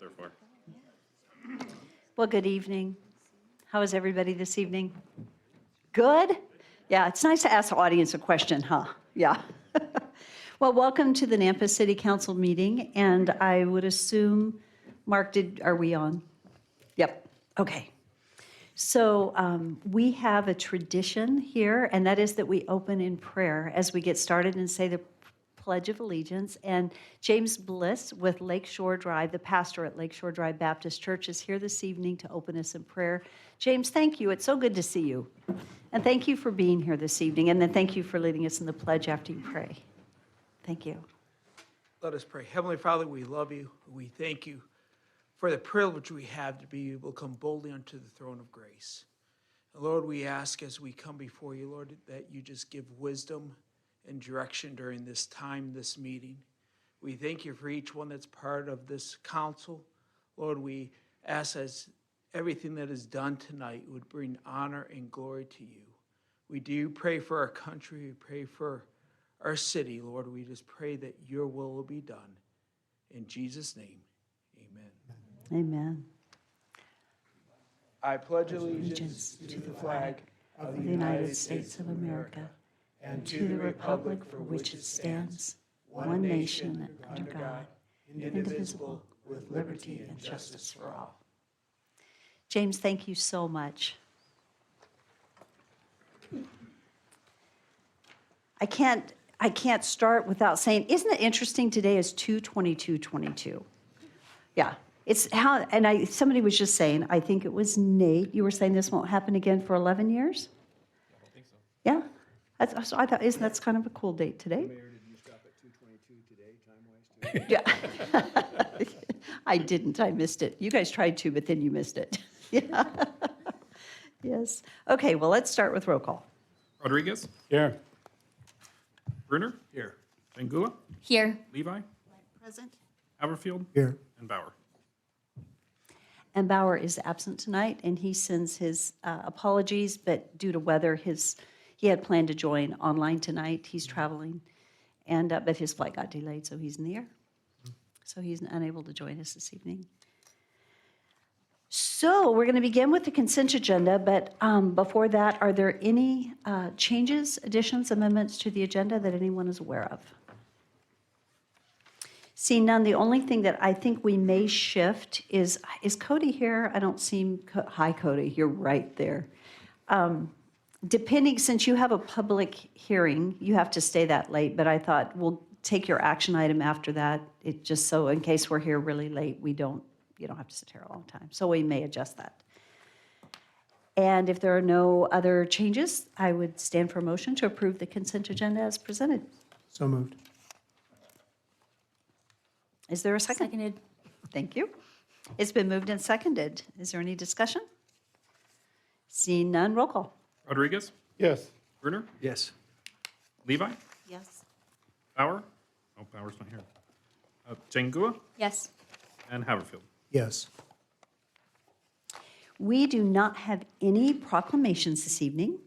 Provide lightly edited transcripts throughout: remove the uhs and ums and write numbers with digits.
Therefore. Well, good evening. How is everybody this evening? Good? Yeah, it's nice to ask the audience a question, huh? Yeah. Well, welcome to the Nampa City Council meeting, and I would assume, Mark, are we on? Yep, okay. So we have a tradition here, and that is that we open in prayer as we get started and say the Pledge of Allegiance. And James Bliss with Lakeshore Drive, the pastor at Lakeshore Drive Baptist Church, is here this evening to open us in prayer. James, thank you. It's so good to see you. And thank you for being here this evening. And then thank you for leading us in the pledge after you pray. Thank you. Let us pray. Heavenly Father, we love you. We thank you for the privilege we have to be able to come boldly unto the throne of grace. And Lord, we ask as we come before you, Lord, that you just give wisdom and direction during this time, this meeting. We thank you for each one that's part of this council. Lord, we ask as everything that is done tonight would bring honor and glory to you. We do pray for our country. We pray for our city, Lord. We just pray that your will be done. In Jesus' name, amen. Amen. I pledge allegiance to the flag of the United States of America and to the republic for which it stands, one nation under God, indivisible, with liberty and justice for all. James, thank you so much. I can't start without saying, isn't it interesting today is 2/22/22? Yeah, it's how, and somebody was just saying, I think it was Nate, you were saying this won't happen again for 11 years? I don't think so. Yeah, so I thought, that's kind of a cool date today? Mayor, did you stop at 2:22 today, time-wise, too? Yeah. I didn't, I missed it. You guys tried to, but then you missed it. Yeah. Yes. Okay, well, let's start with roll call. Rodriguez, Here. Bruner, Here. Bangula, Here. Levi, Present. Haverfield, Here. and Bauer. And Bauer is absent tonight, and he sends his apologies, but due to weather, he had planned to join online tonight. He's traveling, and but his flight got delayed, so he's in the air. So he's unable to join us this evening. So we're going to begin with the consent agenda, but before that, are there any changes, additions, amendments to the agenda that anyone is aware of? Seeing none, the only thing that I think we may shift is Cody here? I don't see, hi Cody, you're right there. Depending, since you have a public hearing, you have to stay that late, but I thought we'll take your action item after that, just so in case we're here really late, you don't have to sit here a long time. So we may adjust that. And if there are no other changes, I would stand for a motion to approve the consent agenda as presented. So moved. Is there a second? Seconded. Thank you. It's been moved and seconded. Is there any discussion? Seeing none, roll call. Rodriguez, Yes. Bruner, Yes. Levi, Yes. Bauer. Oh, Bauer's not here. Jangua Yes. and Haverfield. Yes. We do not have any proclamations this evening.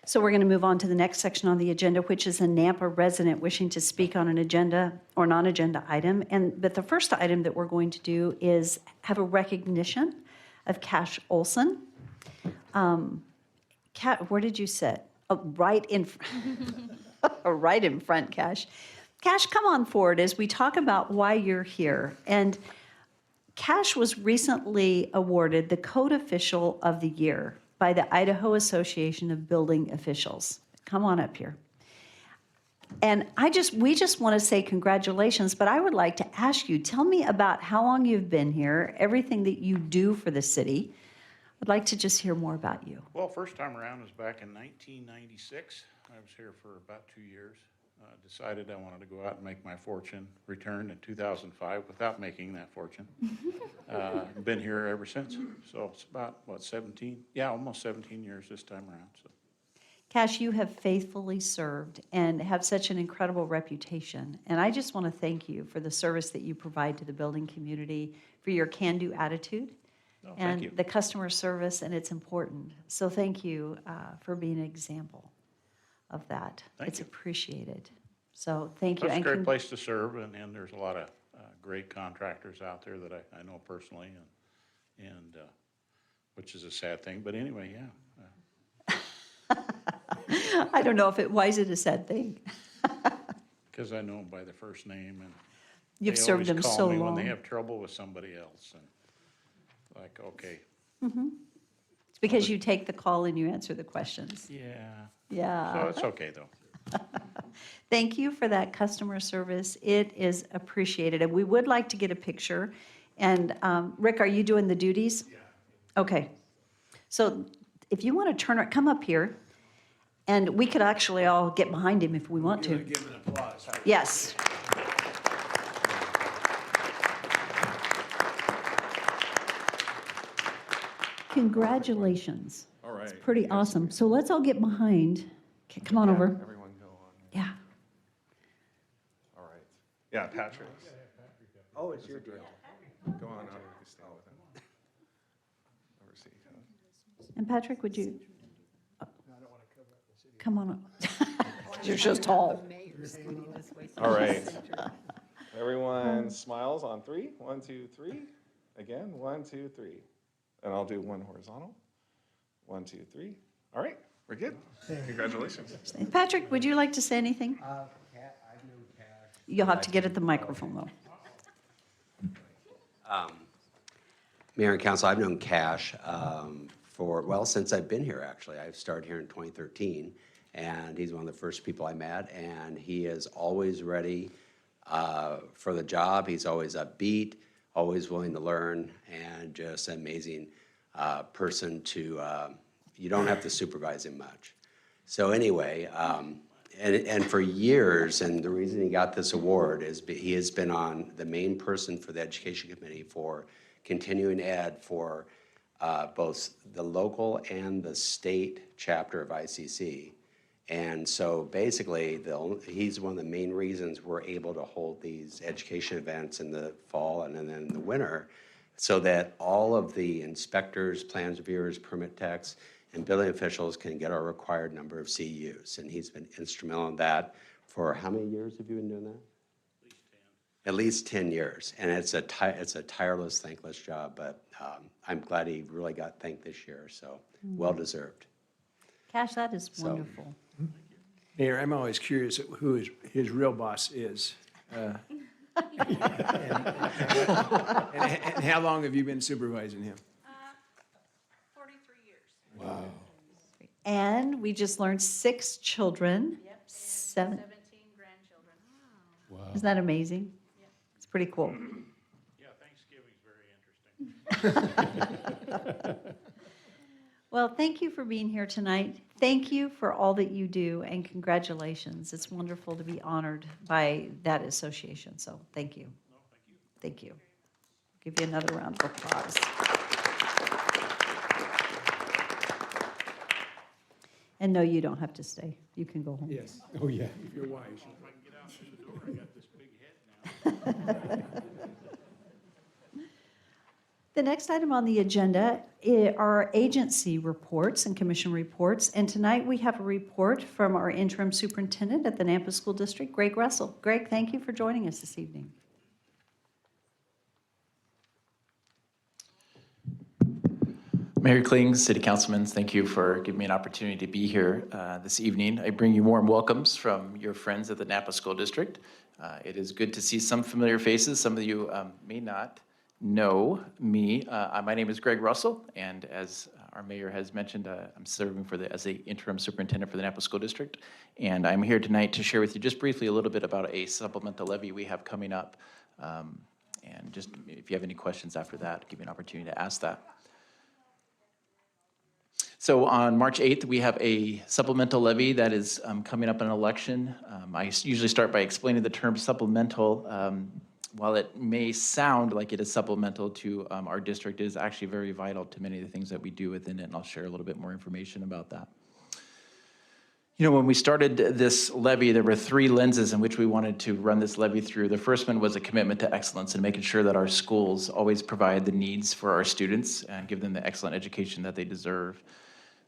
So we're going to move on to the next section on the agenda, which is a Nampa resident wishing to speak on an agenda or non-agenda item. But the first item that we're going to do is have a recognition of Cash Olson. Kat, where did you sit? Oh, right in front, Cash. Cash, come on forward as we talk about why you're here. And Cash was recently awarded the Code Official of the Year by the Idaho Association of Building Officials. Come on up here. And we just want to say congratulations, but I would like to ask you, tell me about how long you've been here, everything that you do for the city. I'd like to just hear more about you. Well, first time around was back in 1996. I was here for about 2 years. Decided I wanted to go out and make my fortune. Returned in 2005 without making that fortune. Been here ever since. So it's about, what, 17? Yeah, almost 17 years this time around. So. Cash, you have faithfully served and have such an incredible reputation. And I just want to thank you for the service that you provide to the building community, for your can-do attitude. No, thank you. And the customer service, and it's important. So thank you for being an example of that. Thank It's you. appreciated. So thank you. It's a And great place to serve, and there's a lot of great contractors out there that I know personally, and which is a sad thing. But anyway, yeah. I don't know why is it a sad thing? Because I know them by their first name, and You've they served always them call so me when they long. have trouble with somebody else, and like, okay, It's because you take the call and you answer the questions. yeah. Yeah. So it's okay, though. Thank you for that customer service. It is appreciated. And we would like to get a picture. And Rick, are you doing the duties? Yeah. Okay. So if you want to come up here, and we could actually all get behind him if we want to. Give him an applause. Yes. Congratulations. All right. It's pretty awesome. So let's all get behind. Okay, come on over. Everyone go on. Yeah. All right. Yeah, Patrick. Oh, it's your deal. Go on over. You stay with him. Oversee. And Patrick, would you? Come on up. You're so tall. All right. Everyone smiles on 3. 1, 2, 3. Again, 1, 2, 3. And I'll do 1 horizontal. 1, 2, 3. All right, we're good. Congratulations. Patrick, would you like to say anything? You'll have to get at the microphone, though. Mayor and Council, I've known Cash since I've been here, actually. I started here in 2013, and he's one of the first people I met, and he is always ready for the job. He's always upbeat, always willing to learn, and just an amazing person to, you don't have to supervise him much. So anyway, and for years, and the reason he got this award is he has been on the main person for the Education Committee for continuing ed for both the local and the state chapter of ICC. And so basically, he's one of the main reasons we're able to hold these education events in the fall and then in the winter, so that all of the inspectors, plans reviewers, permit techs, and building officials can get our required number of CEUs. And he's been instrumental in that for how many years have you been doing that? At least 10 years. And it's a tireless, thankless job, but I'm glad he really got thanked this year, so well-deserved. Cash, that is So- wonderful. Mayor, I'm always curious who his real boss is. And how long have you been supervising him? 43 years. And we just learned 6 children. Yep, and 7. 17 grandchildren. Isn't that amazing? It's pretty cool. Yeah, Thanksgiving's very interesting. Well, thank you for being here tonight. Thank you for all that you do, and congratulations. It's wonderful to be honored by that association, so thank you. Thank you. Give you another round of applause. And no, you don't have to stay. You can go home. Yes. Oh, yeah. If you're wise. If I can get out through the door, I got this big head now. The next item on the agenda are agency reports and commission reports. And tonight we have a report from our interim superintendent at the Nampa School District, Greg Russell. Greg, thank you for joining us this evening. Mayor Klings, City Councilmen, thank you for giving me an opportunity to be here this evening. I bring you warm welcomes from your friends at the Nampa School District. It is good to see some familiar faces. Some of you may not know me. My name is Greg Russell, and as our mayor has mentioned, I'm serving as the interim superintendent for the Napa School District. And I'm here tonight to share with you just briefly a little bit about a supplemental levy we have coming up. And just if you have any questions after that, give me an opportunity to ask that. So on March 8th, we have a supplemental levy that is coming up in an election. I usually start by explaining the term supplemental. While it may sound like it is supplemental to our district, it is actually very vital to many of the things that we do within it, and I'll share a little bit more information about that. You know, when we started this levy, there were three lenses in which we wanted to run this levy through. The first one was a commitment to excellence and making sure that our schools always provide the needs for our students and give them the excellent education that they deserve.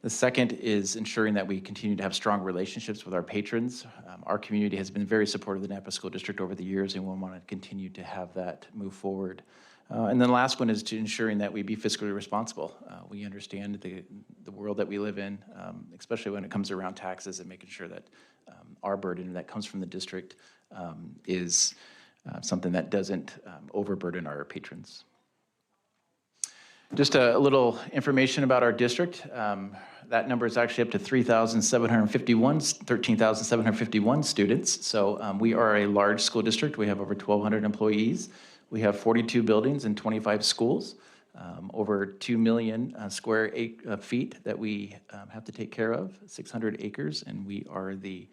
The second is ensuring that we continue to have strong relationships with our patrons. Our community has been very supportive of the Napa School District over the years, and we want to continue to have that move forward. And then the last one is to ensuring that we be fiscally responsible. We understand the world that we live in, especially when it comes around taxes, and making sure that our burden that comes from the district is something that doesn't overburden our patrons. Just a little information about our district. That number is actually up to 13,751 students. So we are a large school district. We have over 1,200 employees. We have 42 buildings and 25 schools, over 2 million square feet that we have to take care of, 600 acres, and we are the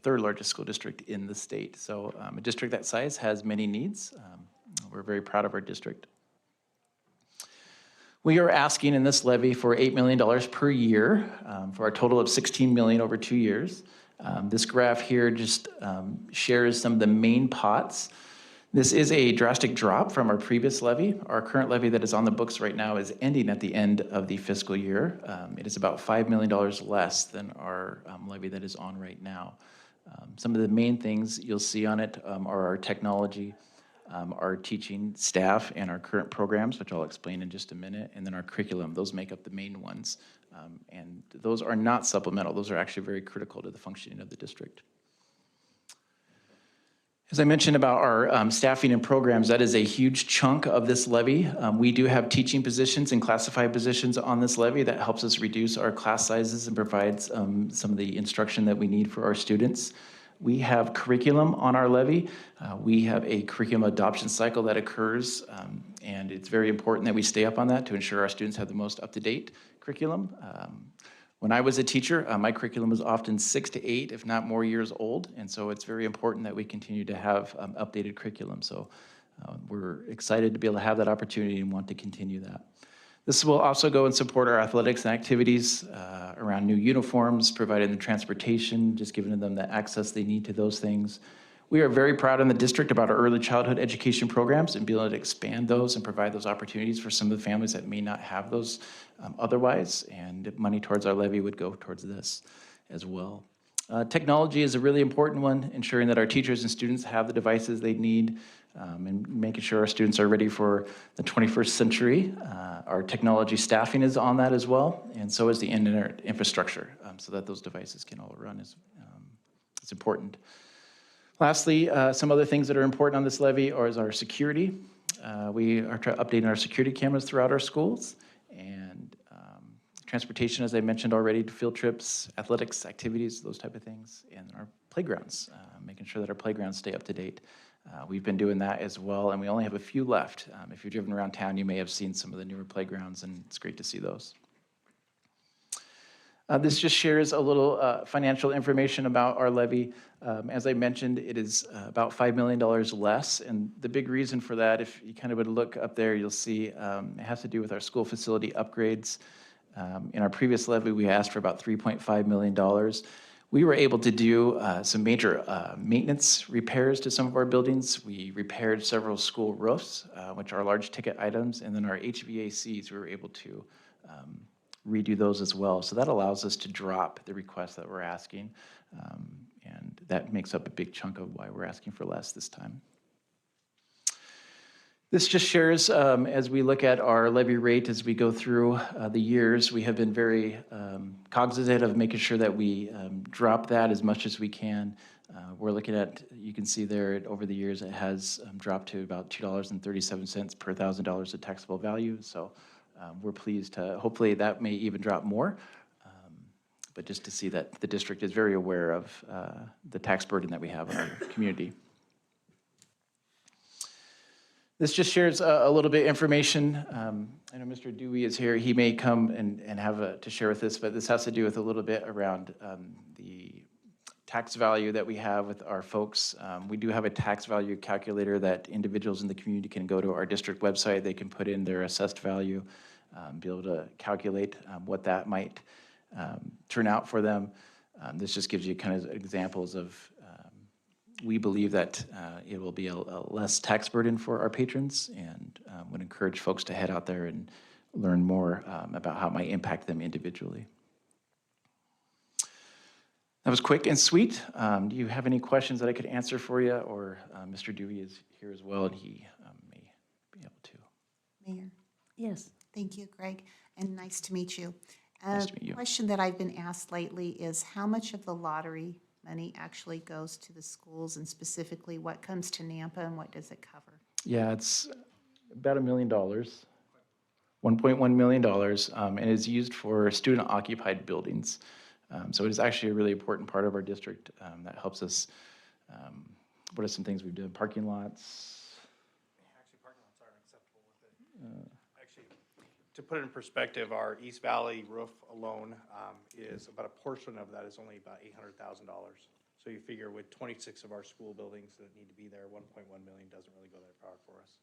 third largest school district in the state. So a district that size has many needs. We're very proud of our district. We are asking in this levy for $8 million per year for a total of $16 million over 2 years. This graph here just shares some of the main pots. This is a drastic drop from our previous levy. Our current levy that is on the books right now is ending at the end of the fiscal year. It is about $5 million less than our levy that is on right now. Some of the main things you'll see on it are our technology, our teaching staff, and our current programs, which I'll explain in just a minute, and then our curriculum. Those make up the main ones. And those are not supplemental. Those are actually very critical to the functioning of the district. As I mentioned about our staffing and programs, that is a huge chunk of this levy. We do have teaching positions and classified positions on this levy that helps us reduce our class sizes and provides some of the instruction that we need for our students. We have curriculum on our levy. We have a curriculum adoption cycle that occurs, and it's very important that we stay up on that to ensure our students have the most up-to-date curriculum. When I was a teacher, my curriculum was often 6 to 8, if not more years old, and so it's very important that we continue to have updated curriculum. So we're excited to be able to have that opportunity and want to continue that. This will also go and support our athletics and activities around new uniforms, providing them transportation, just giving them the access they need to those things. We are very proud in the district about our early childhood education programs and being able to expand those and provide those opportunities for some of the families that may not have those otherwise, and money towards our levy would go towards this as well. Technology is a really important one, ensuring that our teachers and students have the devices they need and making sure our students are ready for the 21st century. Our technology staffing is on that as well, and so is the internet infrastructure, so that those devices can all run. It's important. Lastly, some other things that are important on this levy is our security. We are updating our security cameras throughout our schools, and transportation, as I mentioned already, field trips, athletics, activities, those type of things, and our playgrounds, making sure that our playgrounds stay up to date. We've been doing that as well, and we only have a few left. If you've driven around town, you may have seen some of the newer playgrounds, and it's great to see those. This just shares a little financial information about our levy. As I mentioned, it is about $5 million less, and the big reason for that, if you kind of would look up there, you'll see it has to do with our school facility upgrades. In our previous levy, we asked for about $3.5 million. We were able to do some major maintenance repairs to some of our buildings. We repaired several school roofs, which are large ticket items, and then our HVACs, we were able to redo those as well. So that allows us to drop the request that we're asking, and that makes up a big chunk of why we're asking for less this time. This just shares, as we look at our levy rate as we go through the years, we have been very cognizant of making sure that we drop that as much as we can. We're looking at, you can see there, over the years, it has dropped to about $2.37 per $1,000 of taxable value. So we're pleased to, hopefully that may even drop more. But just to see that the district is very aware of the tax burden that we have in our community. This just shares a little bit of information. I know Mr. Dewey is here. He may come and have to share with us, but this has to do with a little bit around the tax value that we have with our folks. We do have a tax value calculator that individuals in the community can go to our district website. They can put in their assessed value, be able to calculate what that might turn out for them. This just gives you kind of examples of, we believe that it will be a less tax burden for our patrons, and would encourage folks to head out there and learn more about how it might impact them individually. That was quick and sweet. Do you have any questions that I could answer for you? Or Mr. Dewey is here as well, and he may be able to. Mayor, Yes. thank you, Greg, and nice to meet you. Nice to meet you. Question that I've been asked lately is how much of the lottery money actually goes to the schools, and specifically what comes to Nampa and what does it cover? Yeah, it's about $1 million, $1.1 million, and is used for student-occupied buildings. So it is actually a really important part of our district that helps us. What are some things we've done? Parking lots? Actually, parking lots aren't acceptable with it. Actually, to put it in perspective, our East Valley roof alone is about a portion of that is only about $800,000. So you figure with 26 of our school buildings that need to be there, 1.1 million doesn't really go that far for us.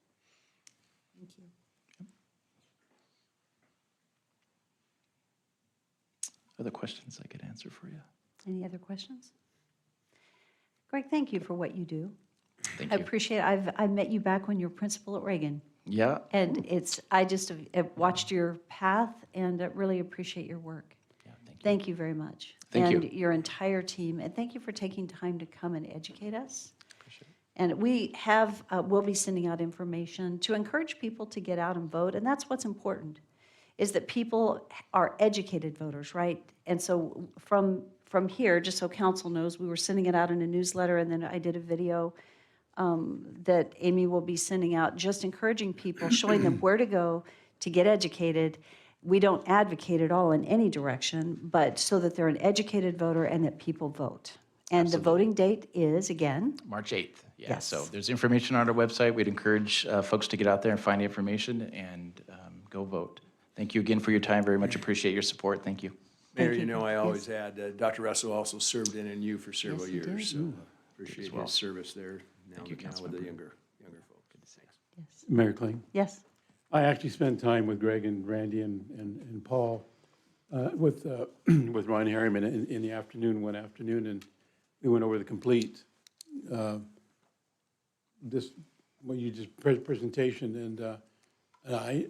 Thank you. Other questions I could answer for you? Any other questions? Greg, thank you for what you do. Thank I you. appreciate it. I met you back when you were principal at Reagan. Yeah, And I just have watched your path and really appreciate your work. yeah, thank you. Thank you very much. Thank you. And your entire team. And thank you for taking time to come and educate us. Appreciate it. And we'll be sending out information to encourage people to get out and vote. And that's what's important, is that people are educated voters, right? And so from here, just so council knows, we were sending it out in a newsletter, and then I did a video that Amy will be sending out, just encouraging people, showing them where to go to get educated. We don't advocate at all in any direction, but so that they're an educated voter and that people vote. And the voting date is, again, March 8th. Yeah, Yes. so there's information on our website. We'd encourage folks to get out there and find the information and go vote. Thank you again for your time. Very much appreciate your support. Thank you. Mayor, you. you know, I always add, Dr. Russell also served in NU for several Yes, he did. years, so appreciate well. his service there now you, now with the Councilmember. younger folk. yes, Mayor Kling, yes. I actually spent time with Greg and Randy and Paul with Ron Harriman in the afternoon, one afternoon, and we went over the complete, presentation, and I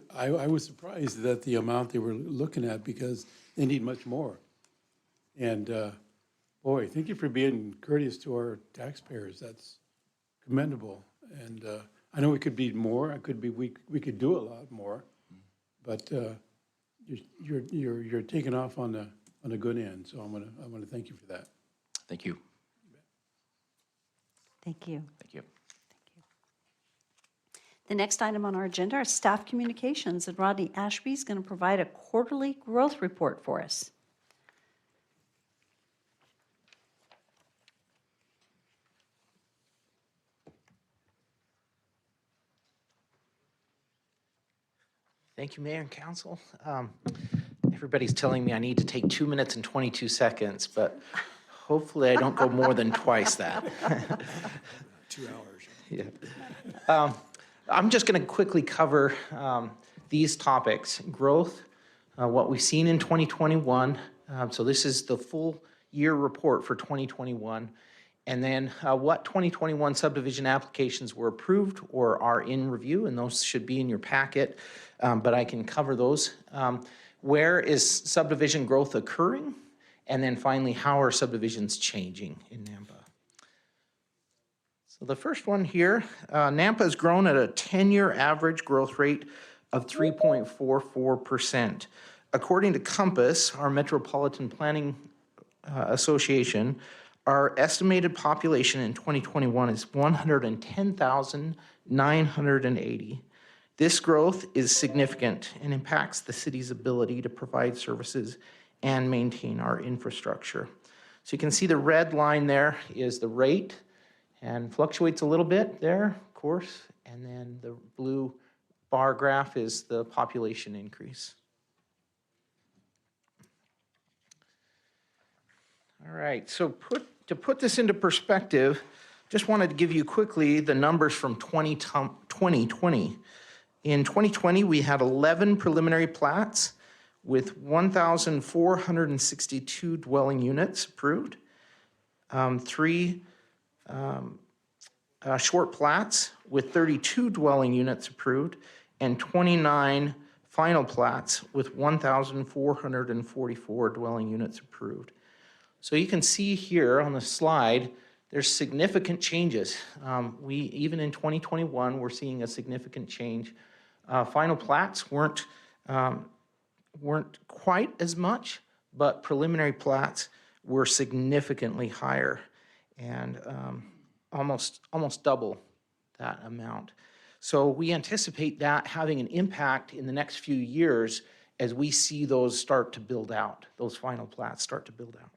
was surprised that the amount they were looking at, because they need much more. And boy, thank you for being courteous to our taxpayers. That's commendable. And I know we could be more. We could do a lot more, but you're taking off on a good end. So I'm gonna thank you for that. Thank you. Thank you. Thank you. The next item on our agenda are staff communications, and Rodney Ashby is going to provide a quarterly growth report for us. Thank you, Mayor and Council. Everybody's telling me I need to take 2 minutes and 22 seconds, but hopefully I don't go more than twice that. 2 hours. Yeah. I'm just going to quickly cover these topics. Growth, what we've seen in 2021. So this is the full year report for 2021. And then what 2021 subdivision applications were approved or are in review, and those should be in your packet, but I can cover those. Where is subdivision growth occurring? And then finally, how are subdivisions changing in Nampa? So the first one here, Nampa has grown at a 10-year average growth rate of 3.44%. According to Compass, our Metropolitan Planning Association, our estimated population in 2021 is 110,980. This growth is significant and impacts the city's ability to provide services and maintain our infrastructure. So you can see the red line there is the rate and fluctuates a little bit there, of course. And then the blue bar graph is the population increase. All right, so to put this into perspective, just wanted to give you quickly the numbers from 2020. In 2020, we had 11 preliminary plats with 1,462 dwelling units approved, 3 short plats with 32 dwelling units approved, and 29 final plats with 1,444 dwelling units approved. So you can see here on the slide, there's significant changes. Even in 2021, we're seeing a significant change. Final plats weren't quite as much, but preliminary plats were significantly higher and almost double that amount. So we anticipate that having an impact in the next few years as we see those start to build out, those final plats start to build out.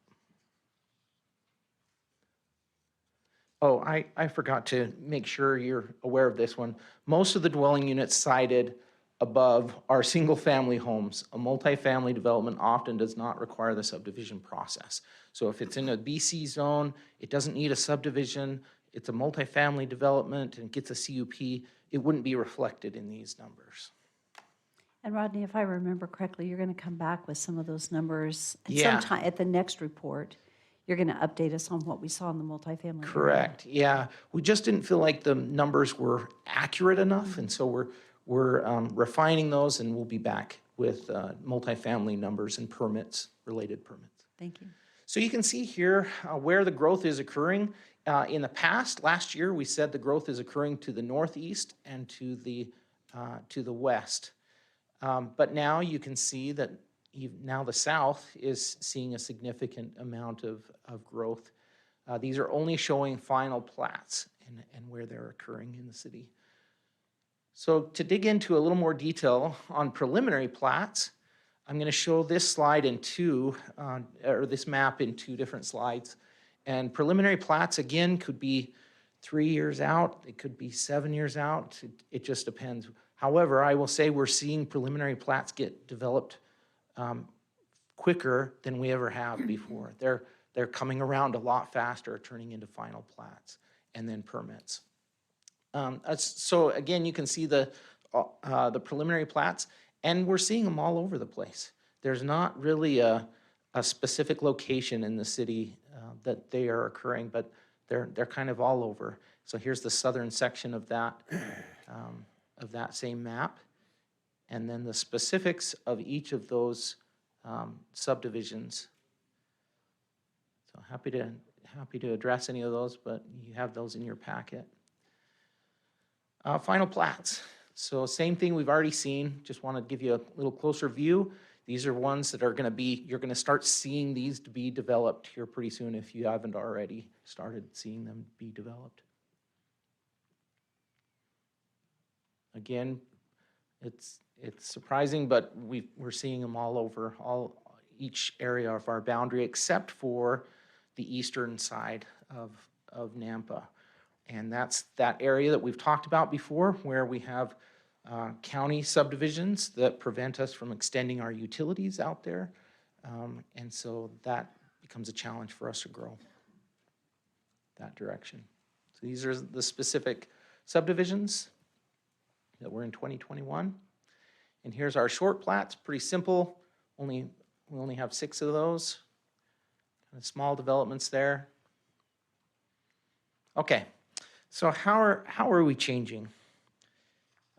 Oh, I forgot to make sure you're aware of this one. Most of the dwelling units cited above are single-family homes. A multifamily development often does not require the subdivision process. So if it's in a BC zone, it doesn't need a subdivision, it's a multifamily development and gets a CUP, it wouldn't be reflected in these numbers. And Rodney, if I remember correctly, you're going to come back with some of those numbers at Yeah. some time at the next report. You're going to update us on what we saw in the multifamily. Correct, yeah. We just didn't feel like the numbers were accurate enough, and so we're refining those, and we'll be back with multifamily numbers and permits, related permits. Thank you. So you can see here where the growth is occurring. In the past, last year, we said the growth is occurring to the northeast and to the west. But now you can see that now the south is seeing a significant amount of growth. These are only showing final plats and where they're occurring in the city. So to dig into a little more detail on preliminary plats, I'm going to show this slide in this map in 2 different slides. And preliminary plats, again, could be 3 years out, it could be 7 years out, it just depends. However, I will say we're seeing preliminary plats get developed quicker than we ever have before. They're coming around a lot faster, turning into final plats and then permits. So again, you can see the preliminary plats, and we're seeing them all over the place. There's not really a specific location in the city that they are occurring, but they're kind of all over. So here's the southern section of that same map, and then the specifics of each of those subdivisions. So happy to address any of those, but you have those in your packet. Final plats. So same thing we've already seen, just want to give you a little closer view. These are ones that are going to be, you're going to start seeing these to be developed here pretty soon if you haven't already started seeing them be developed. Again, it's surprising, but we're seeing them all over each area of our boundary except for the eastern side of Nampa. And that's that area that we've talked about before where we have county subdivisions that prevent us from extending our utilities out there. And so that becomes a challenge for us to grow that direction. So these are the specific subdivisions that were in 2021. And here's our short plats, pretty simple. We only have 6 of those. Kind of small developments there. Okay, so how are we changing?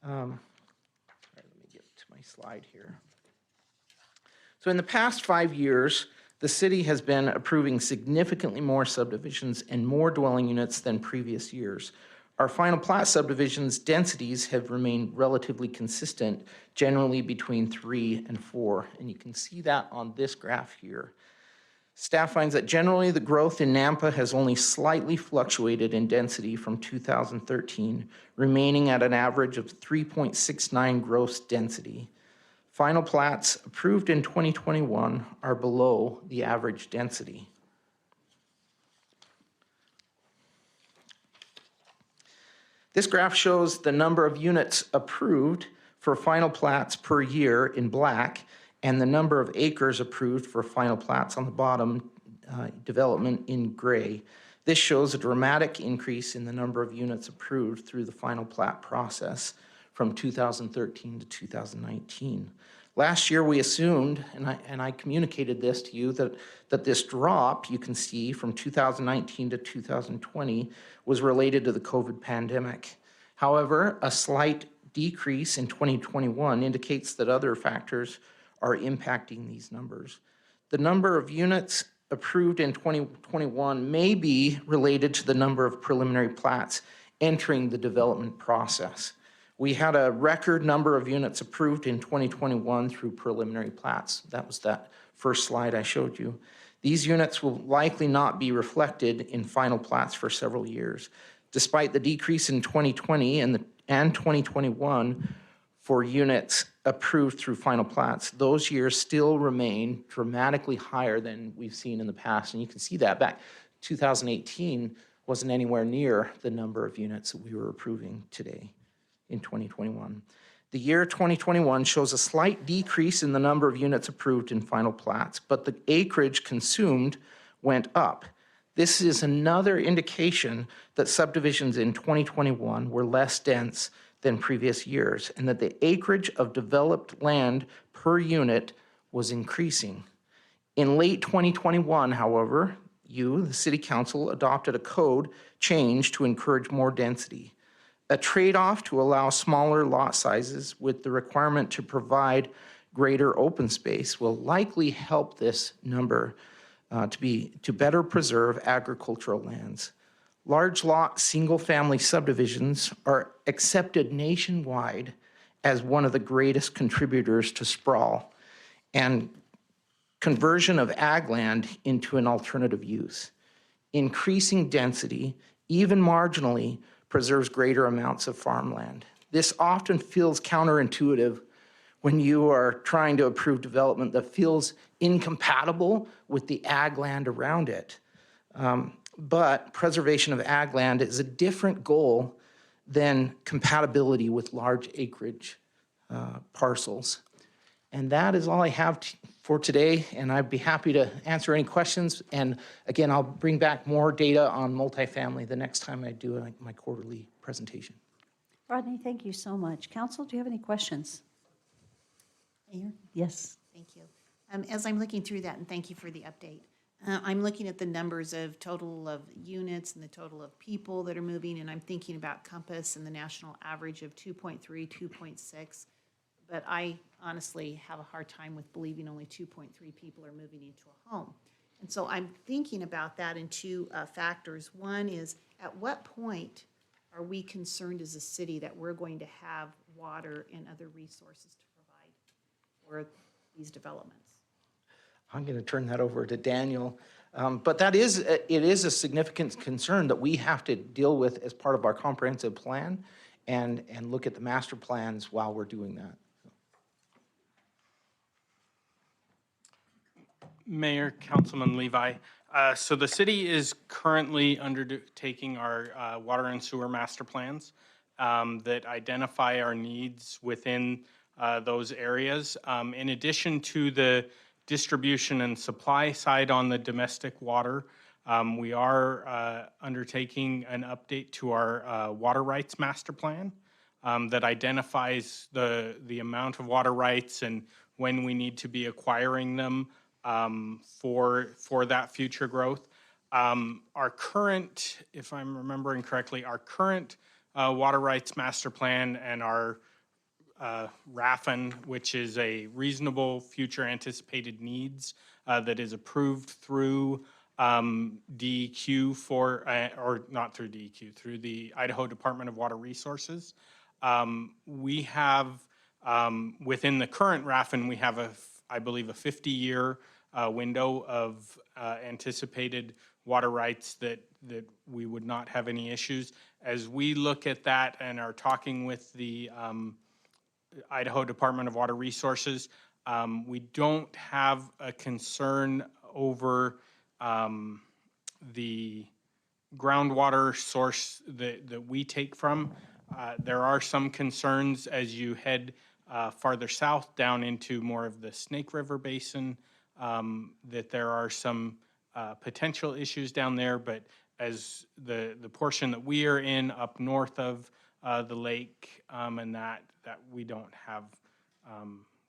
Let me get to my slide here. So in the past 5 years, the city has been approving significantly more subdivisions and more dwelling units than previous years. Our final plat subdivisions densities have remained relatively consistent, generally between 3 and 4, and you can see that on this graph here. Staff finds that generally the growth in Nampa has only slightly fluctuated in density from 2013, remaining at an average of 3.69 gross density. Final plats approved in 2021 are below the average density. This graph shows the number of units approved for final plats per year in black and the number of acres approved for final plats on the bottom development in gray. This shows a dramatic increase in the number of units approved through the final plat process from 2013 to 2019. Last year, we assumed, and I communicated this to you, that this drop you can see from 2019 to 2020 was related to the COVID pandemic. However, a slight decrease in 2021 indicates that other factors are impacting these numbers. The number of units approved in 2021 may be related to the number of preliminary plats entering the development process. We had a record number of units approved in 2021 through preliminary plats. That was that first slide I showed you. These units will likely not be reflected in final plats for several years. Despite the decrease in 2020 and 2021 for units approved through final plats, those years still remain dramatically higher than we've seen in the past. And you can see that back 2018 wasn't anywhere near the number of units that we were approving today in 2021. The year 2021 shows a slight decrease in the number of units approved in final plats, but the acreage consumed went up. This is another indication that subdivisions in 2021 were less dense than previous years, and that the acreage of developed land per unit was increasing. In late 2021, however, the City Council, adopted a code change to encourage more density. A trade-off to allow smaller lot sizes with the requirement to provide greater open space will likely help this number to better preserve agricultural lands. Large lot single-family subdivisions are accepted nationwide as one of the greatest contributors to sprawl and conversion of ag land into an alternative use. Increasing density, even marginally, preserves greater amounts of farmland. This often feels counterintuitive when you are trying to approve development that feels incompatible with the ag land around it. But preservation of ag land is a different goal than compatibility with large acreage parcels. And that is all I have for today, and I'd be happy to answer any questions. And again, I'll bring back more data on multifamily the next time I do my quarterly presentation. Rodney, thank you so much. Council, do you have any questions? Mayor? Yes. Thank you. As I'm looking through that, and thank you for the update, I'm looking at the numbers of total of units and the total of people that are moving, and I'm thinking about Compass and the national average of 2.3, 2.6. But I honestly have a hard time with believing only 2.3 people are moving into a home. And so I'm thinking about that in two factors. One is, at what point are we concerned as a city that we're going to have water and other resources to provide for these developments? I'm going to turn that over to Daniel. But it is a significant concern that we have to deal with as part of our comprehensive plan and look at the master plans while we're doing that. Mayor, Councilman Levi. So the city is currently undertaking our water and sewer master plans that identify our needs within those areas. In addition to the distribution and supply side on the domestic water, we are undertaking an update to our water rights master plan that identifies the amount of water rights and when we need to be acquiring them for that future growth. Our current, if I'm remembering correctly, our current water rights master plan and our RAFN, which is a reasonable future anticipated needs that is approved through DEQ or not through DEQ, through the Idaho Department of Water Resources. We have, within the current RAFN, we have I believe a 50-year window of anticipated water rights that we would not have any issues. As we look at that and are talking with the Idaho Department of Water Resources, we don't have a concern over the groundwater source that we take from. There are some concerns as you head farther south down into more of the Snake River Basin, that there are some potential issues down there, but as the portion that we are in up north of the lake, and that we don't have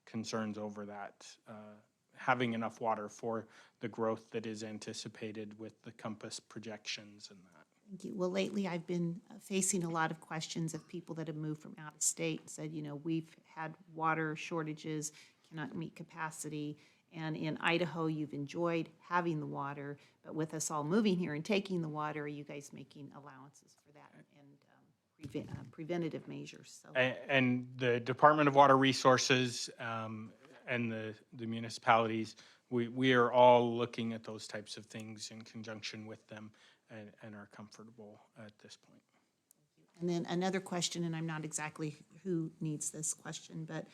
concerns over that, having enough water for the growth that is anticipated with the Compass projections and that. Thank you. Well, lately I've been facing a lot of questions of people that have moved from out of state and said, you know, we've had water shortages, cannot meet capacity. And in Idaho, you've enjoyed having the water, but with us all moving here and taking the water, are you guys making allowances for that and preventative measures? So. And the Department of Water Resources and the municipalities, we are all looking at those types of things in conjunction with them and are comfortable at this point. And then another question, and I'm not exactly who needs this question, but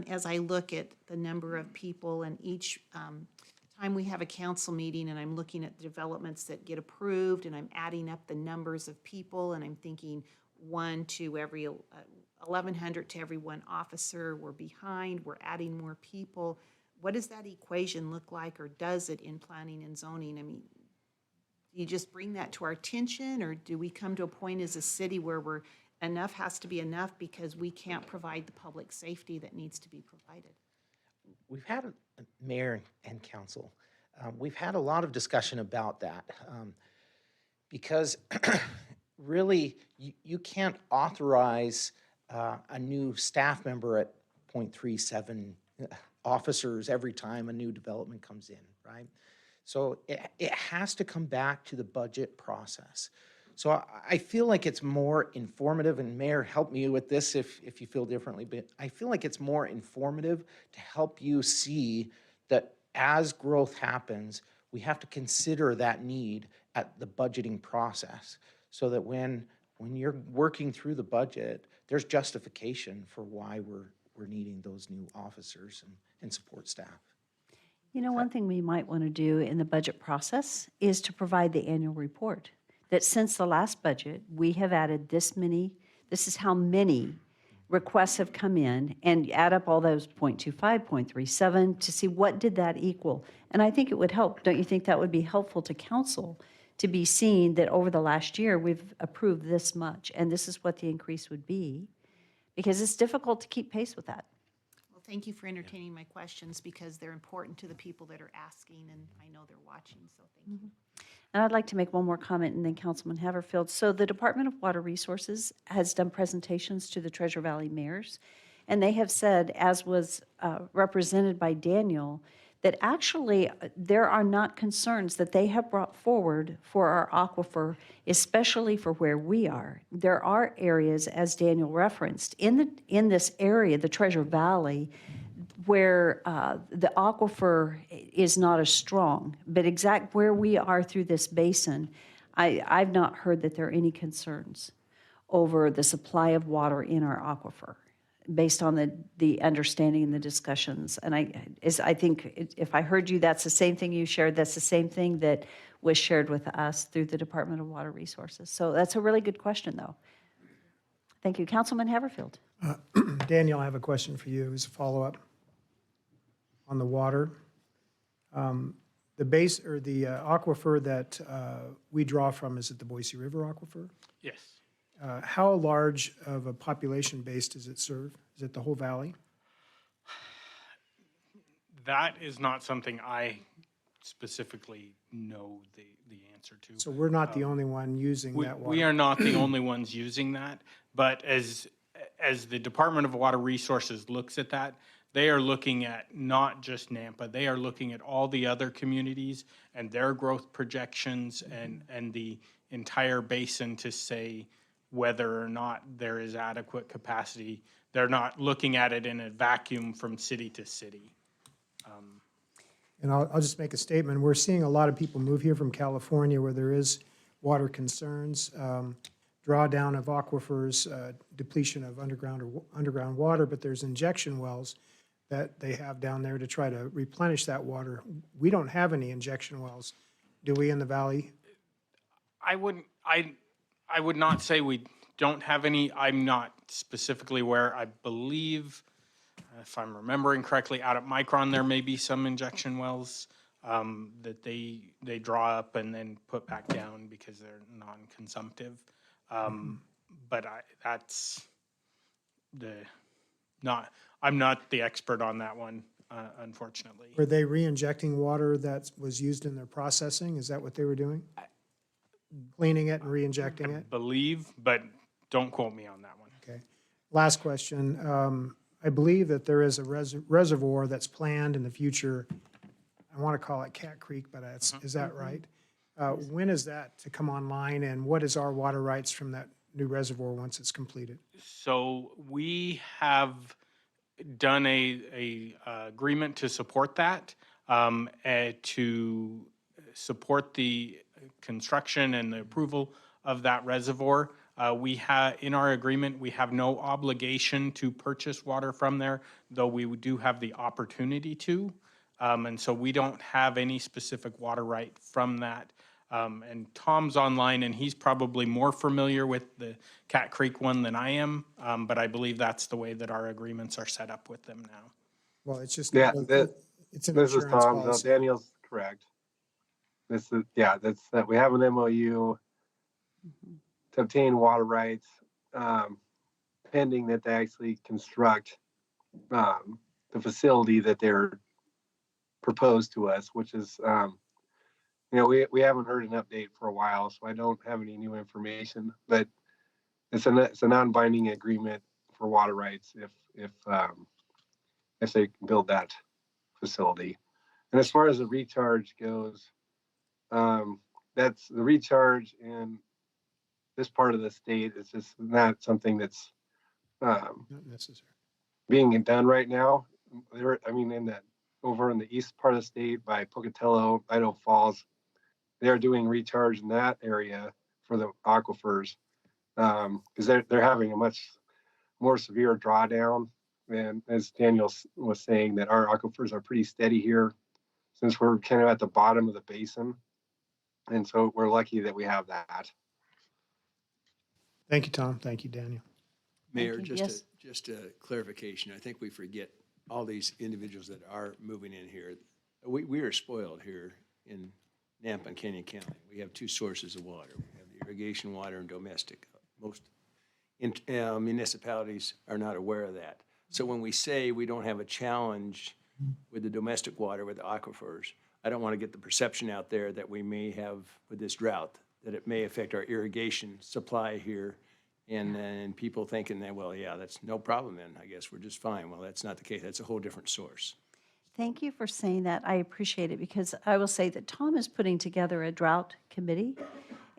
as I look at the number of people and each time we have a council meeting and I'm looking at the developments that get approved and I'm adding up the numbers of people and I'm thinking 1 to every 1,100 to every 1 officer, we're behind, we're adding more people. What does that equation look like, or does it in planning and zoning? I mean, do you just bring that to our attention, or do we come to a point as a city where enough has to be enough because we can't provide the public safety that needs to be provided? We've had, Mayor and Council, we've had a lot of discussion about that because really you can't authorize a new staff member at 0.37 officers every time a new development comes in, right? So it has to come back to the budget process. So I feel like it's more informative, and Mayor, help me with this if you feel differently, but I feel like it's more informative to help you see that as growth happens, we have to consider that need at the budgeting process so that when you're working through the budget, there's justification for why we're needing those new officers and support staff. You know, one thing we might want to do in the budget process is to provide the annual report. That since the last budget, we have added this is how many requests have come in, and add up all those 0.25, 0.37 to see what did that equal. And I think it would help, don't you think that would be helpful to council to be seen that over the last year, we've approved this much, and this is what the increase would be? Because it's difficult to keep pace with that. Well, thank you for entertaining my questions because they're important to the people that are asking, and I know they're watching, so thank you. And I'd like to make one more comment, and then Councilman Haverfield. So the Department of Water Resources has done presentations to the Treasure Valley mayors, and they have said, as was represented by Daniel, that actually there are not concerns that they have brought forward for our aquifer, especially for where we are. There are areas, as Daniel referenced, in this area, the Treasure Valley, where the aquifer is not as strong, but exact where we are through this basin, I've not heard that there are any concerns over the supply of water in our aquifer, based on the understanding and the discussions. And I think if I heard you, that's the same thing you shared, that's the same thing that was shared with us through the Department of Water Resources. So that's a really good question, though. Thank you. Councilman Haverfield. Daniel, I have a question for you as a follow-up on the water. The base or the aquifer that we draw from, is it the Boise River aquifer? Yes. How large of a population base does it serve? Is it the whole valley? That is not something I specifically know the answer to. So we're not the only one using that water? We are not the only ones using that, but as the Department of Water Resources looks at that, they are looking at not just Nampa, they are looking at all the other communities and their growth projections and the entire basin to say whether or not there is adequate capacity. They're not looking at it in a vacuum from city to city. And I'll just make a statement. We're seeing a lot of people move here from California where there is water concerns, drawdown of aquifers, depletion of underground water, but there's injection wells that they have down there to try to replenish that water. We don't have any injection wells, do we, in the valley? I would not say we don't have any. I'm not specifically where. I believe, if I'm remembering correctly, out at Micron, there may be some injection wells that they draw up and then put back down because they're non-consumptive. But that's I'm not the expert on that one, unfortunately. Were they re-injecting water that was used in their processing? Is that what they were doing? Cleaning it and re-injecting it? Believe, but don't quote me on that one. Okay. Last question. I believe that there is a reservoir that's planned in the future. I want to call it Cat Creek, but is that right? When is that to come online, and what is our water rights from that new reservoir once it's completed? So we have done a agreement to support that, to support the construction and the approval of that reservoir. We have, in our agreement, we have no obligation to purchase water from there, though we do have the opportunity to. And so we don't have any specific water right from that. And Tom's online, and he's probably more familiar with the Cat Creek one than I am, but I believe that's the way that our agreements are set up with them now. Well, it's just, Yeah, it's an this is insurance Tom. So policy. Daniel's correct. This is, yeah, that's that we have an MOU to obtain water rights, pending that they actually construct the facility that they're proposed to us, which is, we haven't heard an update for a while, so I don't have any new information, but it's a non-binding agreement for water rights if they can build that facility. And as far as the recharge goes, that's the recharge in this part of the state is just not something that's Not necessary. being done right now. Over in the east part of the state by Pocatello, Idaho Falls, they're doing recharge in that area for the aquifers because they're having a much more severe drawdown. And as Daniel was saying, that our aquifers are pretty steady here since we're kind of at the bottom of the basin. And so we're lucky that we have that. Thank you, Tom. Thank you, Daniel. Mayor, you. Yes. just a clarification. I think we forget all these individuals that are moving in here. We are spoiled here in Nampa and Canyon County. We have two sources of water. We have the irrigation water and domestic. Most municipalities are not aware of that. So when we say we don't have a challenge with the domestic water, with the aquifers, I don't want to get the perception out there that we may have with this drought, that it may affect our irrigation supply here. And then people thinking that, well, yeah, that's no problem then. I guess we're just fine. Well, that's not the case. That's a whole different source. Thank you for saying that. I appreciate it because I will say that Tom is putting together a drought committee,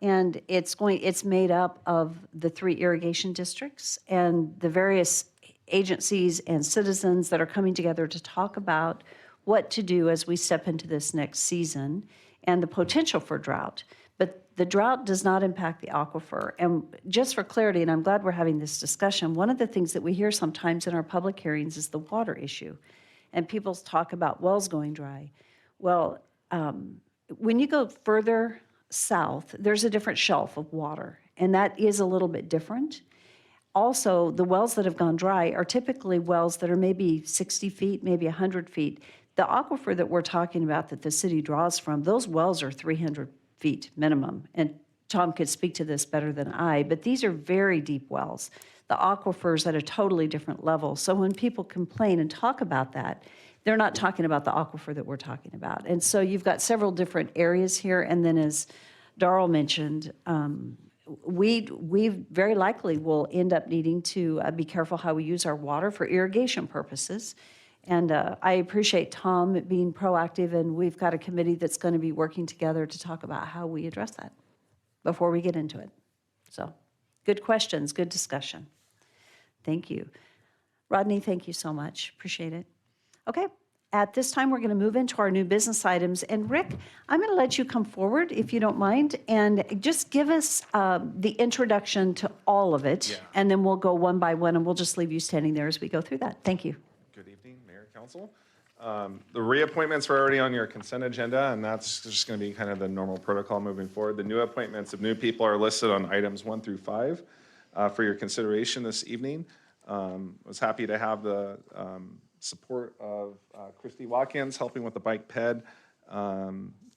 and it's made up of the 3 irrigation districts and the various agencies and citizens that are coming together to talk about what to do as we step into this next season and the potential for drought. But the drought does not impact the aquifer. And just for clarity, and I'm glad we're having this discussion, one of the things that we hear sometimes in our public hearings is the water issue. And people talk about wells going dry. Well, when you go further south, there's a different shelf of water, and that is a little bit different. Also, the wells that have gone dry are typically wells that are maybe 60 feet, maybe 100 feet. The aquifer that we're talking about that the city draws from, those wells are 300 feet minimum. And Tom could speak to this better than I, but these are very deep wells. The aquifer's at a totally different level. So when people complain and talk about that, they're not talking about the aquifer that we're talking about. And so you've got several different areas here. And then as Darrell mentioned, we very likely will end up needing to be careful how we use our water for irrigation purposes. And I appreciate Tom being proactive, and we've got a committee that's going to be working together to talk about how we address that before we get into it. So good questions, good discussion. Thank you. Rodney, thank you so much. Appreciate it. Okay, At this time, we're going to move into our new business items. And Rick, I'm going to let you come forward, if you don't mind, and just give us the introduction to all of it. And then we'll go one by one, and we'll just leave you standing there as we go through that. Thank you. Good evening, Mayor, Council. The reappointments were already on your consent agenda, and that's just going to be kind of the normal protocol moving forward. The new appointments of new people are listed on items 1 through 5 for your consideration this evening. I was happy to have the support of Christy Watkins helping with the Bike Ped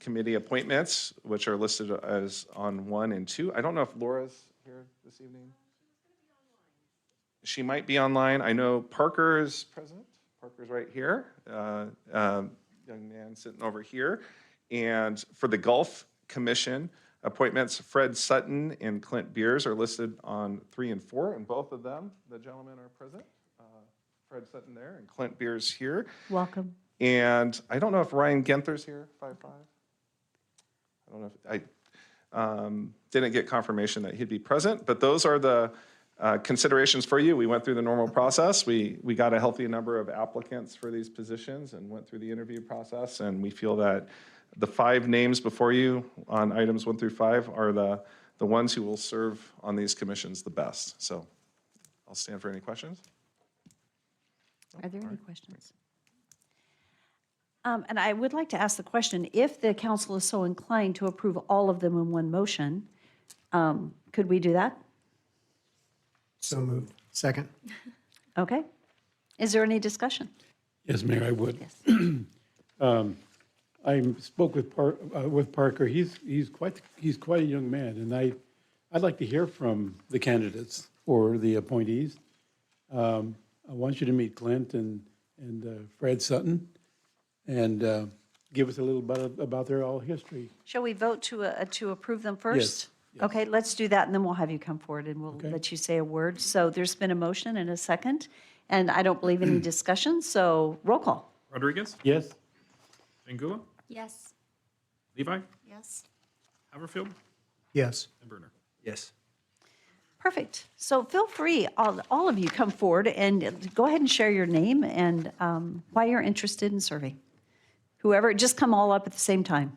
committee appointments, which are listed as on 1 and 2. I don't know if Laura's here this evening. She might be online. I know Parker is present. Parker's right here, young man sitting over here. And for the Gulf Commission appointments, Fred Sutton and Clint Beers are listed on 3 and 4, and both of them, the gentlemen, are present. Fred Sutton there and Clint Beers here. Welcome. And I don't know if Ryan Genther's here, 5'5". I don't know if I didn't get confirmation that he'd be present, but those are the considerations for you. We went through the normal process. We got a healthy number of applicants for these positions and went through the interview process, and we feel that the 5 names before you on items 1 through 5 are the ones who will serve on these commissions the best. So I'll stand for any questions. Are there any questions? And I would like to ask the question, if the council is so inclined to approve all of them in one motion, could we do that? So moved. Second. Okay. Is there any discussion? Yes, Mayor, I would. Yes. I spoke with Parker. He's quite a young man, and I'd like to hear from the candidates or the appointees. I want you to meet Clint and Fred Sutton, and give us a little bit about their all history. Shall we vote to approve them first? Yes. Okay, let's do that, and then we'll have you come forward, and we'll Okay. let you say a word. So there's been a motion and a second, and I don't believe any discussion, so roll call. Rodriguez? Yes? Angula? Yes. Levi? Yes. Haverfield? Yes. And Brunner? Yes. Perfect. So feel free, all of you, come forward and go ahead and share your name and why you're interested in serving. Whoever, just come all up at the same time.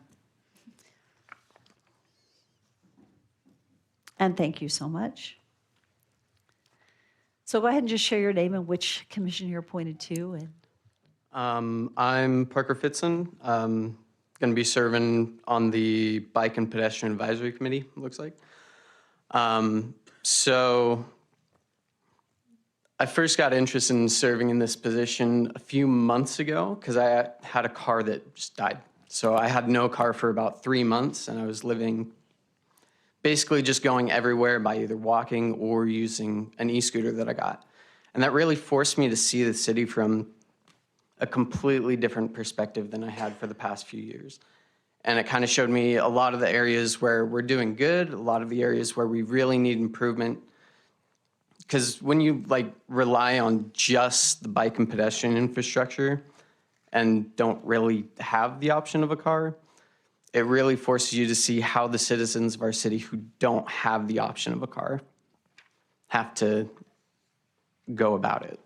And thank you so much. So go ahead and just share your name and which commission you're appointed to. And I'm Parker Fitzen. Going to be serving on the Bike and Pedestrian Advisory Committee, it looks like. So I first got interested in serving in this position a few months ago because I had a car that just died. So I had no car for about 3 months, and I was living, basically just going everywhere by either walking or using an e-scooter that I got. And that really forced me to see the city from a completely different perspective than I had for the past few years. And it kind of showed me a lot of the areas where we're doing good, a lot of the areas where we really need improvement. Because when you rely on just the bike and pedestrian infrastructure and don't really have the option of a car, it really forces you to see how the citizens of our city who don't have the option of a car have to go about it.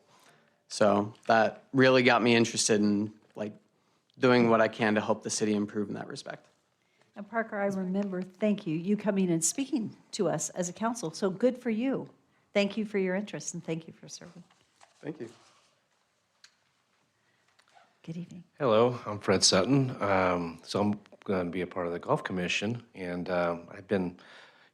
So that really got me interested in doing what I can to help the city improve in that respect. And Parker, I remember, thank you, you coming and speaking to us as a council. So good for you. Thank you for your interest and thank you for serving. Thank you. Good evening. Hello, I'm Fred Sutton. So I'm going to be a part of the Golf Commission, and I've been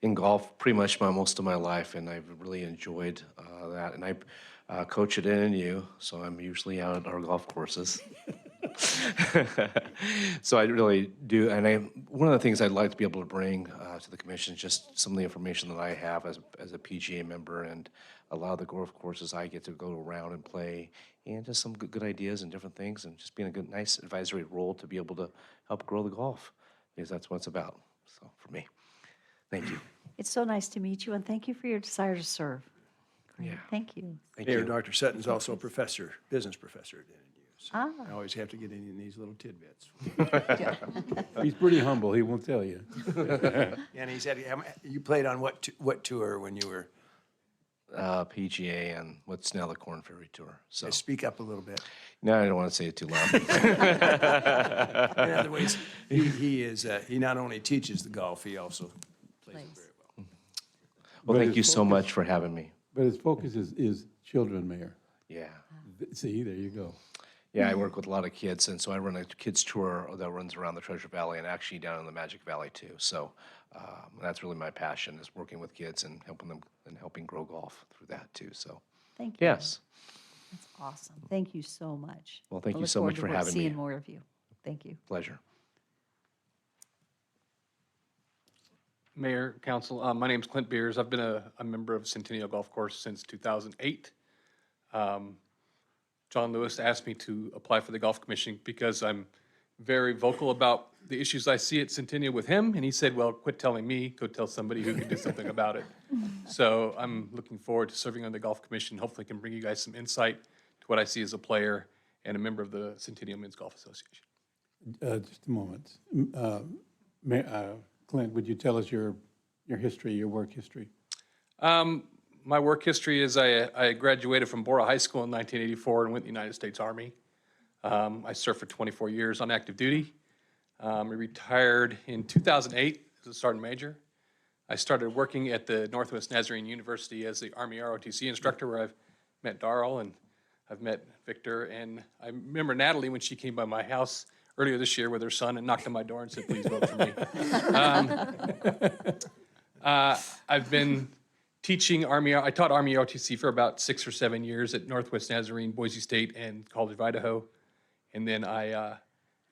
in golf pretty much most of my life, and I've really enjoyed that. And I coach at NNU, so I'm usually out at our golf courses. So I really do, and one of the things I'd like to be able to bring to the commission is just some of the information that I have as a PGA member, and a lot of the golf courses I get to go around and play, and just some good ideas and different things, and just being a good, nice advisory role to be able to help grow the golf, because that's what it's about. So for me, thank you. It's so nice to meet you and thank you for your desire to serve. Great. Yeah. Thank you. Mayor, Dr. Sutton's also a professor, business professor at NNU. So Ah. I always have to get in these little tidbits. He's pretty humble, he won't tell you. And he said, you played on what tour when you were PGA and what's now the Corn Ferry Tour. So Speak up a little bit. no, I don't want to say it too loud. In other words, he not only teaches the golf, he also plays it very well. Well, thank you so much for having me. But his focus is children, Mayor. Yeah. See, there you go. Yeah, I work with a lot of kids, and so I run a kids tour that runs around the Treasure Valley and actually down in the Magic Valley too. So that's really my passion, is working with kids and helping them and helping grow golf through that too. So Thank you. yes, That's awesome. Thank you so much. Well, thank I you look so much forward for to having me. Seeing more of you. Thank you. pleasure. Mayor, Council, my name's Clint Beers. I've been a member of Centennial Golf Course since 2008. John Lewis asked me to apply for the Golf Commission because I'm very vocal about the issues I see at Centennial with him, and he said, well, quit telling me, go tell somebody who can do something about it. So I'm looking forward to serving on the Golf Commission. Hopefully can bring you guys some insight to what I see as a player and a member of the Centennial Men's Golf Association. Just a moment. Clint, would you tell us your history, your work history? My work history is I graduated from Bora High School in 1984 and went to the United States Army. I served for 24 years on active duty. I retired in 2008 as a sergeant major. I started working at the Northwest Nazarene University as the Army ROTC instructor, where I've met Darrell and I've met Victor. And I remember Natalie when she came by my house earlier this year with her son and knocked on my door and said, please vote for me. I've been teaching I taught Army ROTC for about 6 or 7 years at Northwest Nazarene, Boise State, and College of Idaho. And then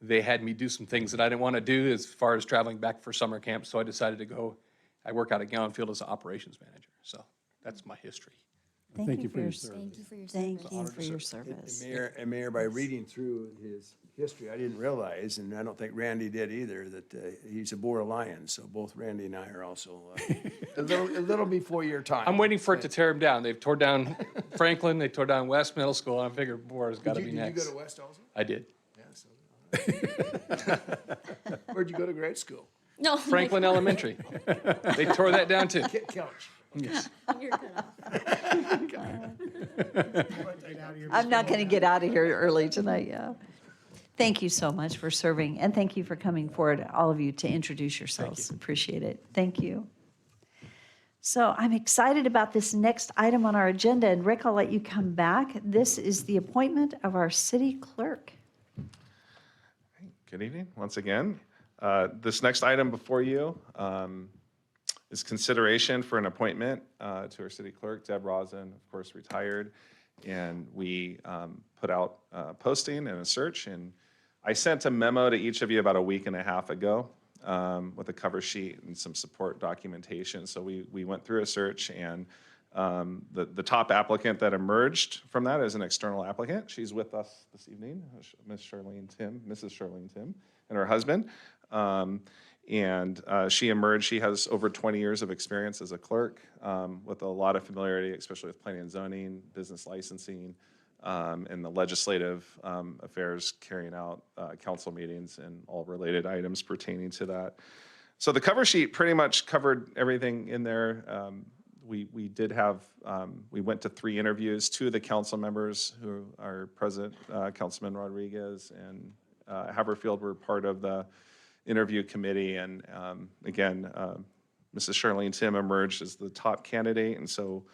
they had me do some things that I didn't want to do as far as traveling back for summer camp, so I decided to go. I work out at Gowan Field as an operations manager. So that's my history. Thank you for your service. Thank you for your Thank service. you for your service. And Mayor, by reading through his history, I didn't realize, and I don't think Randy did either, that he's a Bora Lion. So both Randy and I are also a little before your time. I'm waiting for it to tear them down. They've tore down Franklin, they tore down West Middle School, and I figured Bora's got to be next. Did you go to West also? I did. Yeah, so. Where'd you go to grade school? No. Franklin Elementary. They tore that down too. Couch. Yes. You're cut off. I'm not going to get out of here early tonight, yeah. Thank you so much for serving, and thank you for coming forward, all of you, to introduce yourselves. Appreciate it. Thank you. So I'm excited about this next item on our agenda, and Rick, I'll let you come back. This is the appointment of our city clerk. Good evening, once again. This next item before you is consideration for an appointment to our city clerk. Deb Rosen, of course, retired, and we put out a posting and a search, and I sent a memo to each of you about a week and a half ago with a cover sheet and some support documentation. So we went through a search, and the top applicant that emerged from that is an external applicant. She's with us this evening, Mrs. Charlene Tim, and her husband. She emerged. She has over 20 years of experience as a clerk with a lot of familiarity, especially with planning and zoning, business licensing, and the legislative affairs, carrying out council meetings and all related items pertaining to that. So the cover sheet pretty much covered everything in there. We did have, we went to 3 interviews. 2 of the council members who are present, Councilman Rodriguez and Haverfield, were part of the interview committee. And again, Mrs. Charlene Tim emerged as the top candidate. And so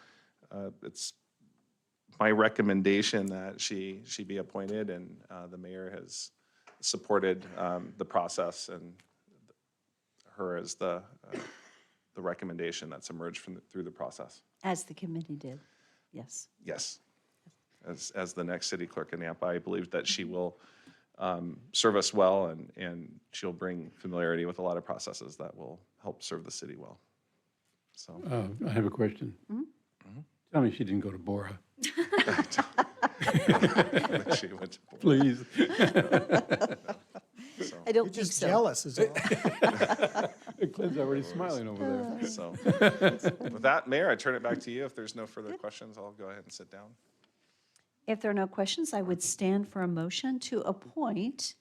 it's my recommendation that she be appointed, and the mayor has supported the process and her as the recommendation that's emerged through the process. As the committee did, yes. Yes. As the next city clerk in Nampa, I believe that she will serve us well, and she'll bring familiarity with a lot of processes that will help serve the city well. So I have a question. Tell me she didn't go to Bora. She went to Bora. Please. I don't think so. Jealous is all. Clint's already smiling over there. So with that, Mayor, I turn it back to you. If there's no further questions, I'll go ahead and sit down. If there are no questions, I would stand for a motion to appoint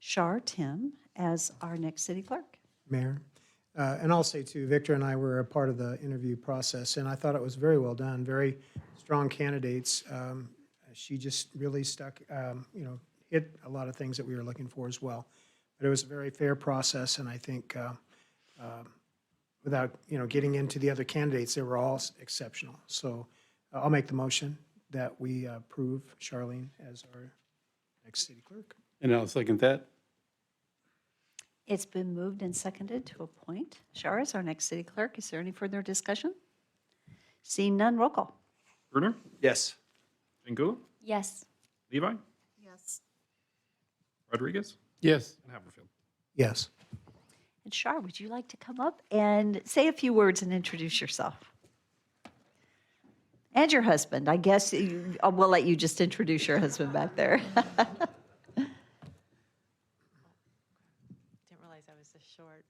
Char Tim as our next city clerk. Mayor, And I'll say too, Victor and I were a part of the interview process, and I thought it was very well done, very strong candidates. She just really stuck, hit a lot of things that we were looking for as well. But it was a very fair process, and I think without, getting into the other candidates, they were all exceptional. So I'll make the motion that we approve Charlene as our next city clerk. And I'll second that. It's been moved and seconded to appoint Shar as our next city clerk. Is there any further discussion? Seeing none, roll call. Bruner, Yes. Pingula, Yes. Levi, Yes. Rodriguez, Yes. and Haverfield. Yes. And Shar, would you like to come up and say a few words and introduce yourself? And your husband. I guess we'll let you just introduce your husband back there. Didn't realize I was this short.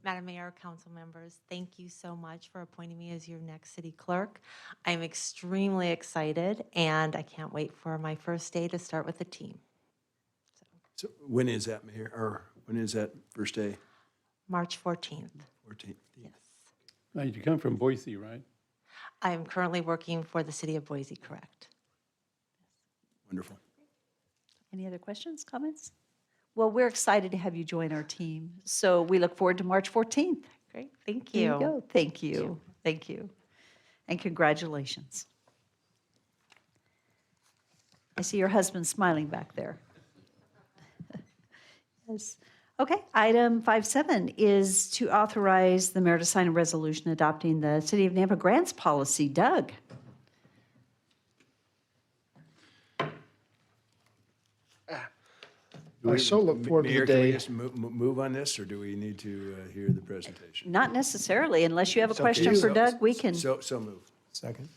Madam Mayor, council members, thank you so much for appointing me as your next city clerk. I'm extremely excited, and I can't wait for my first day to start with the team. So when is that, Mayor, or when is that first day? March 14th. 14th? Yes. Now, you come from Boise, right? I am currently working for the city of Boise, correct? Wonderful. Any other questions, comments? Well, we're excited to have you join our team. So we look forward to March 14th. Great, thank There you. you go. Thank you. Thank you. And congratulations. I see your husband smiling back there. Yes. Okay, item 5.7 is to authorize the mayor to sign a resolution adopting the City of Nampa grants policy. Doug? I so look forward to the Mayor, can we day. just move on this, or do we need to hear the presentation? Not necessarily, unless you have a It's okay. question for So- Doug, we can. So move. Second.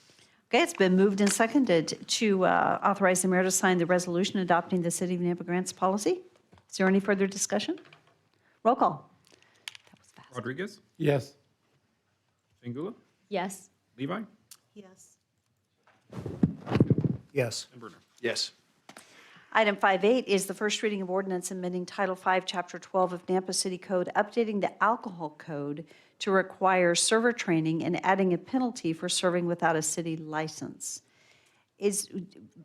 Okay, it's been moved and seconded to authorize the mayor to sign the resolution adopting the City of Nampa grants policy. Is there any further discussion? Roll call. Rodriguez, Yes. Pingula, Yes. Levi, Yes. Yes. and Bruner. Yes. Item 5.8 is the first reading of ordinance amending Title 5, Chapter 12 of Nampa City Code, updating the alcohol code to require server training and adding a penalty for serving without a city license.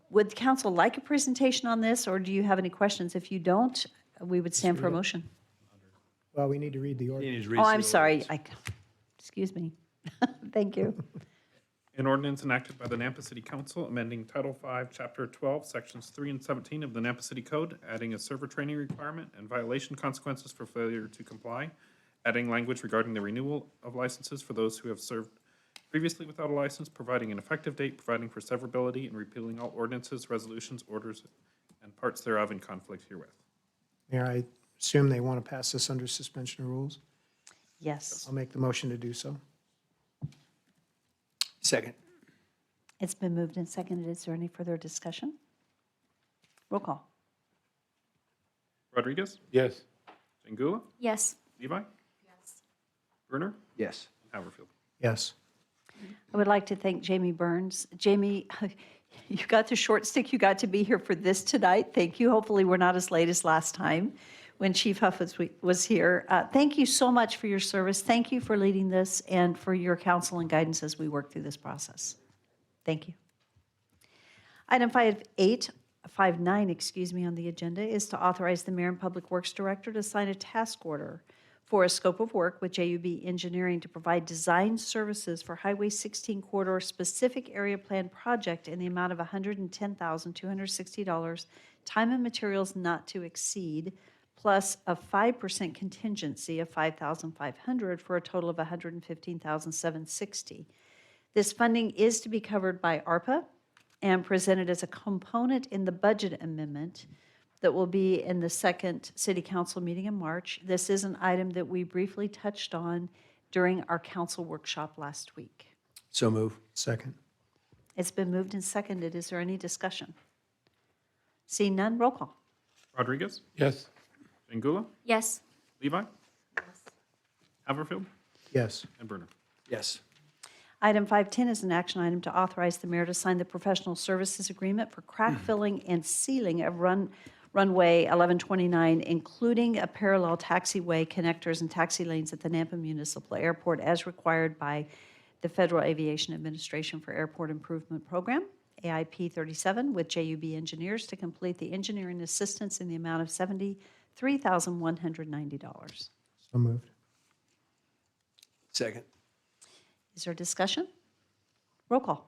Would the council like a presentation on this, or do you have any questions? If you don't, we would stand for a motion. Well, we need to read the ordinance. Oh, I'm sorry. Excuse me. Thank you. An ordinance enacted by the Nampa City Council amending Title 5, Chapter 12, Sections 3 and 17 of the Nampa City Code, adding a server training requirement and violation consequences for failure to comply, adding language regarding the renewal of licenses for those who have served previously without a license, providing an effective date, providing for severability, and repealing all ordinances, resolutions, orders, and parts thereof in conflict herewith. Mayor, I assume they want to pass this under suspension of rules. Yes. I'll make the motion to do so. Second. It's been moved and seconded. Is there any further discussion? Roll call. Rodriguez, Yes. Pingula, Yes. Levi, Yes. Bruner, Yes. Haverfield. Yes. I would like to thank Jamie Burns. Jamie, you got the short stick. You got to be here for this tonight. Thank you. Hopefully, we're not as late as last time when Chief Huff was here. Thank you so much for your service. Thank you for leading this and for your counsel and guidance as we work through this process. Thank you. Item 5.9 on the agenda is to authorize the Mayor and Public Works Director to sign a task order for a scope of work with JUB Engineering to provide design services for Highway 16 corridor specific area plan project in the amount of $110,260, time and materials not to exceed, plus a 5% contingency of $5,500 for a total of $115,760. This funding is to be covered by ARPA and presented as a component in the budget amendment that will be in the second city council meeting in March. This is an item that we briefly touched on during our council workshop last week. So move. Second. It's been moved and seconded. Is there any discussion? Seeing none, roll call. Rodriguez, Yes. Pingula, Yes. Levi, Haverfield, Yes. and Bruner. Yes. Item 5.10 is an action item to authorize the mayor to sign the professional services agreement for crack filling and sealing of runway 1129, including a parallel taxiway connectors and taxi lanes at the Nampa Municipal Airport as required by the Federal Aviation Administration for Airport Improvement Program, AIP 37, with JUB engineers to complete the engineering assistance in the amount of $73,190. So moved. Second. Is there discussion? Roll call.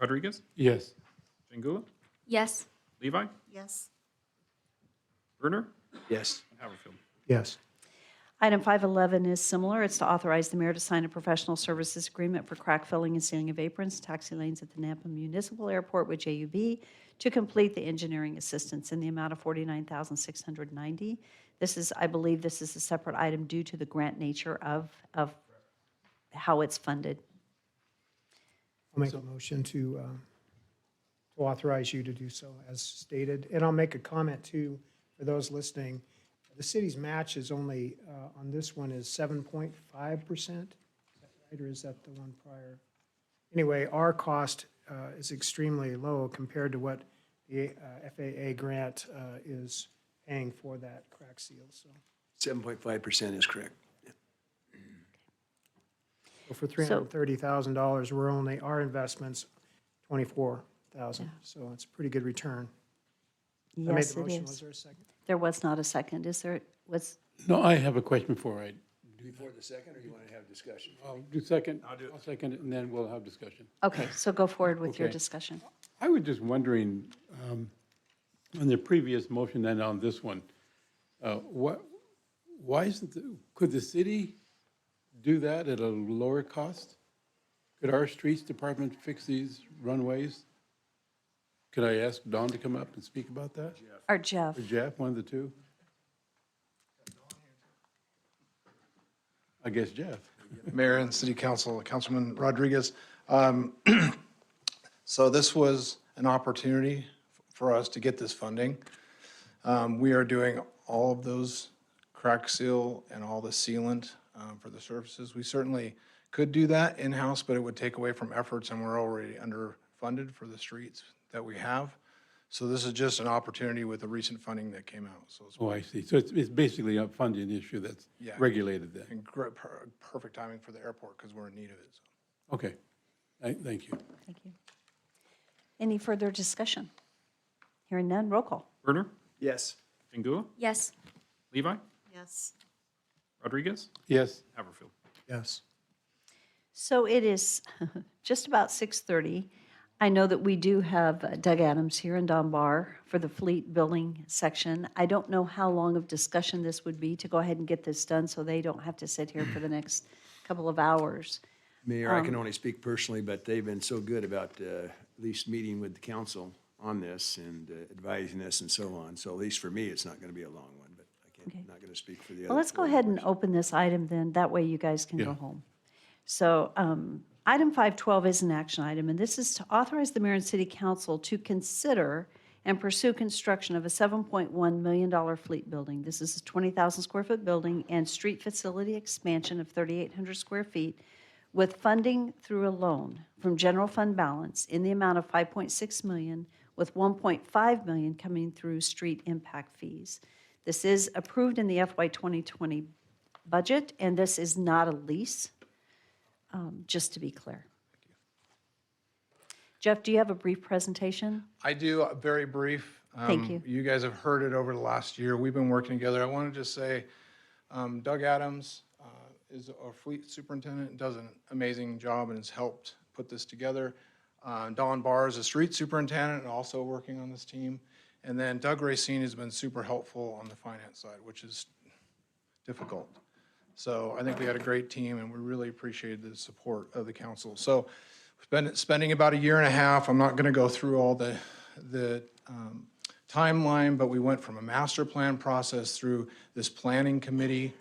Rodriguez? Yes. Jingula? Yes. Levi? Yes. Brunner? Yes. And Haverfield. Yes. Item 511 is similar. It's to authorize the mayor to sign a professional services agreement for crack filling and sealing of aprons, taxi lanes at the Nampa Municipal Airport with JUB to complete the engineering assistance in the amount of $49,690. This is, I believe this is a separate item due to the grant nature of how it's funded. I'll make a motion to authorize you to do so as stated. And I'll make a comment too, for those listening. The city's match is only, on this one, is 7.5%. Is that right, or is that the one prior? Anyway, our cost is extremely low compared to what the FAA grant is paying for that crack seal, so. 7.5% is correct. For $330,000, we're only, our investment's $24,000, so it's a pretty good return. I made Yes, the it motion. is. Was there a second? There was not a second. Is there, was, No, I have a question before I do Before the second, or you want to have discussion? I'll do second. I'll second it, and then we'll have discussion. okay, so go forward with your Okay. discussion. I was just wondering, on the previous motion and on this one, why isn't, could the city do that at a lower cost? Could our streets department fix these runways? Could I ask Don to come up and speak about that? Or Jeff? Or Jeff, one of the two? I guess Jeff. Mayor and City Council, Councilman Rodriguez. So this was an opportunity for us to get this funding. We are doing all of those crack seal and all the sealant for the surfaces. We certainly could do that in-house, but it would take away from efforts, and we're already underfunded for the streets that we have. So this is just an opportunity with the recent funding that came out. So it's Oh, I see. So it's basically a funding issue that's Yeah. regulated then. and perfect timing for the airport because we're in need of it. So. Okay. Thank you. Thank you. Any further discussion? Hearing none, roll call. Brunner? Yes. Jingula? Yes. Levi? Yes. Rodriguez? Yes. Haverfield. Yes. So it is just about 6:30. I know that we do have Doug Adams here and Don Barr for the fleet billing section. I don't know how long of discussion this would be to go ahead and get this done so they don't have to sit here for the next couple of hours. Mayor, I can only speak personally, but they've been so good about at least meeting with the council on this and advising us and so on. So at least for me, it's not going to be a long one, but I'm not going to speak for the other. Well, let's go board ahead and members. open this item then. That way you guys can go Yeah. home. So item 512 is an action item, and this is to authorize the mayor and city council to consider and pursue construction of a $7.1 million fleet building. This is a 20,000 square foot building and street facility expansion of 3,800 square feet with funding through a loan from general fund balance in the amount of $5.6 million, with $1.5 million coming through street impact fees. This is approved in the FY 2020 budget, and this is not a lease, just to be clear. Jeff, do you have a brief presentation? I do, very brief. Thank you. You guys have heard it over the last year. We've been working together. I want to just say Doug Adams is our fleet superintendent, does an amazing job and has helped put this together. Don Barr is a street superintendent and also working on this team. And then Doug Racine has been super helpful on the finance side, which is difficult. So I think we had a great team and we really appreciated the support of the council. So spending about a year and a half, I'm not going to go through all the timeline, but we went from a master plan process through this planning committee.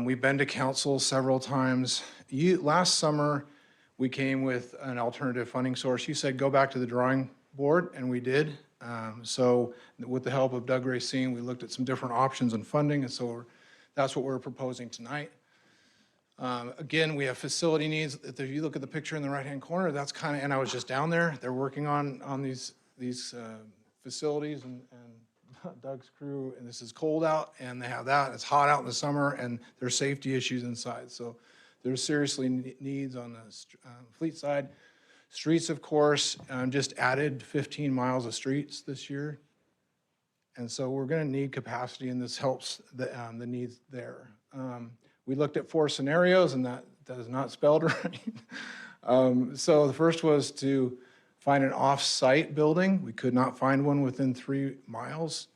We've been to council several times. Last summer, we came with an alternative funding source. You said, go back to the drawing board, and we did. So with the help of Doug Racine, we looked at some different options and funding, and so that's what we're proposing tonight. Again, we have facility needs. If you look at the picture in the right-hand corner, that's kind of, and I was just down there, they're working on these facilities and Doug's crew, and this is cold out, and they have that, it's hot out in the summer, and there's safety issues inside. So there's seriously needs on the fleet side. Streets, of course, just added 15 miles of streets this year. And so we're gonna need capacity, and this helps the needs there. We looked at 4 scenarios, and that is not spelled right. So the first was to find an off-site building. We could not find one within 3 miles.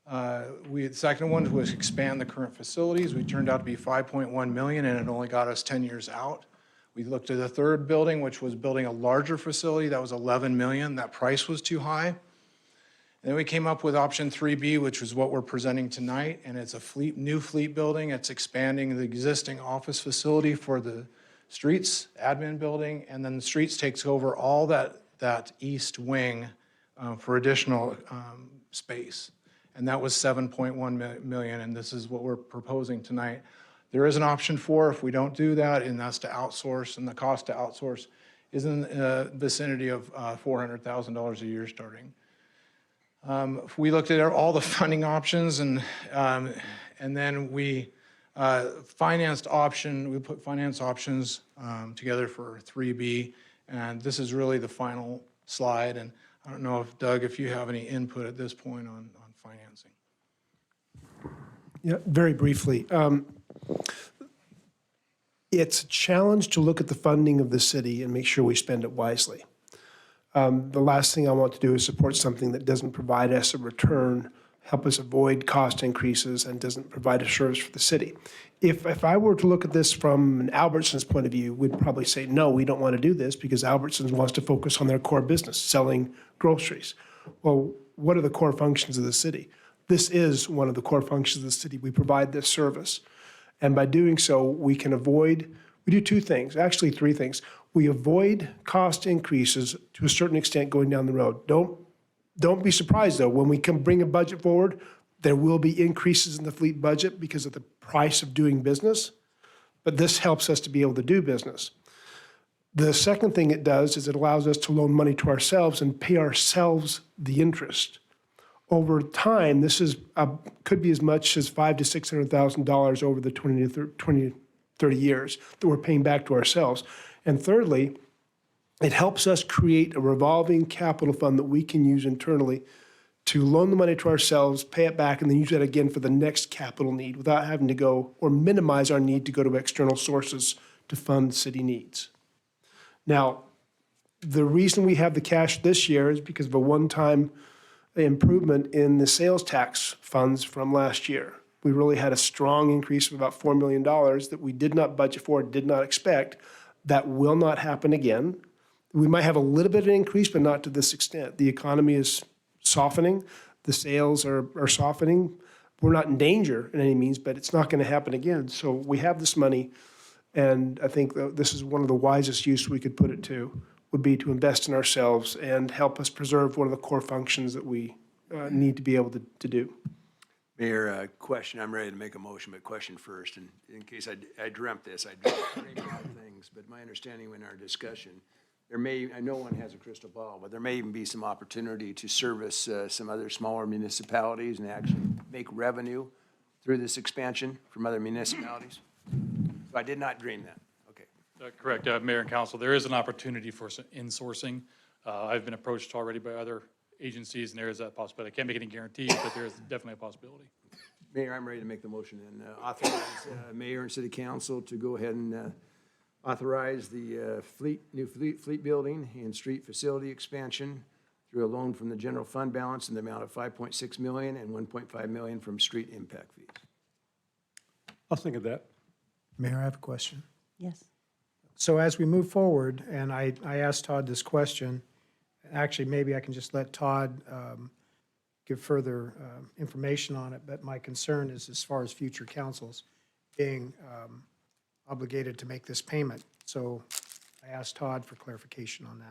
The second one was expand the current facilities. We turned out to be 5.1 million, and it only got us 10 years out. We looked at the third building, which was building a larger facility. That was 11 million. That price was too high. And then we came up with option 3B, which was what we're presenting tonight, and it's a new fleet building. It's expanding the existing office facility for the streets admin building, and then the streets takes over all that east wing for additional space. And that was 7.1 million, and this is what we're proposing tonight. There is an option 4 if we don't do that, and that's to outsource, and the cost to outsource is in the vicinity of $400,000 a year starting. If we looked at all the funding options, and then we put finance options together for 3B, and this is really the final slide. And I don't know if, Doug, if you have any input at this point on financing. Yeah, very briefly. It's a challenge to look at the funding of the city and make sure we spend it wisely. The last thing I want to do is support something that doesn't provide us a return, help us avoid cost increases, and doesn't provide a service for the city. If I were to look at this from an Albertsons point of view, we'd probably say, no, we don't want to do this because Albertsons wants to focus on their core business, selling groceries. Well, what are the core functions of the city? This is one of the core functions of the city. We provide this service. And by doing so, we do 2 things, actually 3 things. We avoid cost increases to a certain extent going down the road. Don't be surprised, though, when we can bring a budget forward, there will be increases in the fleet budget because of the price of doing business, but this helps us to be able to do business. The second thing it does is it allows us to loan money to ourselves and pay ourselves the interest. Over time, this could be as much as $500,000 to $600,000 over the 20 to 30 years that we're paying back to ourselves. And thirdly, it helps us create a revolving capital fund that we can use internally to loan the money to ourselves, pay it back, and then use that again for the next capital need without having to go or minimize our need to go to external sources to fund city needs. Now, the reason we have the cash this year is because of a one-time improvement in the sales tax funds from last year. We really had a strong increase of about $4 million that we did not budget for, did not expect. That will not happen again. We might have a little bit of an increase, but not to this extent. The economy is softening. The sales are softening. We're not in danger in any means, but it's not going to happen again. So we have this money, and I think this is one of the wisest use we could put it to, would be to invest in ourselves and help us preserve one of the core functions that we need to be able to do. Mayor, question, I'm ready to make a motion, but question first, and in case I dreamt this, I dreamt a lot of things, but my understanding in our discussion, no one has a crystal ball, but there may even be some opportunity to service some other smaller municipalities and actually make revenue through this expansion from other municipalities. So I did not dream that. Okay. Correct, Mayor and Council. There is an opportunity for some insourcing. I've been approached already by other agencies, and there is that possibility. I can't make any guarantees, but there is definitely a possibility. Mayor, I'm ready to make the motion and authorize Mayor and City Council to go ahead and authorize the new fleet building and street facility expansion through a loan from the general fund balance in the amount of $5.6 million and $1.5 million from street impact fees. I'll think of that. Mayor, I have a question. Yes. So as we move forward, and I asked Todd this question, actually, maybe I can just let Todd give further information on it, but my concern is as far as future councils being obligated to make this payment. So I asked Todd for clarification on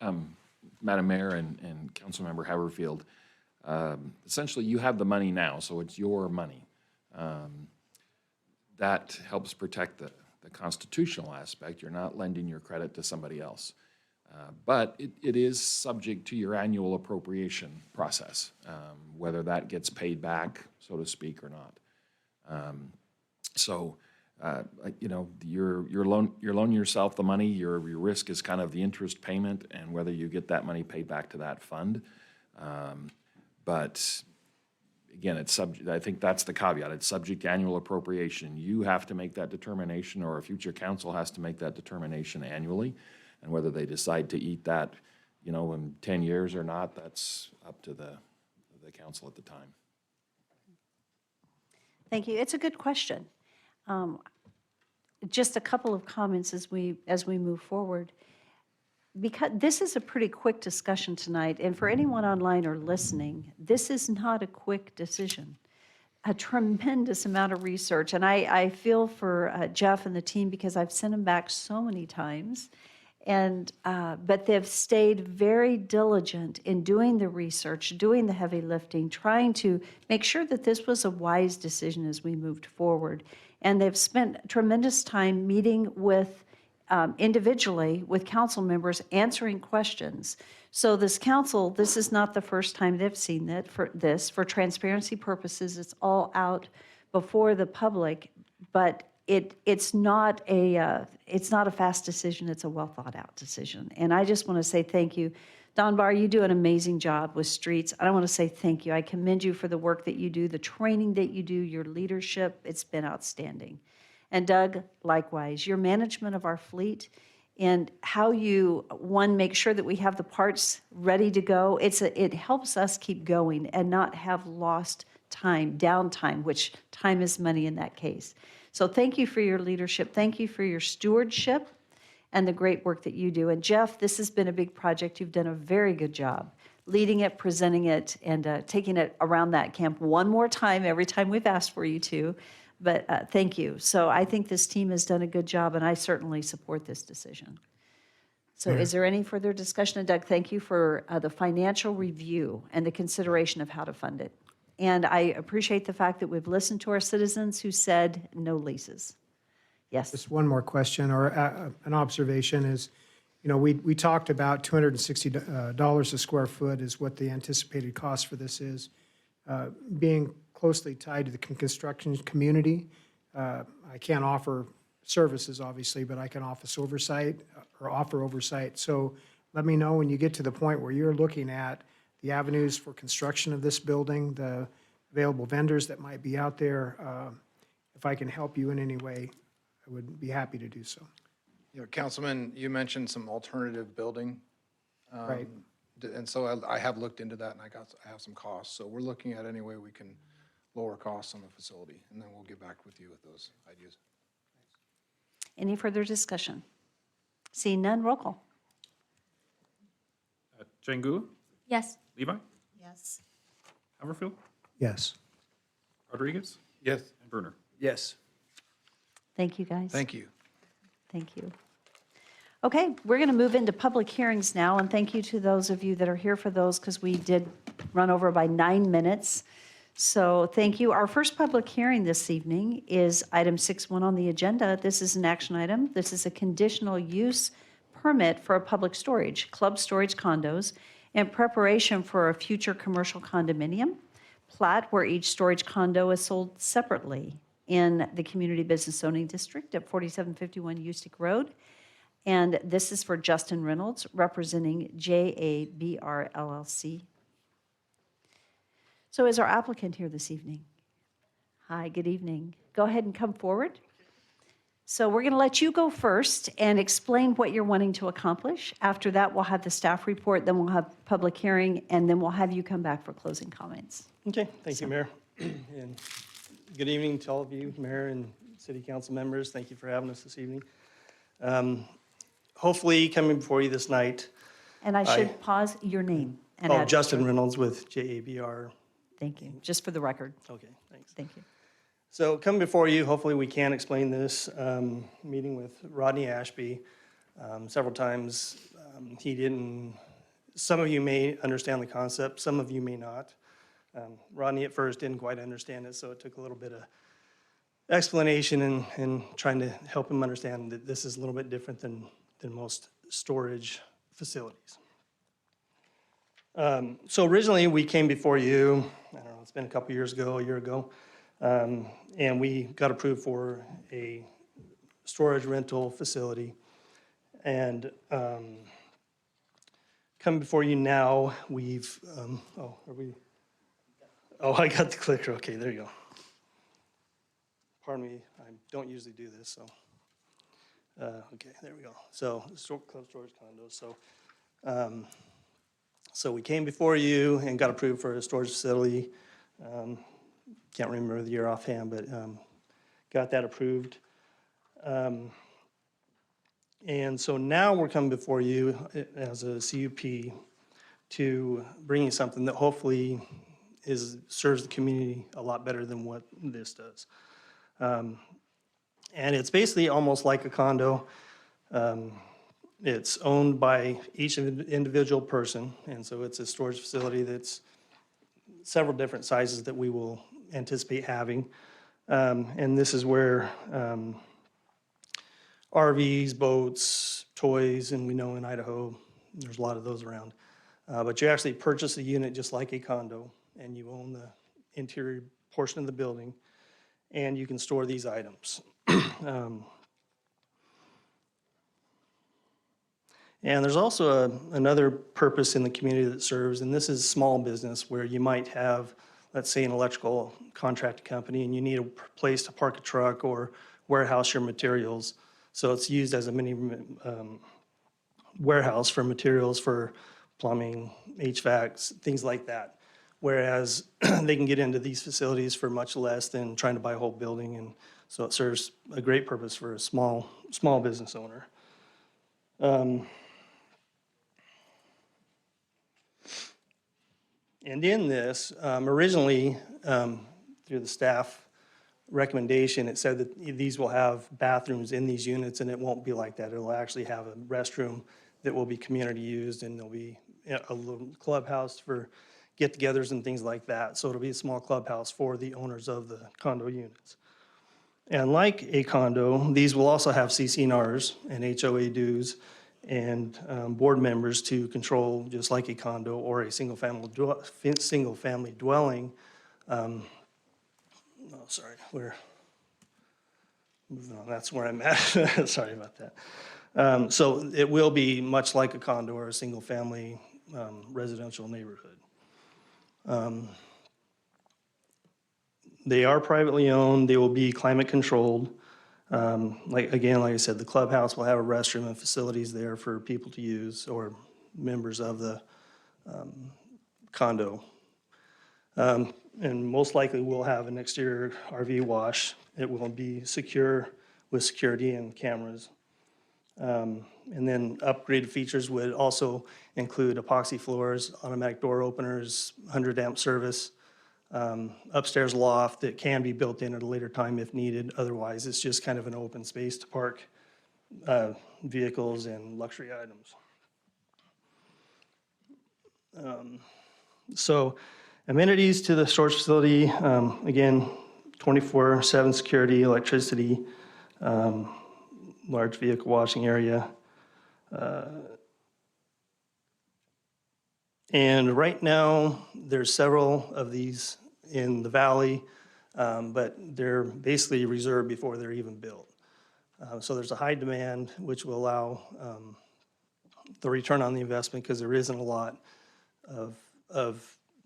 that. Madam Mayor and Councilmember Haverfield, essentially you have the money now, so it's your money. That helps protect the constitutional aspect. You're not lending your credit to somebody else. But it is subject to your annual appropriation process, whether that gets paid back, so to speak, or not. So, you know, you're loaning yourself the money, your risk is kind of the interest payment and whether you get that money paid back to that fund. But again, it's subject, I think that's the caveat, it's subject to annual appropriation. You have to make that determination, or a future council has to make that determination annually. And whether they decide to eat that, you know, in 10 years or not, that's up to the council at the time. Thank you. It's a good question. Just a couple of comments as we move forward. Because this is a pretty quick discussion tonight, and for anyone online or listening, this is not a quick decision. A tremendous amount of research, and I feel for Jeff and the team because I've sent them back so many times, and but they've stayed very diligent in doing the research, doing the heavy lifting, trying to make sure that this was a wise decision as we moved forward. And they've spent tremendous time meeting with individually with council members answering questions. So this council, this is not the first time they've seen that for transparency purposes, it's all out before the public, but it's not a fast decision, it's a well thought out decision. And I just want to say thank you. Don Barr, you do an amazing job with streets. I want to say thank you. I commend you for the work that you do, the training that you do, your leadership. It's been outstanding. And Doug, likewise, your management of our fleet and how you, one, make sure that we have the parts ready to go. It helps us keep going and not have lost time, downtime, which time is money in that case. So thank you for your leadership. Thank you for your stewardship and the great work that you do. And Jeff, this has been a big project. You've done a very good job leading it, presenting it, and taking it around that camp one more time every time we've asked for you to. But thank you. So I think this team has done a good job, and I certainly support this decision. So is there any further discussion? And Doug, thank you for the financial review and the consideration of how to fund it. And I appreciate the fact that we've listened to our citizens who said no leases. Yes. Just one more question or an observation is, you know, we talked about $260 a square foot is what the anticipated cost for this is. Being closely tied to the construction community, I can't offer services, obviously, but I can offer oversight. So let me know when you get to the point where you're looking at the avenues for construction of this building, the available vendors that might be out there. If I can help you in any way, I would be happy to do so. You know, Councilman, you mentioned some alternative building. Right. And so I have looked into that and I have some costs. So we're looking at any way we can lower costs on the facility, and then we'll get back with you with those ideas. Any further discussion? Seeing none, roll call. Jangula? Yes. Levi? Yes. Haverfield? Yes. Rodriguez? Yes. And Brunner? Yes. Thank you, guys. Thank you. Thank you. Okay, we're going to move into public hearings now, and thank you to those of you that are here for those because we did run over by 9 minutes. So thank you. Our first public hearing this evening is item 6.1 on the agenda. This is an action item. This is a conditional use permit for a public storage, club storage condos, in preparation for a future commercial condominium plat where each storage condo is sold separately in the Community Business Zoning District at 4751 Ustick Road. And this is for Justin Reynolds, representing JABR LLC. So is our applicant here this evening? Hi, good evening. Go ahead and come forward. So we're going to let you go first and explain what you're wanting to accomplish. After that, we'll have the staff report, then we'll have public hearing, and then we'll have you come back for closing comments. Okay, thank you, Mayor. And good evening to all of you, Mayor and City Council members. Thank you for having us this evening. Hopefully, coming before you this night. And I should pause your name and address. Justin Reynolds with JABR. Thank you, just for the record. Okay, thanks. Thank you. So coming before you, hopefully we can explain this, meeting with Rodney Ashby. Several times, he didn't, some of you may understand the concept, some of you may not. Rodney at first didn't quite understand it, so it took a little bit of explanation and trying to help him understand that this is a little bit different than most storage facilities. So originally, we came before you, I don't know, it's been a couple years ago, a year ago, and we got approved for a storage rental facility. And coming before you now, we've, I got the clicker, okay, there you go. Pardon me, I don't usually do this, so. Okay, there we go. So, club storage condos, so we came before you and got approved for a storage facility. Can't remember the year offhand, but got that approved. And so now we're coming before you as a CUP to bring you something that hopefully serves the community a lot better than what this does. And it's basically almost like a condo. It's owned by each individual person, and so it's a storage facility that's several different sizes that we will anticipate having. And this is where RVs, boats, toys, and we know in Idaho, there's a lot of those around. But you actually purchase a unit just like a condo, and you own the interior portion of the building, and you can store these items. And there's also another purpose in the community that serves, and this is small business where you might have, let's say, an electrical contract company, and you need a place to park a truck or warehouse your materials. So it's used as a mini warehouse for materials for plumbing, HVAC, things like that. Whereas they can get into these facilities for much less than trying to buy a whole building, and so it serves a great purpose for a small business owner. And in this, originally, through the staff recommendation, it said that these will have bathrooms in these units, and it won't be like that. It'll actually have a restroom that will be community used, and there'll be a little clubhouse for get-togethers and things like that. So it'll be a small clubhouse for the owners of the condo units. And like a condo, these will also have CC&Rs and HOA dues and board members to control, just like a condo or a single-family dwelling. We're moving on. That's where I'm at. Sorry about that. So it will be much like a condo or a single-family residential neighborhood. They are privately owned. They will be climate controlled. Like I said, the clubhouse will have a restroom and facilities there for people to use or members of the condo. And most likely we'll have an exterior RV wash. It will be secure with security and cameras. And then upgraded features would also include epoxy floors, automatic door openers, 100 amp service, upstairs loft that can be built in at a later time if needed. Otherwise, it's just kind of an open space to park vehicles and luxury items. So amenities to the storage facility, again, 24/7 security, electricity, large vehicle washing area. And right now, there's several of these in the valley, but they're basically reserved before they're even built. So there's a high demand, which will allow the return on the investment because there isn't a lot of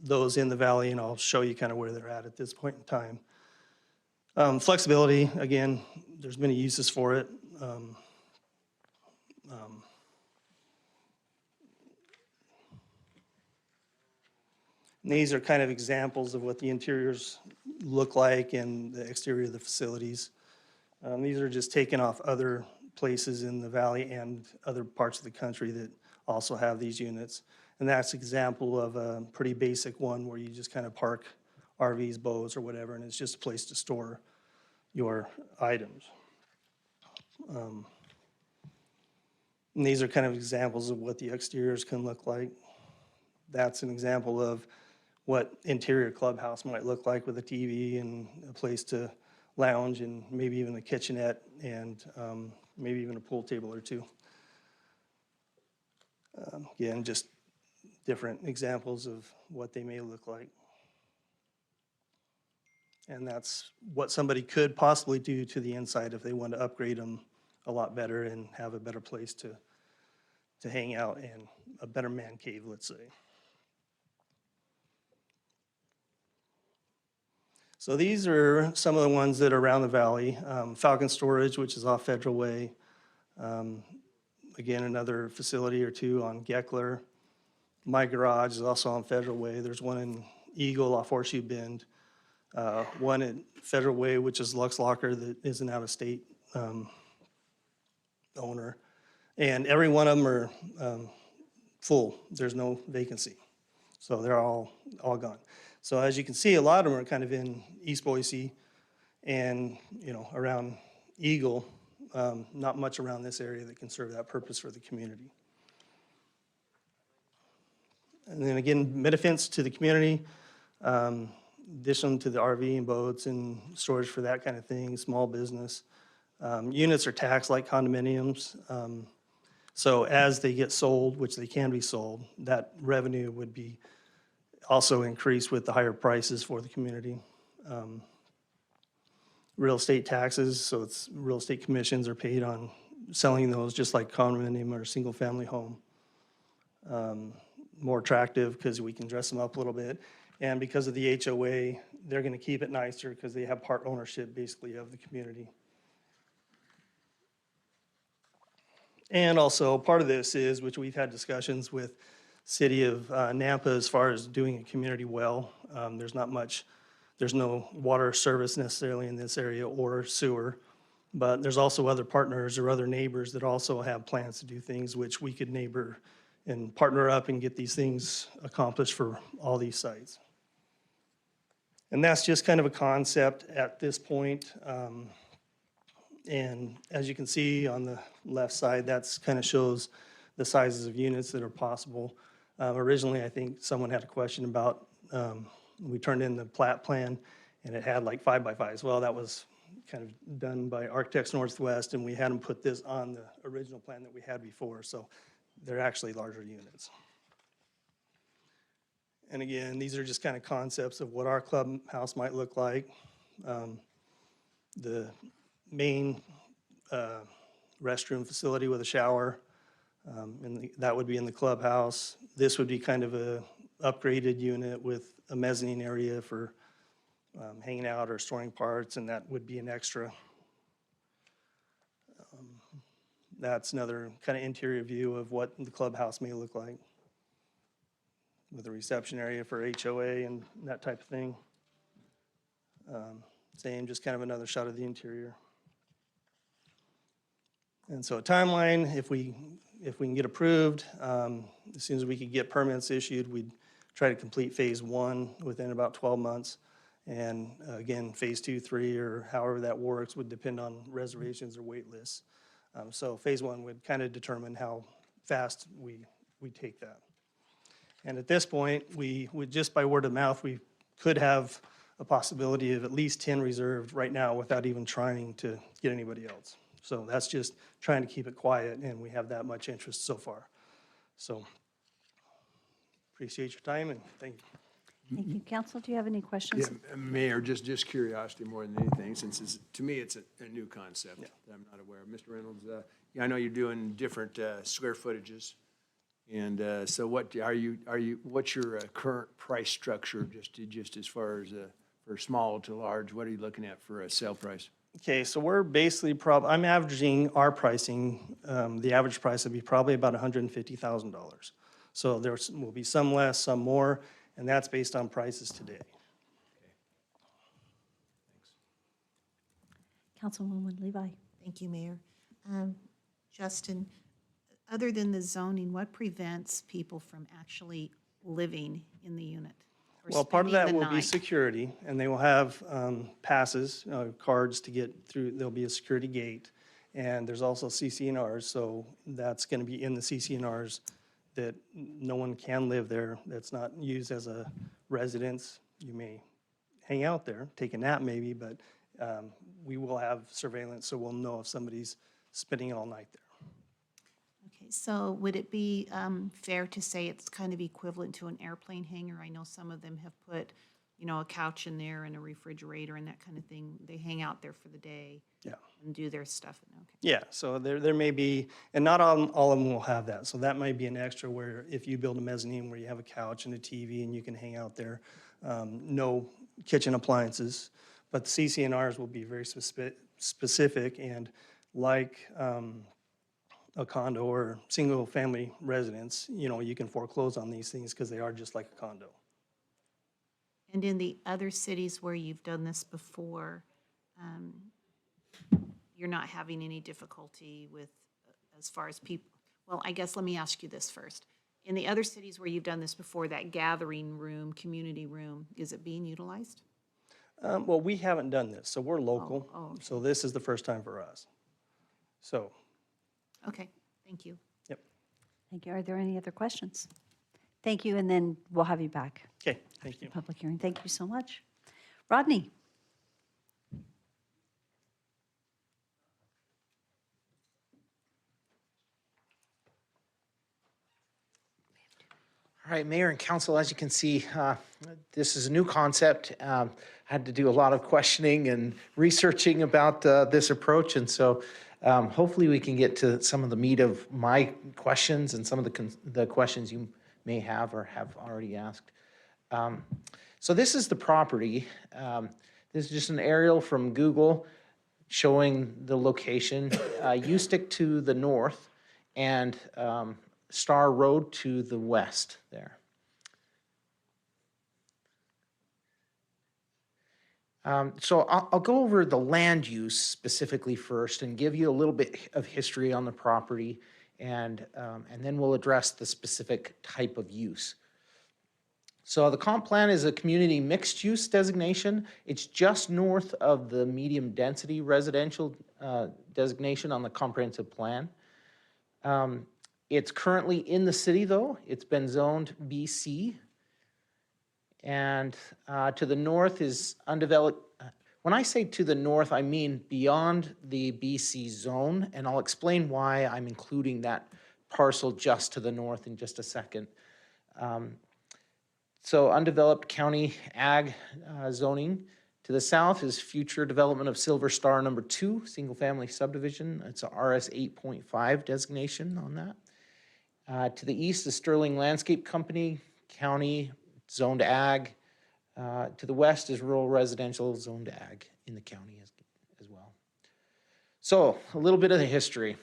those in the valley, and I'll show you kind of where they're at this point in time. Flexibility, again, there's many uses for it. These are kind of examples of what the interiors look like and the exterior of the facilities. These are just taken off other places in the valley and other parts of the country that also have these units. And that's an example of a pretty basic one where you just kind of park RVs, boats, or whatever, and it's just a place to store your items. And these are kind of examples of what the exteriors can look like. That's an example of what interior clubhouse might look like with a TV and a place to lounge and maybe even a kitchenette and maybe even a pool table or two. Again, just different examples of what they may look like. And that's what somebody could possibly do to the inside if they want to upgrade them a lot better and have a better place to hang out and a better man cave, let's say. So these are some of the ones that are around the valley. Falcon Storage, which is off Federal Way. Again, another facility or two on Geckler. My Garage is also on Federal Way. There's one in Eagle off Horseshoe Bend. One at Federal Way, which is Lux Locker, that is an out-of-state owner. And every one of them are full. There's no vacancy. So they're all gone. So as you can see, a lot of them are kind of in East Boise and, around Eagle. Not much around this area that can serve that purpose for the community. And then again, benefits to the community, addition to the RV and boats and storage for that kind of thing, small business. Units are taxed like condominiums. So as they get sold, which they can be sold, that revenue would be also increased with the higher prices for the community. Real estate taxes, so it's real estate commissions are paid on selling those, just like condominium or single-family home. More attractive because we can dress them up a little bit. And because of the HOA, they're going to keep it nicer because they have part ownership basically of the community. And also part of this is, which we've had discussions with City of Nampa as far as doing a community well. There's no water service necessarily in this area or sewer, but there's also other partners or other neighbors that also have plans to do things which we could neighbor and partner up and get these things accomplished for all these sites. And that's just kind of a concept at this point. And as you can see on the left side, that's kind of shows the sizes of units that are possible. Originally, I think someone had a question about, we turned in the plat plan and it had like 5x5s. Well, that was kind of done by Architects Northwest, and we had them put this on the original plan that we had before. So they're actually larger units. And again, these are just kind of concepts of what our clubhouse might look like. The main restroom facility with a shower, and that would be in the clubhouse. This would be kind of a upgraded unit with a mezzanine area for hanging out or storing parts, and that would be an extra. That's another kind of interior view of what the clubhouse may look like, with a reception area for HOA and that type of thing. Same, just kind of another shot of the interior. And so a timeline, if we can get approved, as soon as we could get permits issued, we'd try to complete phase 1 within about 12 months. And again, phase 2, 3, or however that works would depend on reservations or wait lists. So phase 1 would kind of determine how fast we take that. And at this point, we would, just by word of mouth, we could have a possibility of at least 10 reserved right now without even trying to get anybody else. So that's just trying to keep it quiet, and we have that much interest so far. So appreciate your time, and thank you. Thank you. Council, do you have any questions? Yeah, Mayor, just curiosity more than anything, since it's, to me, it's a new concept that I'm not aware of. Mr. Reynolds, I know you're doing different square footages. And so what's your current price structure, just as far as for small to large? What are you looking at for a sale price? Okay, so we're basically I'm averaging our pricing, the average price would be probably about $150,000. So there will be some less, some more, and that's based on prices today. Councilwoman Levi. Thank you, Mayor. Justin, other than the zoning, what prevents people from actually living in the unit? Or Well, part of that spending the will be night? security, and they will have passes, cards to get through. There'll be a security gate, and there's also CCNRs, so that's going to be in the CCNRs that no one can live there. That's not used as a residence. You may hang out there, take a nap maybe, but we will have surveillance, so we'll know if somebody's spending all night there. Okay, So would it be fair to say it's kind of equivalent to an airplane hangar? I know some of them have put, you know, a couch in there and a refrigerator and that kind of thing. They hang out there for the day. Yeah. And do their stuff. Okay. Yeah, so there may be, and not all of them will have that. So that might be an extra where if you build a mezzanine where you have a couch and a TV and you can hang out there, no kitchen appliances. But the CCNRs will be very specific and like a condo or single-family residence, you know, you can foreclose on these things because they are just like a condo. And in the other cities where you've done this before, you're not having any difficulty with, as far as people, well, I guess let me ask you this first. In the other cities where you've done this before, that gathering room, community room, is it being utilized? Well, we haven't done this, so we're local. okay. So this is the first time for us. So, Okay, thank you. yep. Thank you. Are there any other questions? Thank you, and then we'll have you back. Okay, thank you. Public hearing. Thank you so much. Rodney? All right, Mayor and Council, as you can see, this is a new concept. Had to do a lot of questioning and researching about this approach, and so hopefully we can get to some of the meat of my questions and some of the questions you may have or have already asked. So this is the property. This is just an aerial from Google showing the location. You stick to the north and Star Road to the west there. So I'll go over the land use specifically first and give you a little bit of history on the property, and then we'll address the specific type of use. So the comp plan is a community mixed use designation. It's just north of the medium density residential designation on the comprehensive plan. It's currently in the city though. It's been zoned BC. And to the north is undeveloped. When I say to the north, I mean beyond the BC zone, and I'll explain why I'm including that parcel just to the north in just a second. So undeveloped county ag zoning. To the south is future development of Silver Star number 2, single family subdivision. It's a RS 8.5 designation on that. To the east is Sterling Landscape Company, county zoned ag. To the west is rural residential zoned ag in the county as well. So a little bit of the history.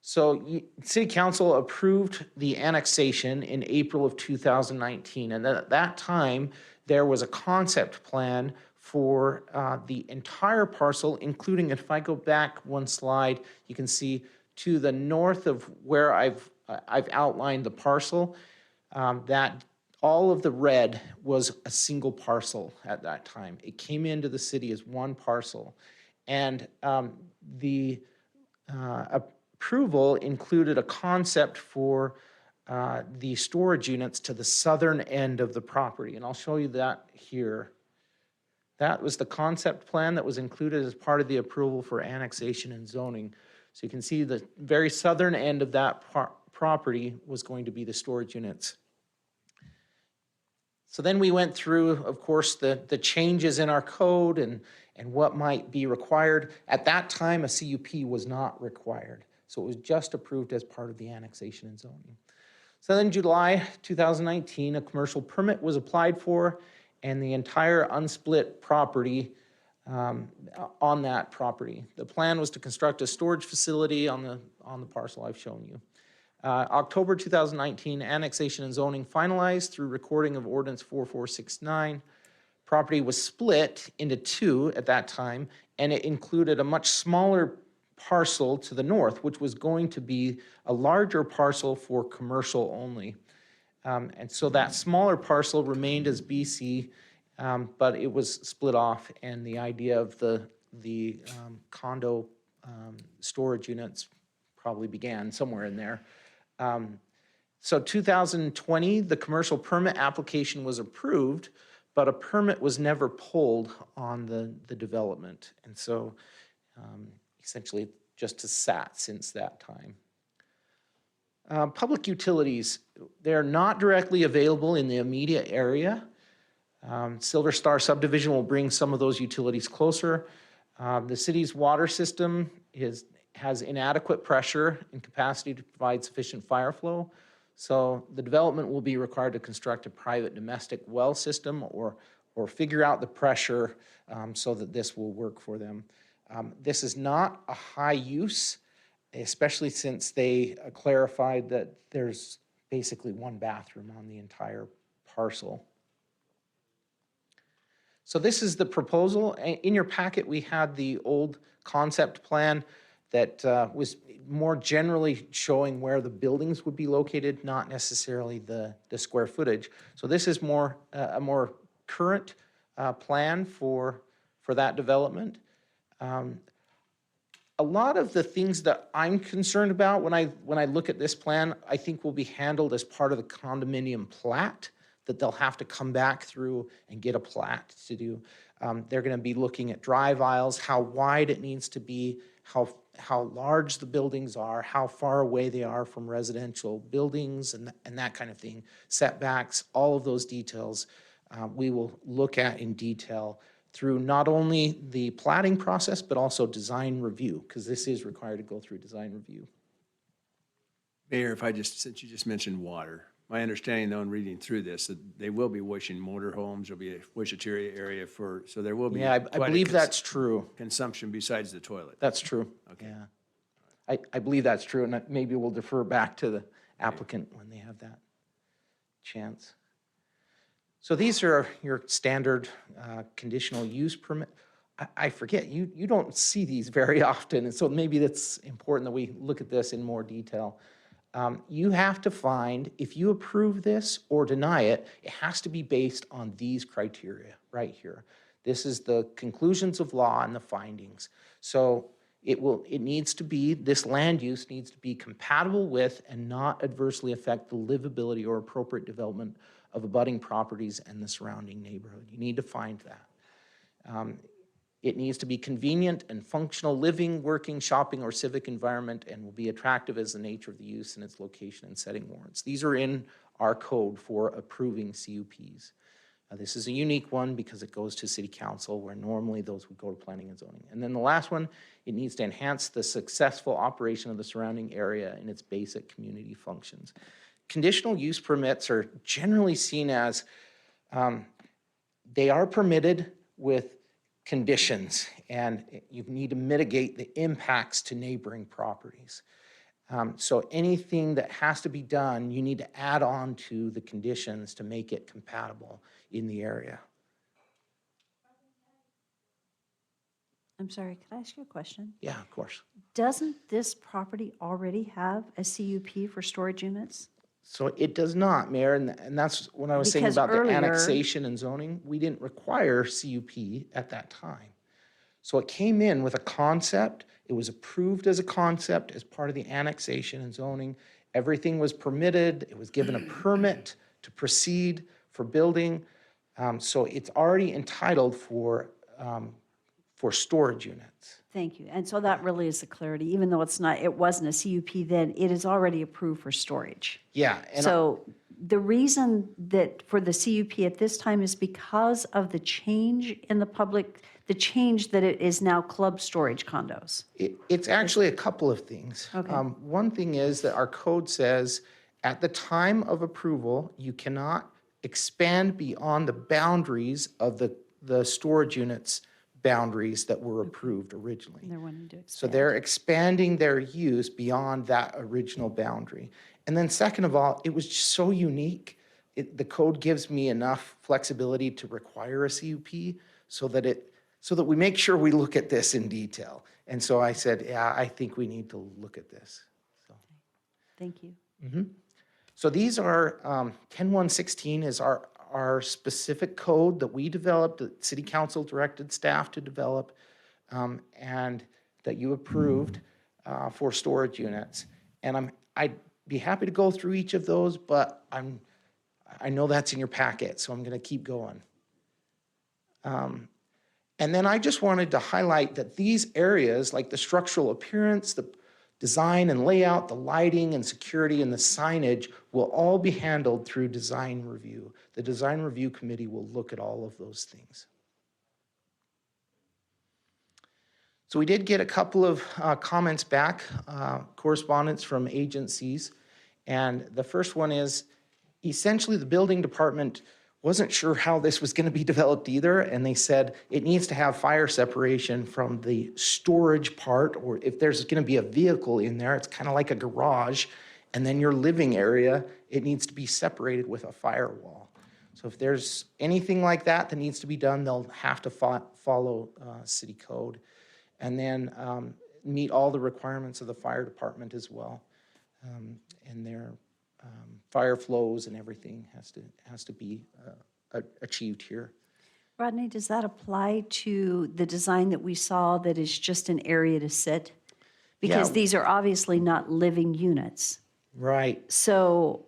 So City Council approved the annexation in April of 2019. And at that time, there was a concept plan for the entire parcel, including, if I go back one slide, you can see to the north of where I've outlined the parcel, that all of the red was a single parcel at that time. It came into the city as one parcel. And the approval included a concept for the storage units to the southern end of the property. And I'll show you that here. That was the concept plan that was included as part of the approval for annexation and zoning. So you can see the very southern end of that property was going to be the storage units. So then we went through, of course, the changes in our code and what might be required. At that time, a CUP was not required. So it was just approved as part of the annexation and zoning. So then July 2019, a commercial permit was applied for, and the entire unsplit property on that property. The plan was to construct a storage facility on the parcel I've shown you. October 2019, annexation and zoning finalized through recording of ordinance 4469. Property was split into two at that time, and it included a much smaller parcel to the north, which was going to be a larger parcel for commercial only. And so that smaller parcel remained as BC, but it was split off, and the idea of the condo storage units probably began somewhere in there. So 2020, the commercial permit application was approved, but a permit was never pulled on the development. And so essentially just has sat since that time. Public utilities, they're not directly available in the immediate area. Silver Star subdivision will bring some of those utilities closer. The city's water system has inadequate pressure and capacity to provide sufficient fire flow. So the development will be required to construct a private domestic well system or figure out the pressure so that this will work for them. This is not a high use, especially since they clarified that there's basically one bathroom on the entire parcel. So this is the proposal. In your packet, we had the old concept plan that was more generally showing where the buildings would be located, not necessarily the square footage. So this is more a more current plan for that development. A lot of the things that I'm concerned about when I look at this plan, I think will be handled as part of the condominium plat, that they'll have to come back through and get a plat to do. They're going to be looking at drive aisles, how wide it needs to be, how large the buildings are, how far away they are from residential buildings and that kind of thing, setbacks, all of those details we will look at in detail through not only the platting process, but also design review, because this is required to go through design review. Mayor, since you just mentioned water, my understanding though in reading through this, that they will be washing motorhomes, there'll be a washatoria area so there will be. Yeah, I quite a believe that's true. Consumption besides the toilet. That's true. Okay. Yeah. I believe that's true, and maybe we'll defer back to the applicant when they have that chance. So these are your standard conditional use permit. I forget, you don't see these very often, and so maybe that's important that we look at this in more detail. You have to find, if you approve this or deny it, it has to be based on these criteria right here. This is the conclusions of law and the findings. So it needs to be, this land use needs to be compatible with and not adversely affect the livability or appropriate development of abutting properties and the surrounding neighborhood. You need to find that. It needs to be convenient and functional living, working, shopping, or civic environment, and will be attractive as the nature of the use and its location and setting warrants. These are in our code for approving CUPs. This is a unique one because it goes to City Council, where normally those would go to Planning and Zoning. And then the last one, it needs to enhance the successful operation of the surrounding area and its basic community functions. Conditional use permits are generally seen as, they are permitted with conditions, and you need to mitigate the impacts to neighboring properties. So anything that has to be done, you need to add on to the conditions to make it compatible in the area. I'm sorry, could I ask you a question? Yeah, of course. Doesn't this property already have a CUP for storage units? So it does not, Mayor, and that's when I was saying Because about the earlier- annexation and zoning, we didn't require CUP at that time. So it came in with a concept, it was approved as a concept as part of the annexation and zoning. Everything was permitted, it was given a permit to proceed for building. So it's already entitled for storage units. Thank you. And so that really is the clarity, even though it wasn't a CUP then, it is already approved for storage. Yeah. And So the reason that for the CUP at this time is because of the change in the public, the change that it is now club storage condos. It's actually a couple of things. Okay. One thing is that our code says at the time of approval, you cannot expand beyond the boundaries of the storage units boundaries that were approved originally. They're wanting to So expand. they're expanding their use beyond that original boundary. And then second of all, it was just so unique. The code gives me enough flexibility to require a CUP so that we make sure we look at this in detail. And so I said, yeah, I think we need to look at this. Thank you. So these are, 10116 is our specific code that we developed, that City Council directed staff to develop, and that you approved for storage units. And I'd be happy to go through each of those, but I know that's in your packet, so I'm gonna keep going. And then I just wanted to highlight that these areas, like the structural appearance, design and layout, the lighting and security and the signage will all be handled through design review. The design review committee will look at all of those things. So we did get a couple of comments back, correspondence from agencies. And the first one is, essentially the building department wasn't sure how this was going to be developed either. And they said it needs to have fire separation from the storage part, or if there's going to be a vehicle in there, it's kind of like a garage. And then your living area, it needs to be separated with a firewall. So if there's anything like that that needs to be done, they'll have to follow city code. And then meet all the requirements of the fire department as well. And their fire flows and everything has to be achieved here. Rodney, does that apply to the design that we saw that is just an area to sit? Because Yeah. these are obviously not living units. Right. So,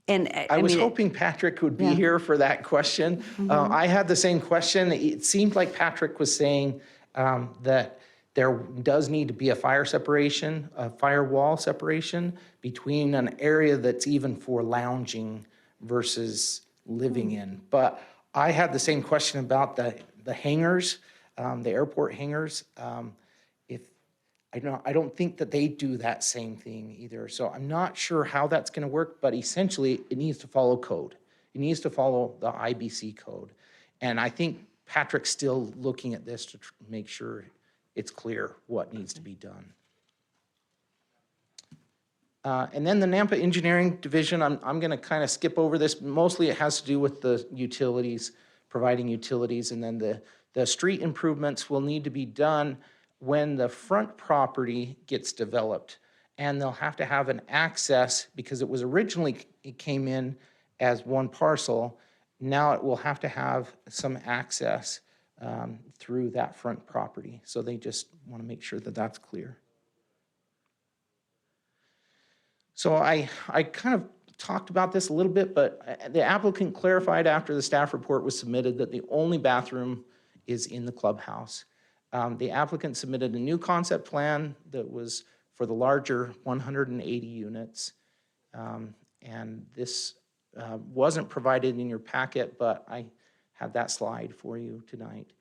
and I was mean, hoping Patrick would be Yeah. here for that question. I had the same question. It seemed like Patrick was saying that there does need to be a fire separation, a firewall separation between an area that's even for lounging versus living in. But I had the same question about the hangars, the airport hangars. I don't think that they do that same thing either. So I'm not sure how that's going to work, but essentially it needs to follow code. It needs to follow the IBC code. And I think Patrick's still looking at this to make sure it's clear what needs to be done. And then the Nampa Engineering Division, I'm going to kind of skip over this. Mostly it has to do with the utilities, providing utilities, and then the street improvements will need to be done when the front property gets developed. And they'll have to have an access, because it was originally, it came in as one parcel. Now it will have to have some access through that front property. So they just want to make sure that that's clear. So I kind of talked about this a little bit, but the applicant clarified after the staff report was submitted that the only bathroom is in the clubhouse. The applicant submitted a new concept plan that was for the larger 180 units. And this wasn't provided in your packet, but I have that slide for you tonight.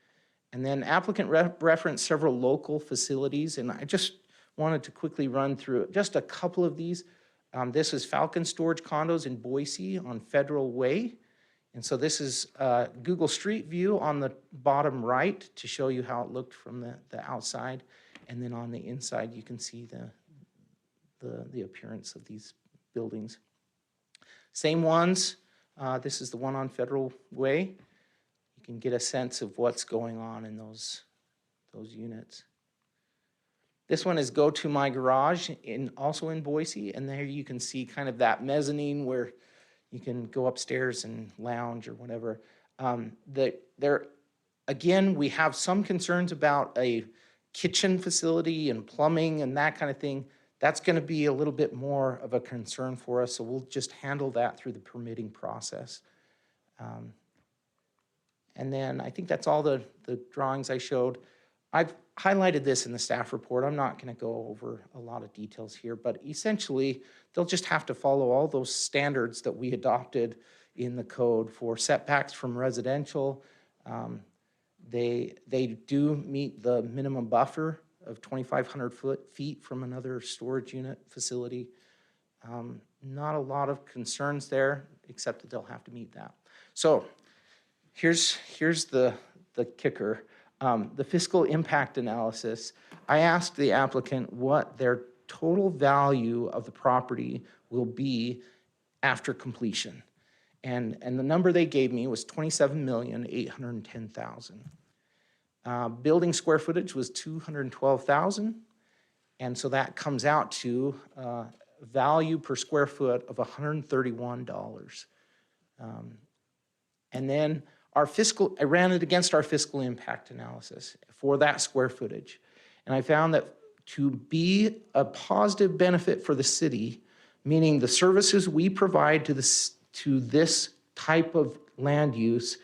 And then applicant referenced several local facilities, and I just wanted to quickly run through just a couple of these. This is Falcon Storage Condos in Boise on Federal Way. And so this is Google Street View on the bottom right to show you how it looked from the outside. And then on the inside, you can see the appearance of these buildings. Same ones. This is the one on Federal Way. You can get a sense of what's going on in those units. This one is Go To My Garage, also in Boise, and there you can see kind of that mezzanine where you can go upstairs and lounge or whatever. Again, we have some concerns about a kitchen facility and plumbing and that kind of thing. That's going to be a little bit more of a concern for us, so we'll just handle that through the permitting process. And then I think that's all the drawings I showed. I've highlighted this in the staff report. I'm not going to go over a lot of details here, but essentially they'll just have to follow all those standards that we adopted in the code for setbacks from residential. They do meet the minimum buffer of 2,500 feet from another storage unit facility. Not a lot of concerns there, except that they'll have to meet that. So here's the kicker. The fiscal impact analysis. I asked the applicant what their total value of the property will be after completion. And the number they gave me was $27,810,000. Building square footage was 212,000. And so that comes out to value per square foot of $131. And then I ran it against our fiscal impact analysis for that square footage. And I found that to be a positive benefit for the city, meaning the services we provide to this type of land use,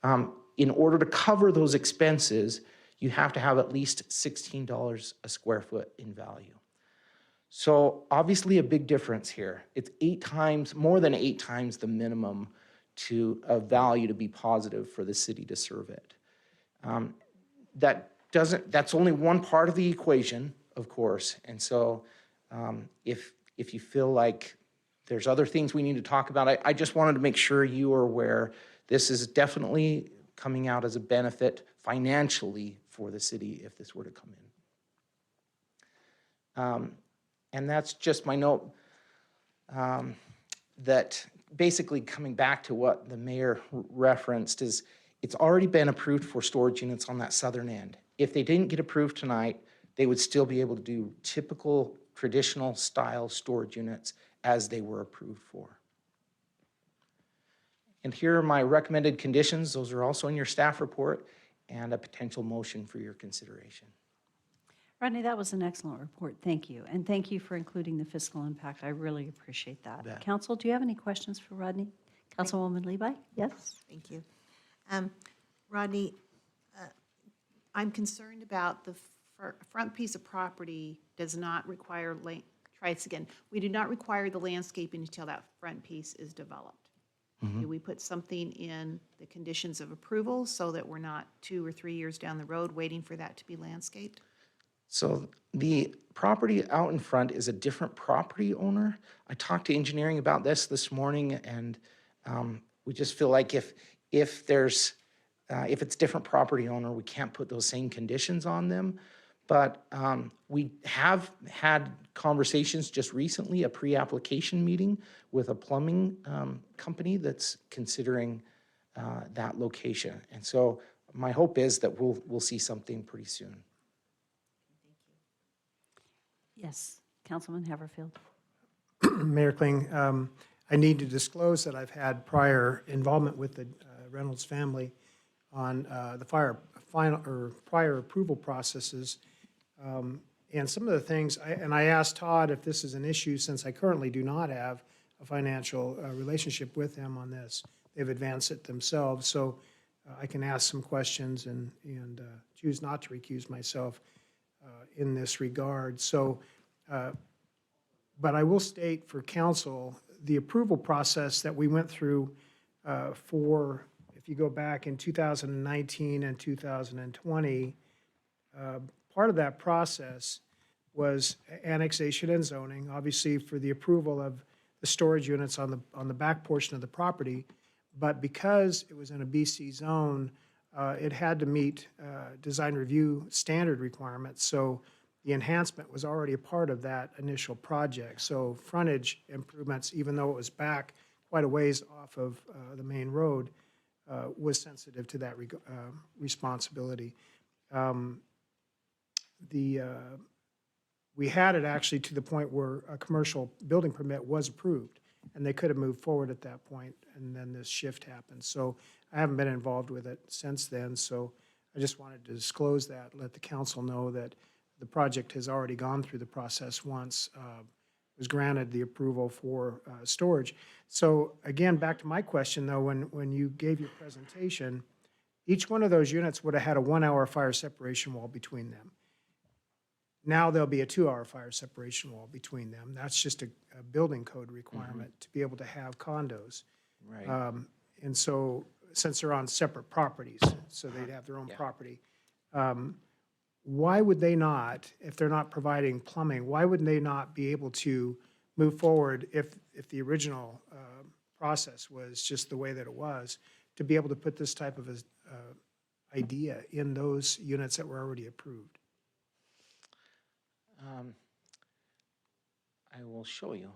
in order to cover those expenses, you have to have at least $16 a square foot in value. So obviously a big difference here. It's 8 times, more than 8 times the minimum to a value to be positive for the city to serve it. That's only one part of the equation, of course. And so if you feel like there's other things we need to talk about, I just wanted to make sure you are aware this is definitely coming out as a benefit financially for the city if this were to come in. And that's just my note that basically coming back to what the mayor referenced is it's already been approved for storage units on that southern end. If they didn't get approved tonight, they would still be able to do typical traditional style storage units as they were approved for. And here are my recommended conditions. Those are also in your staff report and a potential motion for your consideration. Rodney, that was an excellent report. Thank you. And thank you for including the fiscal impact. I really appreciate that. Bet. Council, do you have any questions for Rodney? Councilwoman Levi? Yes? Thank you. Rodney, I'm concerned about the front piece of property does not require, try this again, we do not require the landscaping until that front piece is developed. Do we put something in the conditions of approval so that we're not 2 or 3 years down the road waiting for that to be landscaped? So the property out in front is a different property owner. I talked to engineering about this morning, and we just feel like if it's different property owner, we can't put those same conditions on them. But we have had conversations just recently, a pre-application meeting with a plumbing company that's considering that location. And so my hope is that we'll see something pretty soon. Yes. Councilman Haverfield. Mayor Kling, I need to disclose that I've had prior involvement with the Reynolds family on the prior approval processes. And some of the things, I asked Todd if this is an issue since I currently do not have a financial relationship with him on this. They've advanced it themselves, so I can ask some questions and choose not to recuse myself in this regard. So, but I will state for council, the approval process that we went through for, if you go back in 2019 and 2020, part of that process was annexation and zoning, obviously for the approval of the storage units on the back portion of the property. But because it was in a BC zone, it had to meet design review standard requirements. So the enhancement was already a part of that initial project. So frontage improvements, even though it was back quite a ways off of the main road, was sensitive to that responsibility. We had it actually to the point where a commercial building permit was approved, and they could have moved forward at that point, and then this shift happened. So I haven't been involved with it since then, so I just wanted to disclose that, let the council know that the project has already gone through the process once, was granted the approval for storage. So again, back to my question though, when you gave your presentation, each one of those units would have had a 1-hour fire separation wall between them. Now there'll be a 2-hour fire separation wall between them. That's just a building code requirement to be able to have condos. Right. And so, since they're on separate properties, so they'd have their own property, why would they not, if they're not providing plumbing, why would they not be able to move forward if the original process was just the way that it was, to be able to put this type of idea in those units that were already approved? I will show you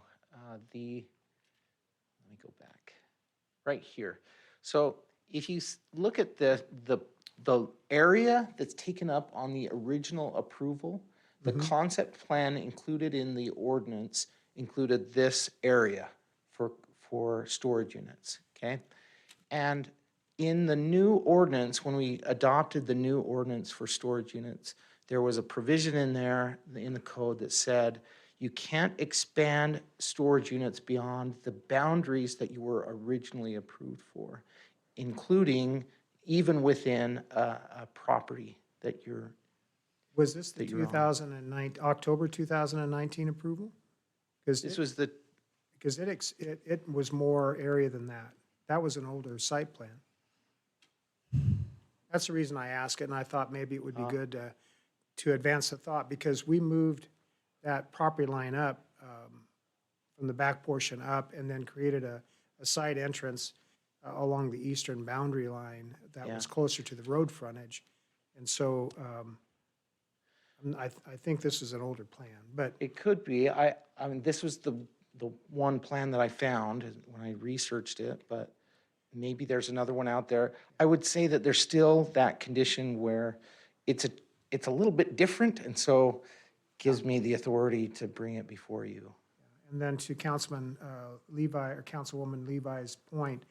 let me go back right here. So if you look at the area that's taken up on the original approval, the concept plan included in the ordinance included this area for storage units, okay? And in the new ordinance, when we adopted the new ordinance for storage units, there was a provision in there in the code that said you can't expand storage units beyond the boundaries that you were originally approved for, including even within a property that you're Was this the that you're on. 2009, October 2019 approval? Because This was the, because it was more area than that. That was an older site plan. That's the reason I ask it, and I thought maybe it would be good to advance the thought, because we moved that property line up from the back portion up and then created a side entrance along the eastern boundary line that was closer to the road frontage. And so I think this is an older plan, but it could be, I mean, this was the one plan that I found when I researched it, but maybe there's another one out there. I would say that there's still that condition where it's a little bit different, and so gives me the authority to bring it before you. And then to Councilman Levi, or Councilwoman Levi's point,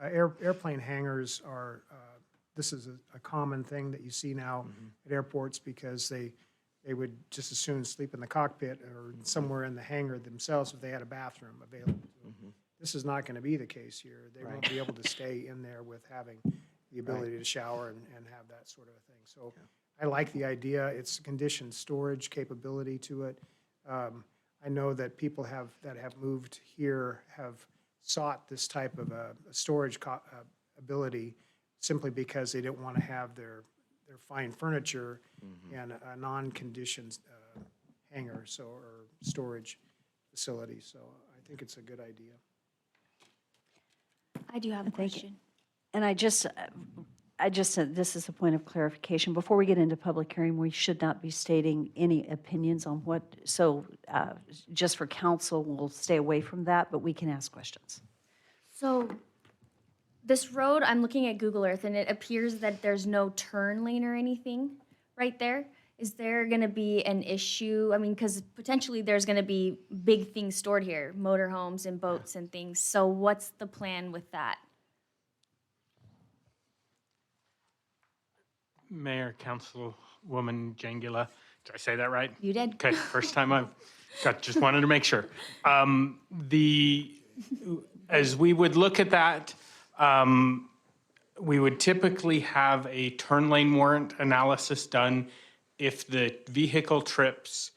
airplane hangars are, this is a common thing that you see now at airports, because they would just as soon sleep in the cockpit or somewhere in the hangar themselves if they had a bathroom available to them. This is not going to be the case here. They won't be able to stay in there with having the ability to shower and have that sort of a thing. So I like the idea. It's conditioned storage capability to it. I know that people that have moved here have sought this type of a storage ability simply because they didn't want to have their fine furniture in a non-conditioned hangar, or storage facility. So I think it's a good idea. I do have a Thank you. question. And I just said, this is a point of clarification. Before we get into public hearing, we should not be stating any opinions on what, so just for council, we'll stay away from that, but we can ask questions. So this road, I'm looking at Google Earth, and it appears that there's no turn lane or anything right there. Is there going to be an issue? I mean, because potentially there's going to be big things stored here, motorhomes and boats and things. So what's the plan with that? Mayor, Councilwoman Jangula, did I say that right? You did. Okay, first time I've just wanted to make sure. As we would look at that, we would typically have a turn lane warrant analysis done if the vehicle trips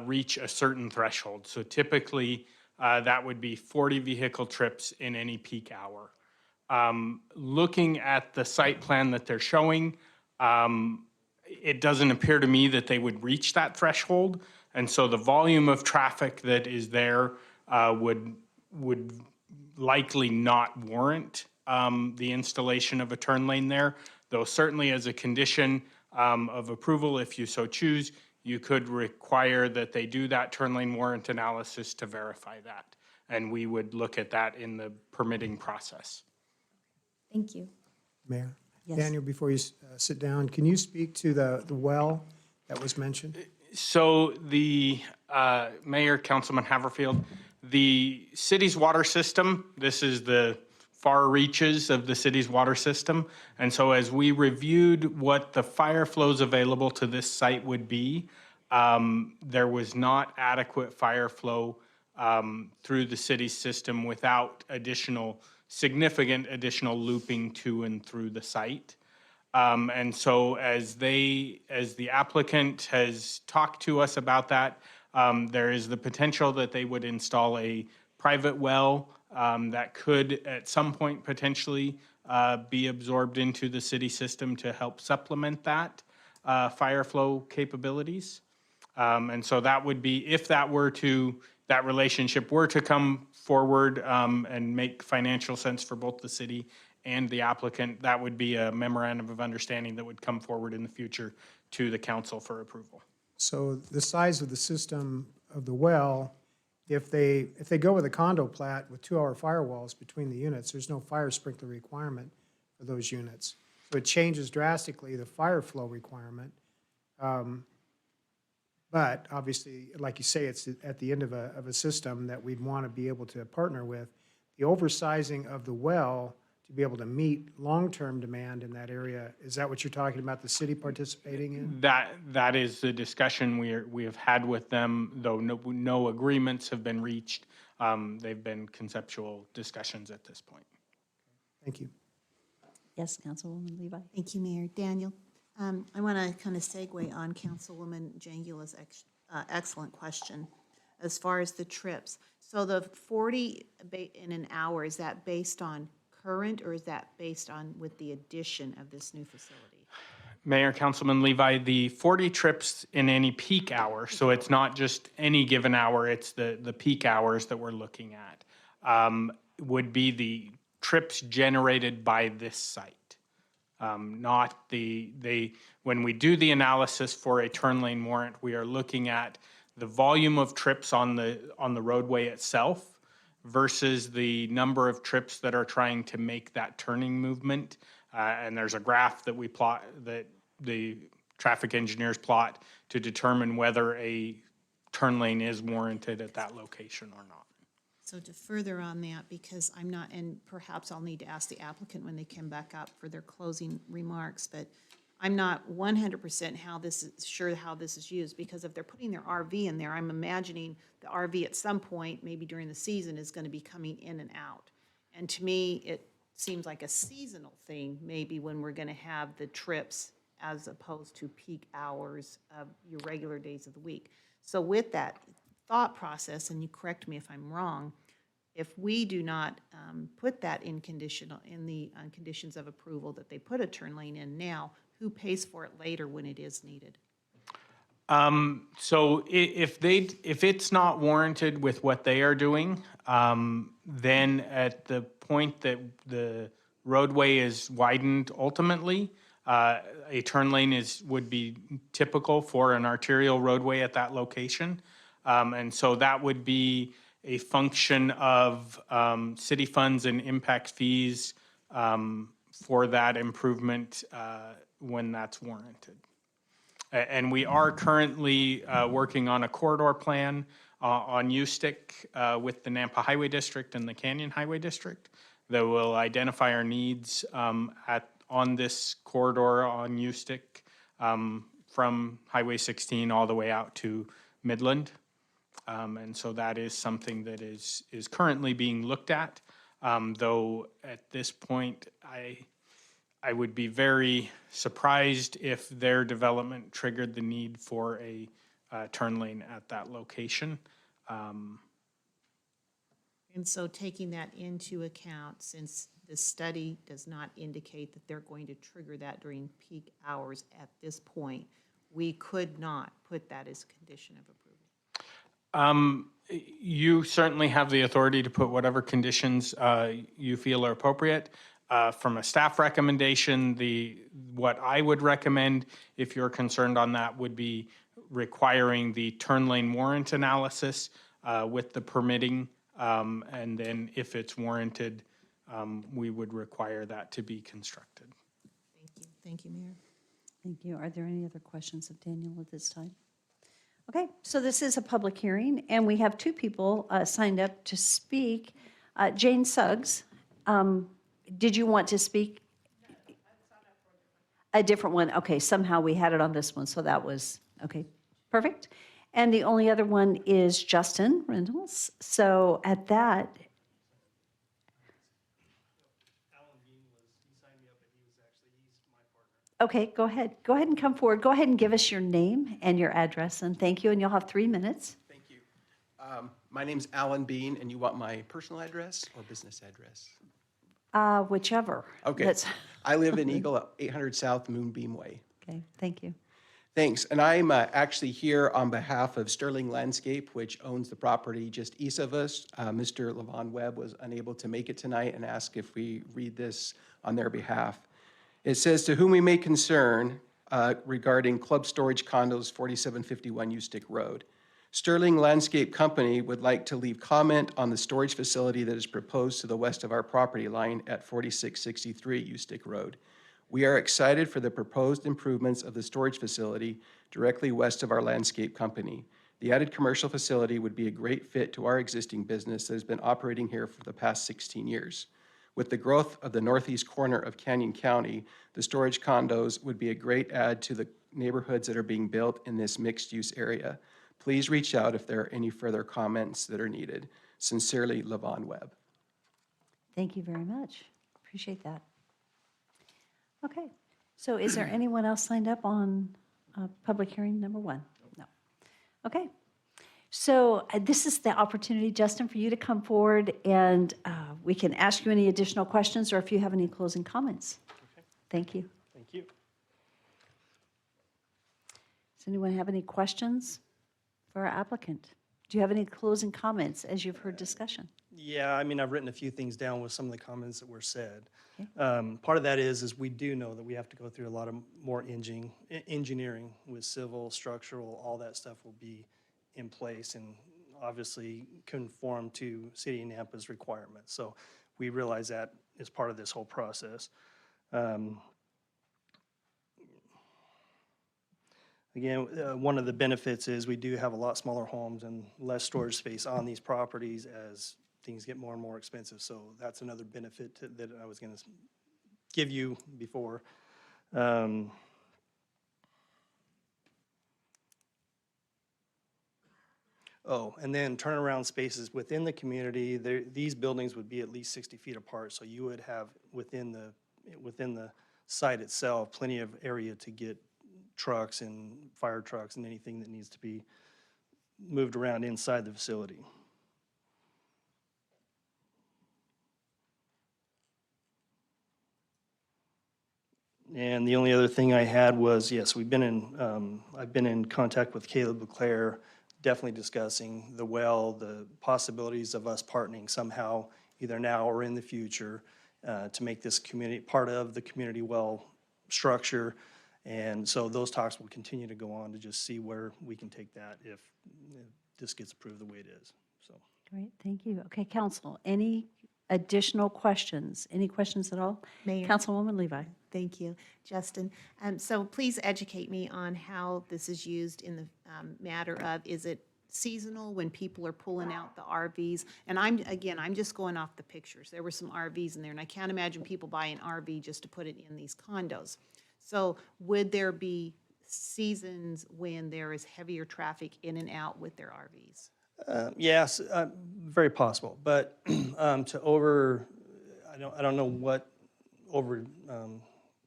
reach a certain threshold. So typically, that would be 40 vehicle trips in any peak hour. Looking at the site plan that they're showing, it doesn't appear to me that they would reach that threshold. And so the volume of traffic that is there would likely not warrant the installation of a turn lane there, though certainly as a condition of approval, if you so choose, you could require that they do that turn lane warrant analysis to verify that. And we would look at that in the permitting process. Thank you. Mayor? Yes. Daniel, before you sit down, can you speak to the well that was mentioned? So the Mayor, Councilman Haverfield, the city's water system, this is the far reaches of the city's water system. And so as we reviewed what the fire flows available to this site would be, there was not adequate fire flow through the city's system without significant additional looping to and through the site. And so as the applicant has talked to us about that, there is the potential that they would install a private well that could at some point potentially be absorbed into the city system to help supplement that fire flow capabilities. And so that would be, if that relationship were to come forward and make financial sense for both the city and the applicant, that would be a memorandum of understanding that would come forward in the future to the council for approval. So the size of the system of the well, if they go with a condo plat with 2-hour firewalls between the units, there's no fire sprinkler requirement for those units. So it changes drastically the fire flow requirement. But obviously, like you say, it's at the end of a system that we'd want to be able to partner with. The oversizing of the well to be able to meet long-term demand in that area, is that what you're talking about, the city participating in? That is the discussion we have had with them, though no agreements have been reached. They've been conceptual discussions at this point. Thank you. Yes, Councilwoman Levi? Thank you, Mayor. Daniel? I want to kind of segue on Councilwoman Jangula's excellent question as far as the trips. So the 40 in an hour, is that based on current or is that based on with the addition of this new facility? Mayor, Councilman Levi, the 40 trips in any peak hour, so it's not just any given hour, it's the peak hours that we're looking at, would be the trips generated by this site. Not when we do the analysis for a turn lane warrant, we are looking at the volume of trips on the roadway itself versus the number of trips that are trying to make that turning movement. And there's a graph that we plot, that the traffic engineers plot, to determine whether a turn lane is warranted at that location or not. So to further on that, because I'm not, and perhaps I'll need to ask the applicant when they come back up for their closing remarks, but I'm not 100% sure how this is used, because if they're putting their RV in there, I'm imagining the RV at some point, maybe during the season, is going to be coming in and out. And to me, it seems like a seasonal thing, maybe when we're going to have the trips as opposed to peak hours of your regular days of the week. So with that thought process, and you correct me if I'm wrong, if we do not put that in the conditions of approval that they put a turn lane in now, who pays for it later when it is needed? So if it's not warranted with what they are doing, then at the point that the roadway is widened ultimately, a turn lane would be typical for an arterial roadway at that location. And so that would be a function of city funds and impact fees for that improvement when that's warranted. And we are currently working on a corridor plan on USTIC with the Nampa Highway District and the Canyon Highway District that will identify our needs on this corridor on USTIC from Highway 16 all the way out to Midland. And so that is something that is currently being looked at, though at this point, I would be very surprised if their development triggered the need for a turn lane at that location. And so taking that into account, since the study does not indicate that they're going to trigger that during peak hours at this point, we could not put that as a condition of approval. You certainly have the authority to put whatever conditions you feel are appropriate. From a staff recommendation, what I would recommend, if you're concerned on that, would be requiring the turn lane warrant analysis with the permitting. And then if it's warranted, we would require that to be constructed. Thank you. Thank you, Mayor. Thank you. Are there any other questions of Daniel at this time? Okay, so this is a public hearing, and we have two people signed up to speak. Jane Suggs, did you want to speak? A different one. Okay, somehow we had it on this one, so that was, okay, perfect. And the only other one is Justin Reynolds. So at that, okay, go ahead. Go ahead and come forward. Go ahead and give us your name and your address, and thank you, and you'll have 3 minutes. Thank you. My name's Alan Bean, and you want my personal address or business address? Whichever. Okay. I live in Eagle, 800 South Moonbeam Way. Okay, thank you. Thanks. And I'm actually here on behalf of Sterling Landscape, which owns the property just east of us. Mr. Levon Webb was unable to make it tonight and asked if we read this on their behalf. It says, "To whom we may concern regarding Club Storage Condos, 4751 Ustick Road. Sterling Landscape Company would like to leave comment on the storage facility that is proposed to the west of our property line at 4663 Ustick Road. We are excited for the proposed improvements of the storage facility directly west of our landscape company. The added commercial facility would be a great fit to our existing business that has been operating here for the past 16 years. With the growth of the northeast corner of Canyon County, the storage condos would be a great add to the neighborhoods that are being built in this mixed-use area. Please reach out if there are any further comments that are needed. Sincerely, Levon Webb." Thank you very much. Appreciate that. Okay, So is there anyone else signed up on public hearing number 1? No. Okay. So this is the opportunity, Justin, for you to come forward and we can ask you any additional questions or if you have any closing comments. Thank you. Thank you. Does anyone have any questions for our applicant? Do you have any closing comments as you've heard discussion? Yeah, I mean, I've written a few things down with some of the comments that were said. Okay. Part of that is we do know that we have to go through a lot of more engineering with civil, structural, all that stuff will be in place and obviously conform to City of Nampa's requirements. So we realize that is part of this whole process. Again, one of the benefits is we do have a lot smaller homes and less storage space on these properties as things get more and more expensive. So that's another benefit that I was going to give you before. Oh, and then turnaround spaces within the community, these buildings would be at least 60 feet apart. So you would have within the site itself, plenty of area to get trucks and fire trucks and anything that needs to be moved around inside the facility. And the only other thing I had was, yes, I've been in contact with Caleb Leclerc, definitely discussing the well, the possibilities of us partnering somehow, either now or in the future, to make this community part of the community well structure. And so those talks will continue to go on to just see where we can take that if this gets approved the way it is. So. Great, thank you. Okay, council, any additional questions? Any questions at all? Mayor. Councilwoman Levi. Thank you, Justin. So please educate me on how this is used in the matter of, is it seasonal when people are pulling out the RVs? And I'm just going off the pictures. There were some RVs in there, and I can't imagine people buying an RV just to put it in these condos. So would there be seasons when there is heavier traffic in and out with their RVs? Yes, very possible, but I don't know what over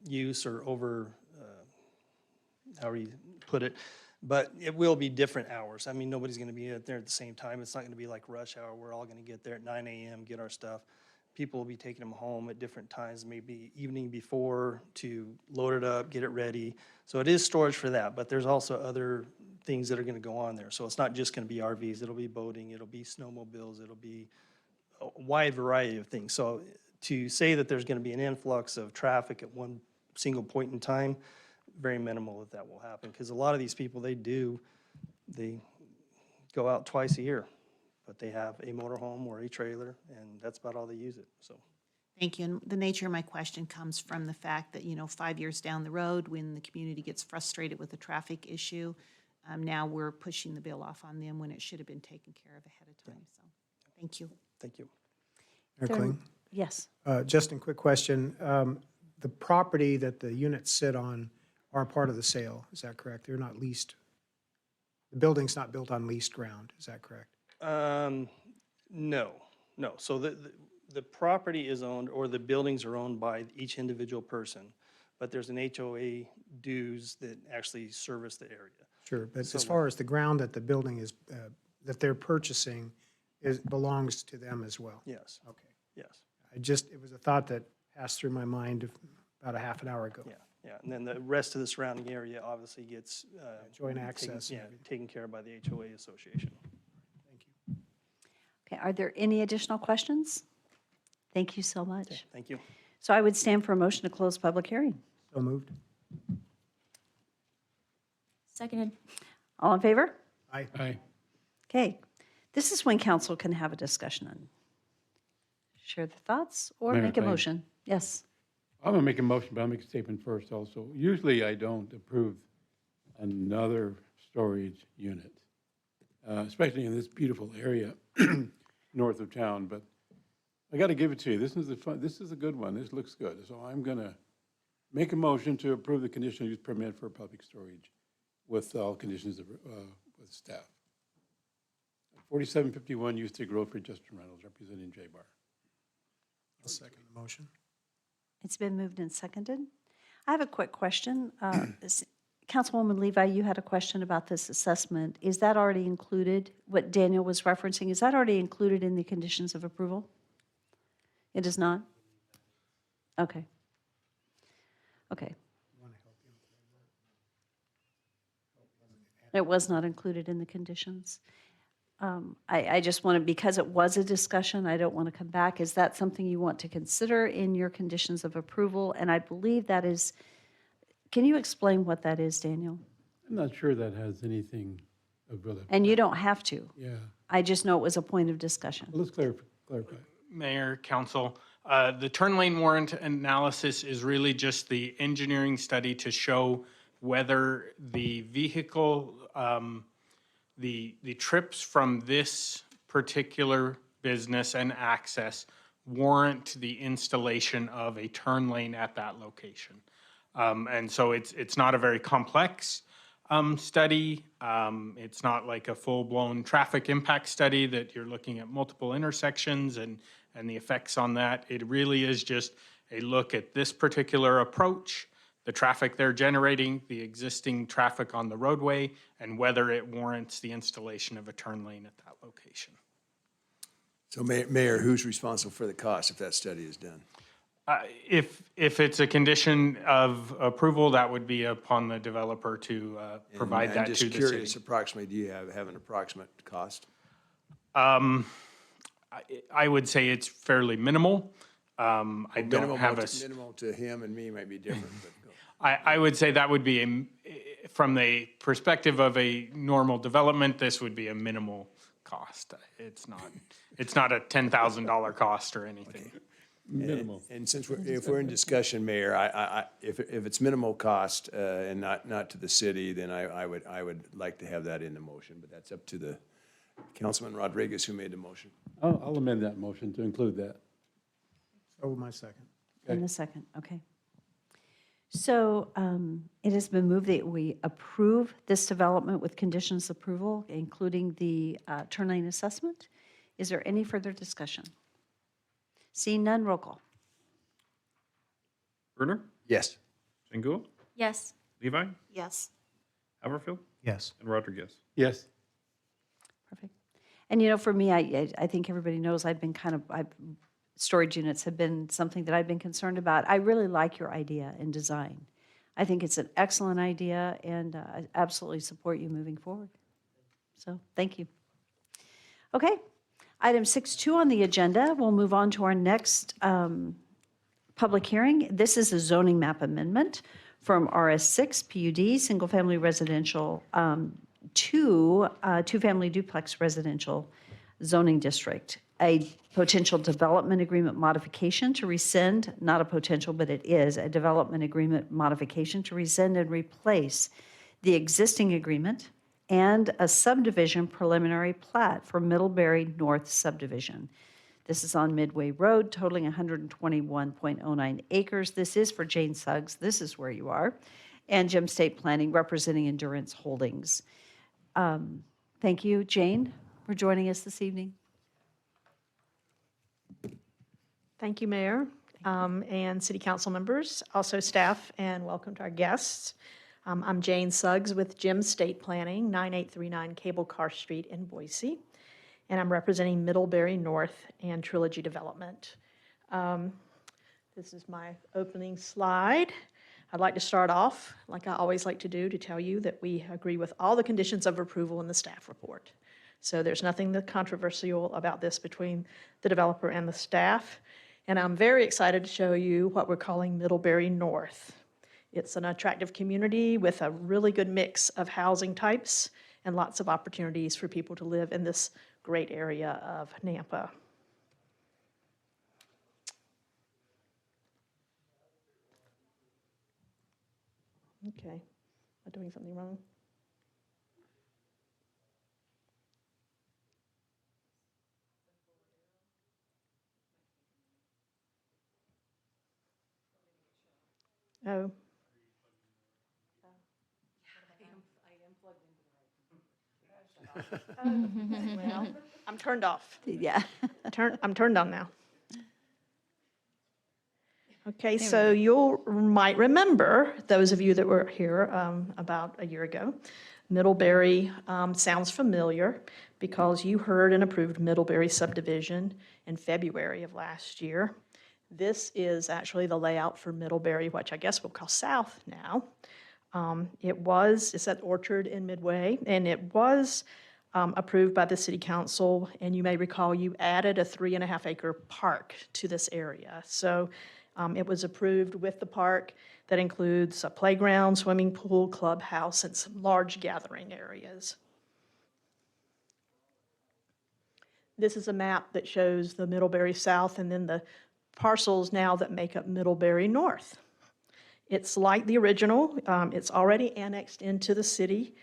use or over, how you put it, but it will be different hours. I mean, nobody's going to be there at the same time. It's not going to be like rush hour. We're all going to get there at 9 a.m., get our stuff. People will be taking them home at different times, maybe evening before to load it up, get it ready. So it is storage for that, but there's also other things that are going to go on there. So it's not just going to be RVs. It'll be boating. It'll be snowmobiles. It'll be a wide variety of things. So to say that there's going to be an influx of traffic at one single point in time, very minimal that will happen. Because a lot of these people, they go out twice a year, but they have a motorhome or a trailer, and that's about all they use it, so. Thank you. And the nature of my question comes from the fact that, 5 years down the road, when the community gets frustrated with a traffic issue, now we're pushing the bill off on them when it should have been taken care of ahead of time. So, thank you. Thank you. Mayor Kling? Yes. Justin, quick question. The property that the units sit on are part of the sale, is that correct? They're not leased? The building's not built on leased ground, is that correct? No. So the property is owned, or the buildings are owned by each individual person, but there's an HOA dues that actually service the area. Sure, but So- as far as the ground that the building is, that they're purchasing, belongs to them as well? Yes, Okay. yes. It was a thought that passed through my mind about a half an hour ago. Yeah, and then the rest of the surrounding area obviously gets. Joint taken- access and Yeah, everything. taken care of by the HOA association. Thank you. Okay, are there any additional questions? Thank you so much. Thank you. So I would stand for a motion to close public hearing. So moved. Seconded. All in favor? Aye. Aye. Okay, this is when council can have a discussion and share their thoughts or Mayor, make a if I- motion. Yes. I'm gonna make a motion, but I'll make a statement first also. Usually I don't approve another storage unit, especially in this beautiful area north of town, but I gotta give it to you. This is a good one. This looks good. So I'm gonna make a motion to approve the conditional use permit for public storage with all conditions with staff. 4751 Youth Stick Road for Justin Reynolds, representing J-Bar. I'll second the motion. It's been moved and seconded. I have a quick question. Councilwoman Levi, you had a question about this assessment. Is that already included, what Daniel was referencing, is that already included in the conditions of approval? It is not? Okay. Okay. It was not included in the conditions. I just want to, because it was a discussion, I don't want to come back. Is that something you want to consider in your conditions of approval? And I believe that is, can you explain what that is, Daniel? I'm not sure that has anything of real. And you don't have to. Yeah. I just know it was a point of discussion. Well, let's clarify. Mayor, council, the turn lane warrant analysis is really just the engineering study to show whether the vehicle, the trips from this particular business and access warrant the installation of a turn lane at that location. And so it's not a very complex study. It's not like a full-blown traffic impact study that you're looking at multiple intersections and the effects on that. It really is just a look at this particular approach, the traffic they're generating, the existing traffic on the roadway, and whether it warrants the installation of a turn lane at that location. So Mayor, who's responsible for the cost if that study is done? If it's a condition of approval, that would be upon the developer to provide that to the city. I'm just curious, approximately, do you have an approximate cost? I would say it's fairly minimal. I don't have a. Minimal to him and me might be different, but go. I would say that would be, from the perspective of a normal development, this would be a minimal cost. It's not a $10,000 cost or anything. Minimal. And since if we're in discussion, Mayor, if it's minimal cost and not to the city, then I would like to have that in the motion, but that's up to the Councilman Rodriguez who made the motion. I'll amend that motion to include that. So my second. In a second, okay. So it has been moved that we approve this development with conditions of approval, including the turn lane assessment. Is there any further discussion? Seeing none, roll call. Brunner? Yes. Jengul? Yes. Levi? Yes. Haverfield? Yes. And Rodriguez? Yes. Perfect. And you know, for me, I think everybody knows storage units have been something that I've been concerned about. I really like your idea in design. I think it's an excellent idea, and I absolutely support you moving forward. So, thank you. Okay, item 6.2 on the agenda. We'll move on to our next public hearing. This is a zoning map amendment from RS6 PUD, single-family residential, to two-family duplex residential zoning district. A potential development agreement modification to rescind, not a potential, but it is a development agreement modification to rescind and replace the existing agreement, and a subdivision preliminary plat for Middlebury North subdivision. This is on Midway Road, totaling 121.09 acres. This is for Jane Suggs. This is where you are. And Jim State Planning, representing Endurance Holdings. Thank you, Jane, for joining us this evening. Thank you, Mayor, and City Council members, also staff, and welcome to our guests. I'm Jane Suggs with Jim State Planning, 9839 Cable Car Street in Boise, and I'm representing Middlebury North and Trilogy Development. This is my opening slide. I'd like to start off, like I always like to do, to tell you that we agree with all the conditions of approval in the staff report. So there's nothing that controversial about this between the developer and the staff. And I'm very excited to show you what we're calling Middlebury North. It's an attractive community with a really good mix of housing types and lots of opportunities for people to live in this great area of Nampa. Okay, am I doing something wrong? Oh. Well, I'm turned off. Yeah. I'm turned on now. Okay, so you might remember, those of you that were here about a year ago, Middlebury sounds familiar because you heard and approved Middlebury subdivision in February of last year. This is actually the layout for Middlebury, which I guess we'll call South now. It's at Orchard in Midway, and it was approved by the city council, and you may recall you added a 3.5-acre park to this area. So it was approved with the park that includes a playground, swimming pool, clubhouse, and some large gathering areas. This is a map that shows the Middlebury South and then the parcels now that make up Middlebury North. It's like the original. It's already annexed into the city.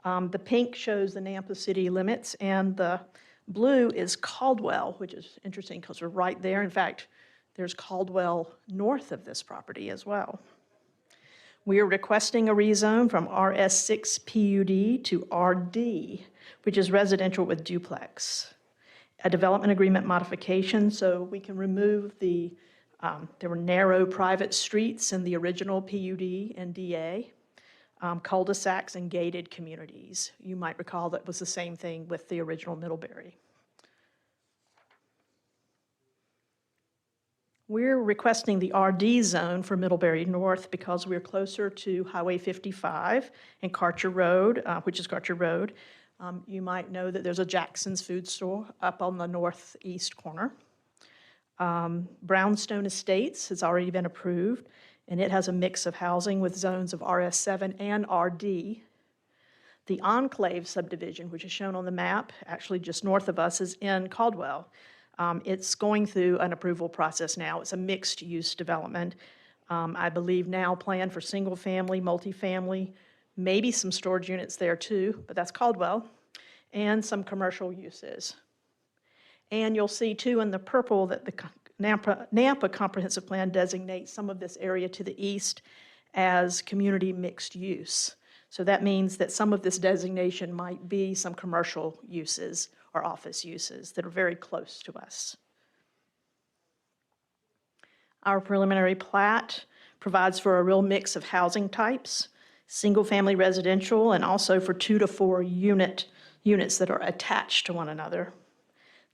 The pink shows the Nampa city limits, and the blue is Caldwell, which is interesting because we're right there. In fact, there's Caldwell north of this property as well. We are requesting a rezone from RS6 PUD to RD, which is residential with duplex. A development agreement modification, so we can remove there were narrow private streets in the original PUD and DA, cul-de-sacs and gated communities. You might recall that was the same thing with the original Middlebury. We're requesting the RD zone for Middlebury North because we're closer to Highway 55 and Karcher Road, which is Karcher Road. You might know that there's a Jackson's food store up on the northeast corner. Brownstone Estates has already been approved, and it has a mix of housing with zones of RS7 and RD. The Enclave subdivision, which is shown on the map, actually just north of us, is in Caldwell. It's going through an approval process now. It's a mixed-use development. I believe now planned for single-family, multifamily, maybe some storage units there too, but that's Caldwell, and some commercial uses. And you'll see too in the purple that the Nampa Comprehensive Plan designates some of this area to the east as community mixed use. So that means that some of this designation might be some commercial uses or office uses that are very close to us. Our preliminary plat provides for a real mix of housing types, single-family residential, and also for 2 to 4 units that are attached to one another.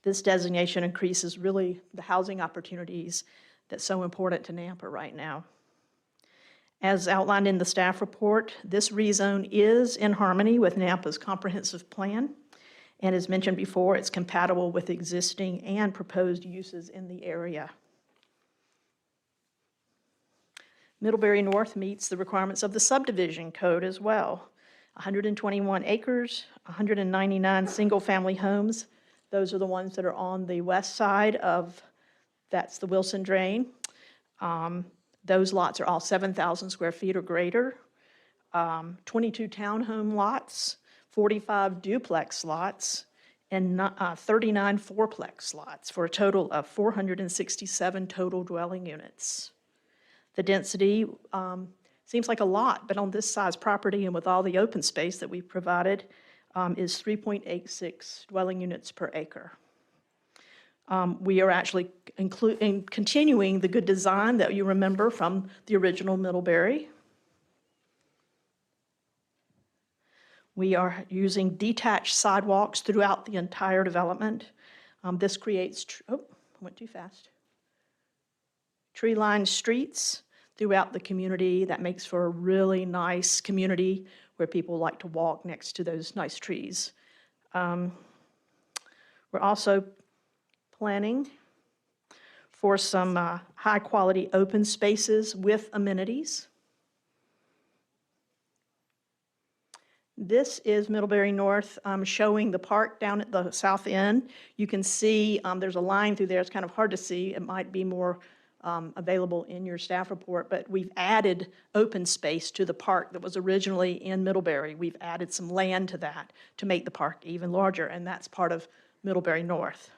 This designation increases really the housing opportunities that's so important to Nampa right now. As outlined in the staff report, this rezone is in harmony with Nampa's comprehensive plan. And as mentioned before, it's compatible with existing and proposed uses in the area. Middlebury North meets the requirements of the subdivision code as well. 121 acres, 199 single-family homes. Those are the ones that are on the west side of, that's the Wilson Drain. Those lots are all 7,000 square feet or greater. 22 townhome lots, 45 duplex lots, and 39 fourplex lots for a total of 467 total dwelling units. The density seems like a lot, but on this size property and with all the open space that we've provided is 3.86 dwelling units per acre. We are actually continuing the good design that you remember from the original Middlebury. We are using detached sidewalks throughout the entire development. This creates, went too fast. Tree-lined streets throughout the community that makes for a really nice community where people like to walk next to those nice trees. We're also planning for some high-quality open spaces with amenities. This is Middlebury North showing the park down at the south end. You can see there's a line through there. It's kind of hard to see. It might be more available in your staff report, but we've added open space to the park that was originally in Middlebury. We've added some land to that to make the park even larger, and that's part of Middlebury North.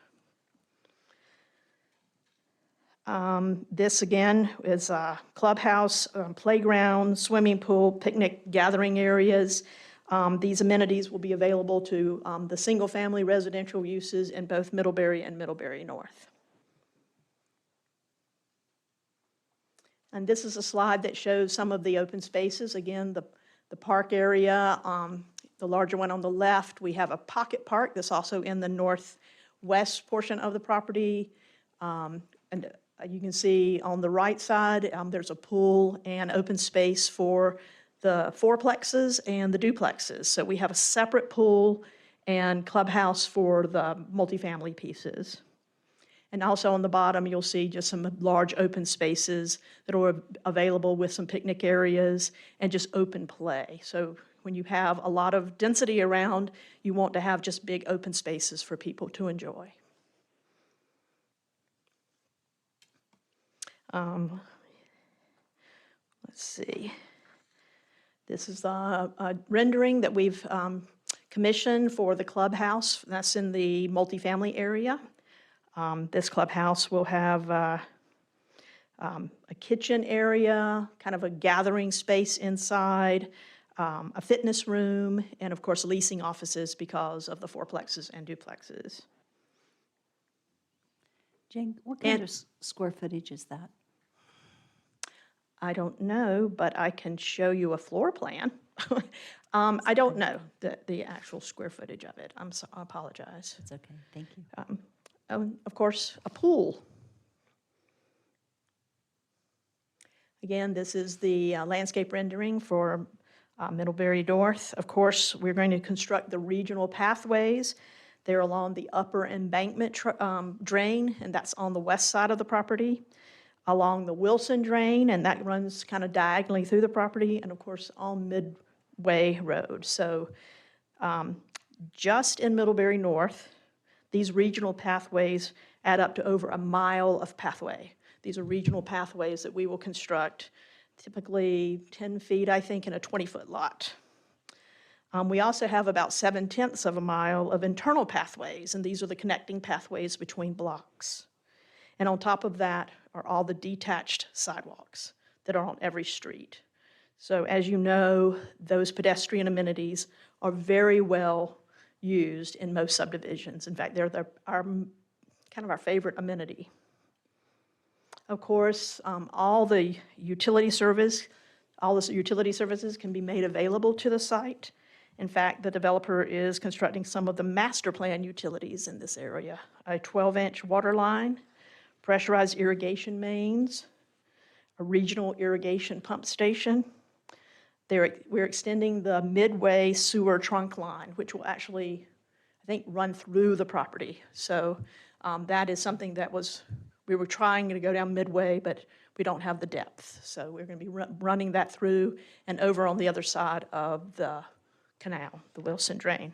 This again is a clubhouse, playground, swimming pool, picnic gathering areas. These amenities will be available to the single-family residential uses in both Middlebury and Middlebury North. And this is a slide that shows some of the open spaces. Again, the park area, the larger one on the left, we have a pocket park that's also in the northwest portion of the property. And you can see on the right side, there's a pool and open space for the fourplexes and the duplexes. So we have a separate pool and clubhouse for the multifamily pieces. And also on the bottom, you'll see just some large open spaces that are available with some picnic areas and just open play. So when you have a lot of density around, you want to have just big open spaces for people to enjoy. Let's see. This is a rendering that we've commissioned for the clubhouse. That's in the multifamily area. This clubhouse will have a kitchen area, kind of a gathering space inside, a fitness room, and of course leasing offices because of the fourplexes and duplexes. Jane, what kind of square footage is that? I don't know, but I can show you a floor plan. I don't know the actual square footage of it. I apologize. It's okay, thank you. Of course, a pool. Again, this is the landscape rendering for Middlebury North. Of course, we're going to construct the regional pathways. They're along the upper embankment drain, and that's on the west side of the property, along the Wilson Drain, and that runs kind of diagonally through the property, and of course on Midway Road. So just in Middlebury North, these regional pathways add up to over a mile of pathway. These are regional pathways that we will construct, typically 10 feet, I think, in a 20-foot lot. We also have about 7/10 of a mile of internal pathways, and these are the connecting pathways between blocks. And on top of that are all the detached sidewalks that are on every street. So as you know, those pedestrian amenities are very well used in most subdivisions. In fact, they're kind of our favorite amenity. Of course, all the utility services can be made available to the site. In fact, the developer is constructing some of the master plan utilities in this area, a 12-inch water line, pressurized irrigation mains, a regional irrigation pump station. We're extending the Midway sewer trunk line, which will actually, I think, run through the property. So that is something that we were trying to go down Midway, but we don't have the depth. So we're going to be running that through and over on the other side of the canal, the Wilson Drain.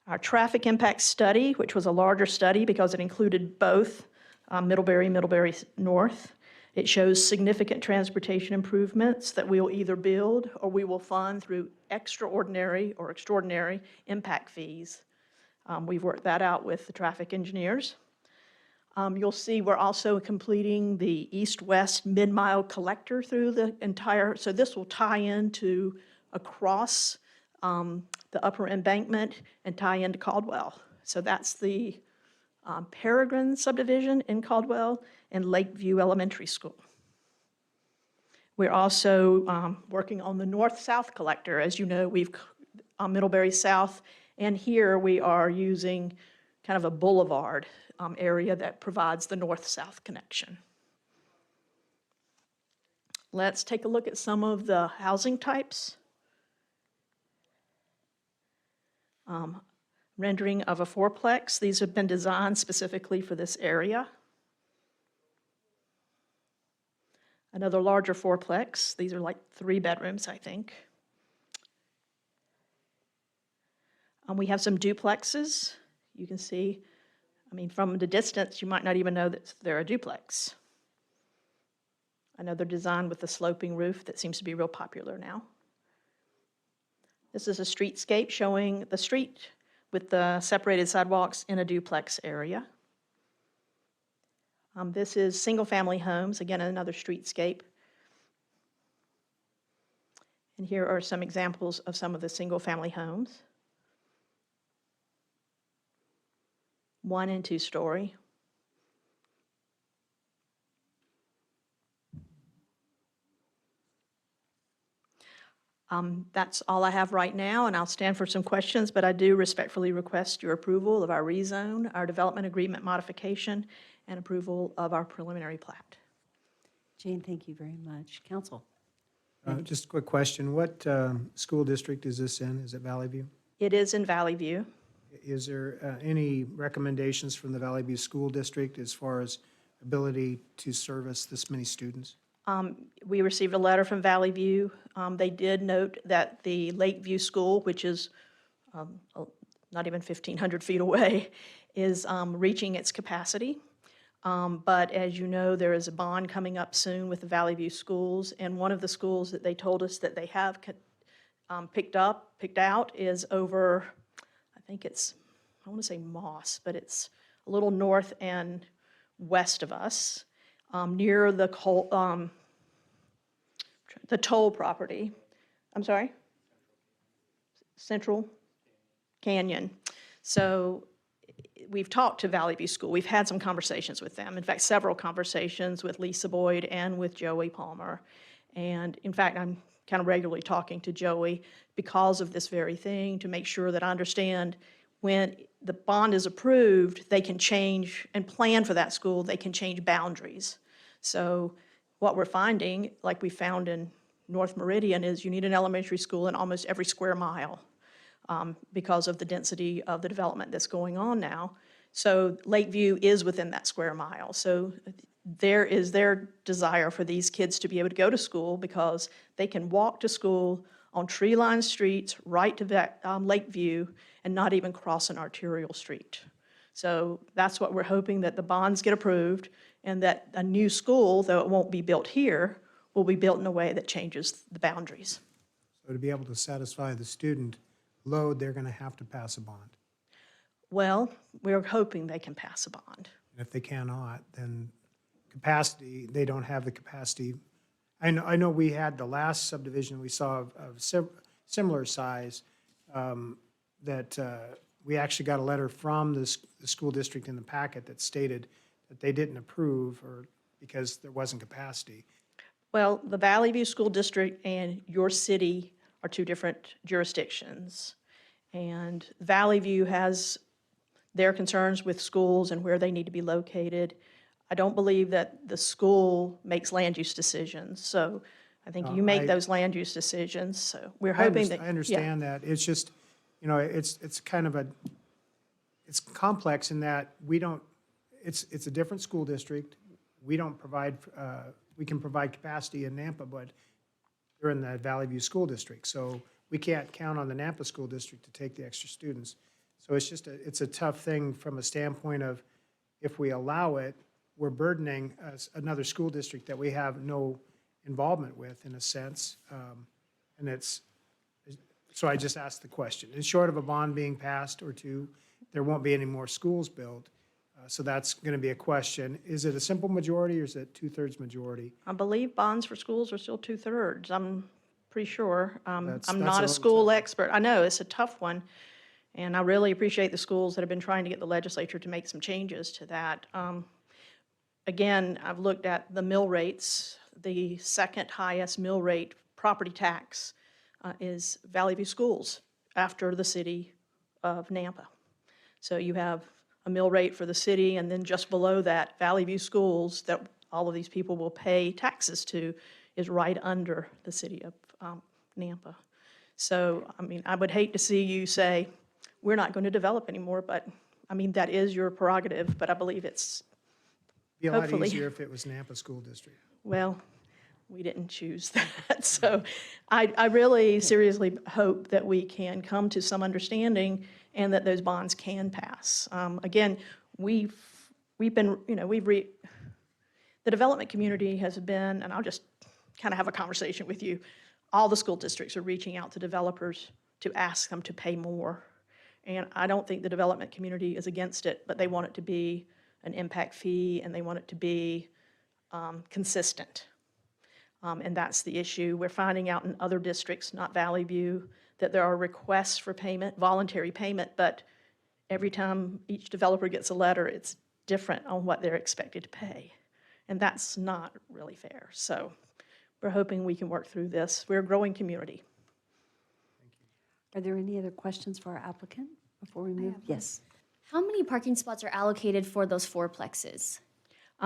Our traffic impact study, which was a larger study because it included both Middlebury North. It shows significant transportation improvements that we will either build or we will fund through extraordinary impact fees. We've worked that out with the traffic engineers. You'll see we're also completing the east-west mid-mile collector through the entire, so this will tie into across the upper embankment and tie into Caldwell. So that's the Peregrine subdivision in Caldwell and Lakeview Elementary School. We're also working on the north-south collector. As you know, we've Middlebury South, and here we are using kind of a boulevard area that provides the north-south connection. Let's take a look at some of the housing types. Rendering of a fourplex. These have been designed specifically for this area. Another larger fourplex. These are like 3 bedrooms, I think. We have some duplexes. You can see, I mean, from the distance, you might not even know that they're a duplex. Another design with the sloping roof that seems to be real popular now. This is a streetscape showing the street with the separated sidewalks in a duplex area. This is single-family homes, again, another streetscape. And here are some examples of some of the single-family homes. 1- and 2-story. That's all I have right now, and I'll stand for some questions, but I do respectfully request your approval of our rezone, our development agreement modification, and approval of our preliminary plat. Jane, thank you very much. Council? Just a quick question. What school district is this in? Is it Valley View? It is in Valley View. Is there any recommendations from the Valley View School District as far as ability to service this many students? We received a letter from Valley View. They did note that the Lakeview School, which is not even 1,500 feet away, is reaching its capacity. But as you know, there is a bond coming up soon with the Valley View schools, and one of the schools that they told us that they have picked out is over, I think it's, I want to say Moss, but it's a little north and west of us, near the toll property. I'm sorry? Central Canyon. So we've talked to Valley View School. We've had some conversations with them. In fact, several conversations with Lisa Boyd and with Joey Palmer. And in fact, I'm kind of regularly talking to Joey because of this very thing, to make sure that I understand when the bond is approved, they can change and plan for that school, they can change boundaries. So what we're finding, like we found in North Meridian, is you need an elementary school in almost every square mile because of the density of the development that's going on now. So Lakeview is within that square mile. So there is their desire for these kids to be able to go to school because they can walk to school on tree-lined streets right to Lakeview and not even cross an arterial street. So that's what we're hoping, that the bonds get approved and that a new school, though it won't be built here, will be built in a way that changes the boundaries. So to be able to satisfy the student load, they're going to have to pass a bond. Well, we're hoping they can pass a bond. And if they cannot, then capacity, they don't have the capacity. I know we had the last subdivision we saw of similar size, that we actually got a letter from the school district in the packet that stated that they didn't approve or because there wasn't capacity. Well, the Valley View School District and your city are two different jurisdictions. And Valley View has their concerns with schools and where they need to be located. I don't believe that the school makes land use decisions. So I think you make those land use decisions. So we're hoping that. I understand that. It's just, you know, it's kind of it's complex in that we don't, it's a different school district. We don't provide, we can provide capacity in Nampa, but they're in the Valley View School District. So we can't count on the Nampa School District to take the extra students. So it's just, it's a tough thing from a standpoint of if we allow it, we're burdening another school district that we have no involvement with in a sense. And so I just asked the question. And short of a bond being passed or two, there won't be any more schools built. So that's going to be a question. Is it a simple majority or is it 2/3 majority? I believe bonds for schools are still 2/3. I'm pretty sure. I'm That's not a a little school expert. I know, it's a tough one. And I really appreciate the schools that have been trying to get the legislature to make some changes to that. Again, I've looked at the mill rates. The second highest mill rate property tax is Valley View Schools after the city of Nampa. So you have a mill rate for the city, and then just below that, Valley View Schools that all of these people will pay taxes to is right under the city of Nampa. So, I mean, I would hate to see you say, we're not going to develop anymore, but, I mean, that is your prerogative, but I believe it's Be a lot hopefully. easier if it was Nampa School District. Well, we didn't choose that. So I really seriously hope that we can come to some understanding and that those bonds can pass. Again, we've been, you know, the development community has been, and I'll just kind of have a conversation with you, all the school districts are reaching out to developers to ask them to pay more. And I don't think the development community is against it, but they want it to be an impact fee and they want it to be consistent. And that's the issue. We're finding out in other districts, not Valley View, that there are requests for payment, voluntary payment, but every time each developer gets a letter, it's different on what they're expected to pay. And that's not really fair. So we're hoping we can work through this. We're a growing community. Are there any other questions for our applicant before we move? Yes. How many parking spots are allocated for those fourplexes?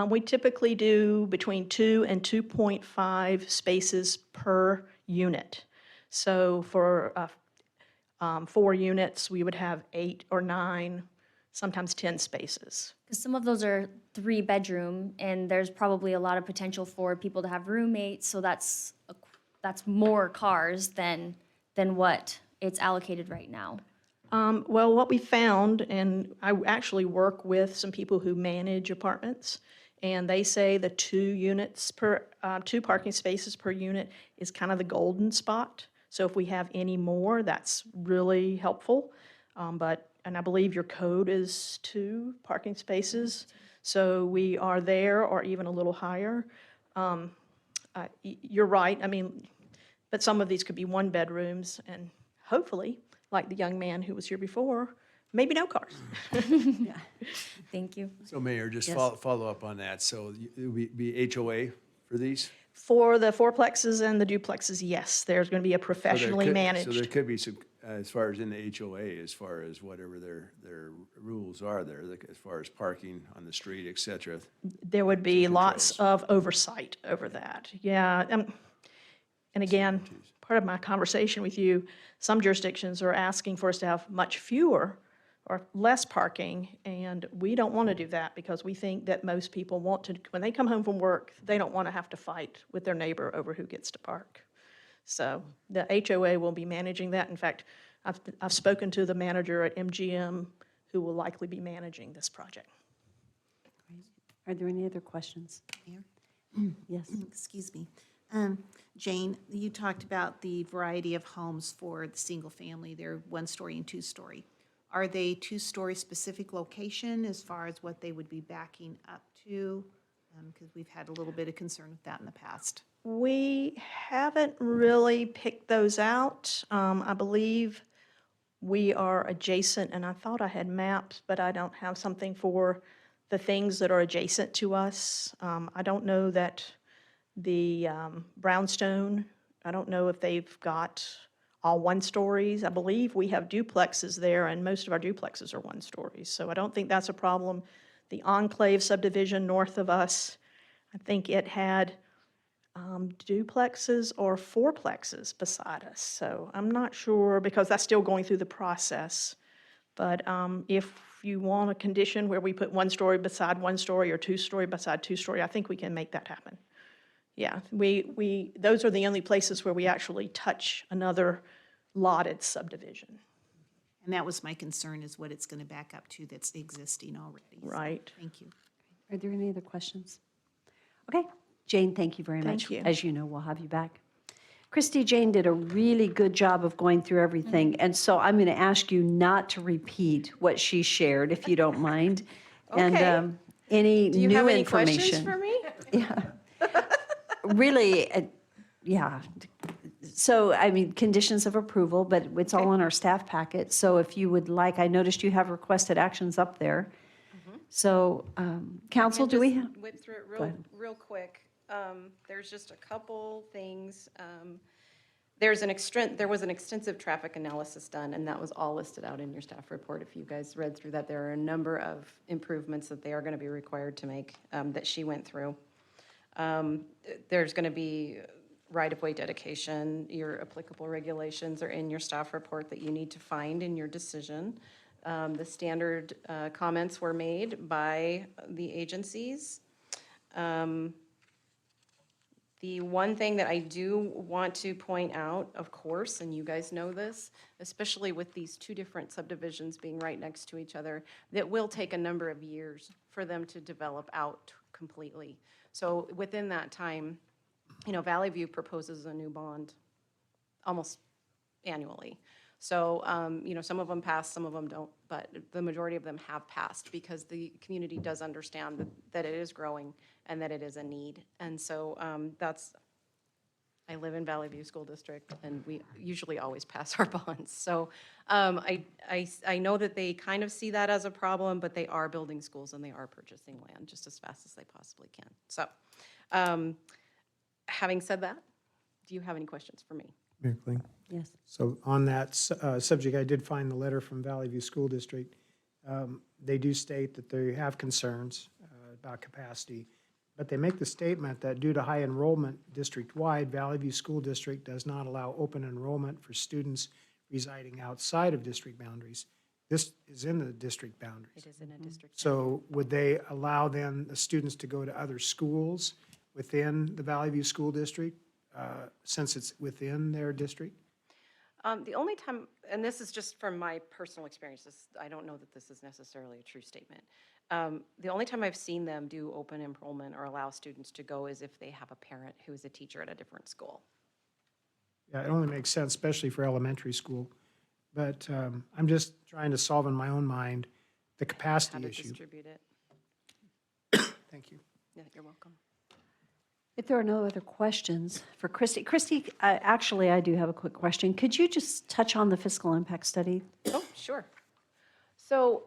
We typically do between 2 and 2.5 spaces per unit. So for 4 units, we would have 8 or 9, sometimes 10 spaces. Because some of those are 3-bedroom, and there's probably a lot of potential for people to have roommates, so that's more cars than what it's allocated right now. Well, what we found, and I actually work with some people who manage apartments, and they say the 2 parking spaces per unit is kind of the golden spot. So if we have any more, that's really helpful. And I believe your code is 2 parking spaces. So we are there or even a little higher. You're right. I mean, but some of these could be 1-bedrooms, and hopefully, like the young man who was here before, maybe no cars. Thank you. So Mayor, just Yes. follow up on that. So it would be HOA for these? For the fourplexes and the duplexes, yes, there's going to be a professionally So managed. there could be some, as far as in the HOA, as far as whatever their rules are there, like as far as parking on the street, et cetera. There would be lots of oversight over that. Yeah. And again, part of my conversation with you, some jurisdictions are asking for us to have much fewer or less parking, and we don't want to do that because we think that most people want to, when they come home from work, they don't want to have to fight with their neighbor over who gets to park. So the HOA will be managing that. In fact, I've spoken to the manager at MGM who will likely be managing this project. Are there any other questions? Mayor? Yes. Excuse me. Jane, you talked about the variety of homes for the single family. They're 1-story and 2-story. Are they 2-story specific location as far as what they would be backing up to? Because we've had a little bit of concern with that in the past. We haven't really picked those out. I believe we are adjacent, and I thought I had maps, but I don't have something for the things that are adjacent to us. I don't know that the Brownstone, I don't know if they've got all 1-stories. I believe we have duplexes there, and most of our duplexes are 1-stories. So I don't think that's a problem. The Enclave subdivision north of us, I think it had duplexes or fourplexes beside us. So I'm not sure, because that's still going through the process. But if you want a condition where we put 1-story beside 1-story or 2-story beside 2-story, I think we can make that happen. Yeah, those are the only places where we actually touch another lotted subdivision. And that was my concern, is what it's going to back up to that's existing already. So, Right. thank you. Are there any other questions? Okay, Jane, thank you very much. Thank you. As you know, we'll have you back. Christy, Jane did a really good job of going through everything, and so I'm going to ask you not to repeat what she shared, if you don't mind. Okay. And any Do you new have any information. questions for me? Yeah. Really, yeah. So, I mean, conditions of approval, but it's all in our staff packet. So if you would like, I noticed you have requested actions up there. So, council, do we have? Whip through it Go ahead. real quick. There's just a couple things. There was an extensive traffic analysis done, and that was all listed out in your staff report. If you guys read through that, there are a number of improvements that they are going to be required to make that she went through. There's going to be right-of-way dedication. Your applicable regulations are in your staff report that you need to find in your decision. The standard comments were made by the agencies. The one thing that I do want to point out, of course, and you guys know this, especially with these 2 different subdivisions being right next to each other, that will take a number of years for them to develop out completely. So within that time, Valley View proposes a new bond almost annually. So, some of them pass, some of them don't, but the majority of them have passed because the community does understand that it is growing and that it is a need. And so I live in Valley View School District, and we usually always pass our bonds. So I know that they kind of see that as a problem, but they are building schools and they are purchasing land just as fast as they possibly can. So having said that, do you have any questions for me? Mayor Kling? Yes. So on that subject, I did find the letter from Valley View School District. They do state that they have concerns about capacity, but they make the statement that due to high enrollment district-wide, Valley View School District does not allow open enrollment for students residing outside of district boundaries. This is in the district boundaries. It is in a district. So would they allow then the students to go to other schools within the Valley View School District, since it's within their district? The only time, and this is just from my personal experiences, I don't know that this is necessarily a true statement. The only time I've seen them do open enrollment or allow students to go is if they have a parent who is a teacher at a different school. Yeah, it only makes sense, especially for elementary school. But I'm just trying to solve in my own mind the How capacity to issue. distribute it. Thank you. Yeah, you're welcome. If there are no other questions for Christy, actually, I do have a quick question. Could you just touch on the fiscal impact study? Oh, sure. So,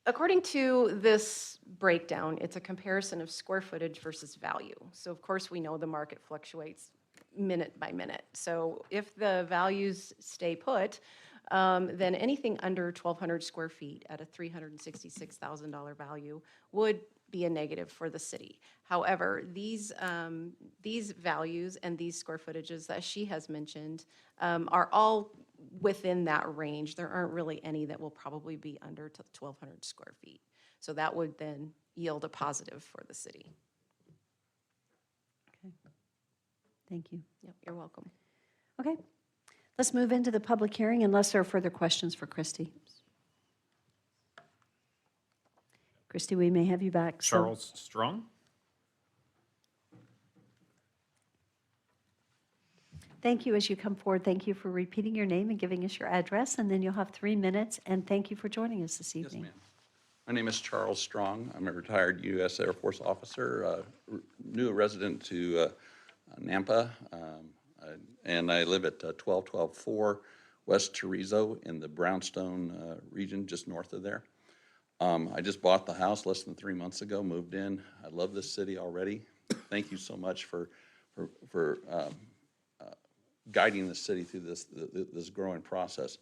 according to this breakdown, it's a comparison of square footage versus value. So of course, we know the market fluctuates minute by minute. So if the values stay put, then anything under 1,200 square feet at a $366,000 value would be a negative for the city. However, these values and these square footages that she has mentioned are all within that range. There aren't really any that will probably be under 1,200 square feet. So that would then yield a positive for the city. Okay. Thank you. Yep, you're welcome. Okay. Let's move into the public hearing unless there are further questions for Christy. Christy, we may have you back. so- Charles Strong. Thank you as you come forward. Thank you for repeating your name and giving us your address, and then you'll have 3 minutes. And thank you for joining us this evening. My name is Charles Strong. I'm a retired U.S. Air Force officer, new resident to Nampa, and I live at 12124 West Chorizo in the Brownstone region, just north of there. I just bought the house less than 3 months ago, moved in. I love this city already. Thank you so much for guiding the city through this growing process.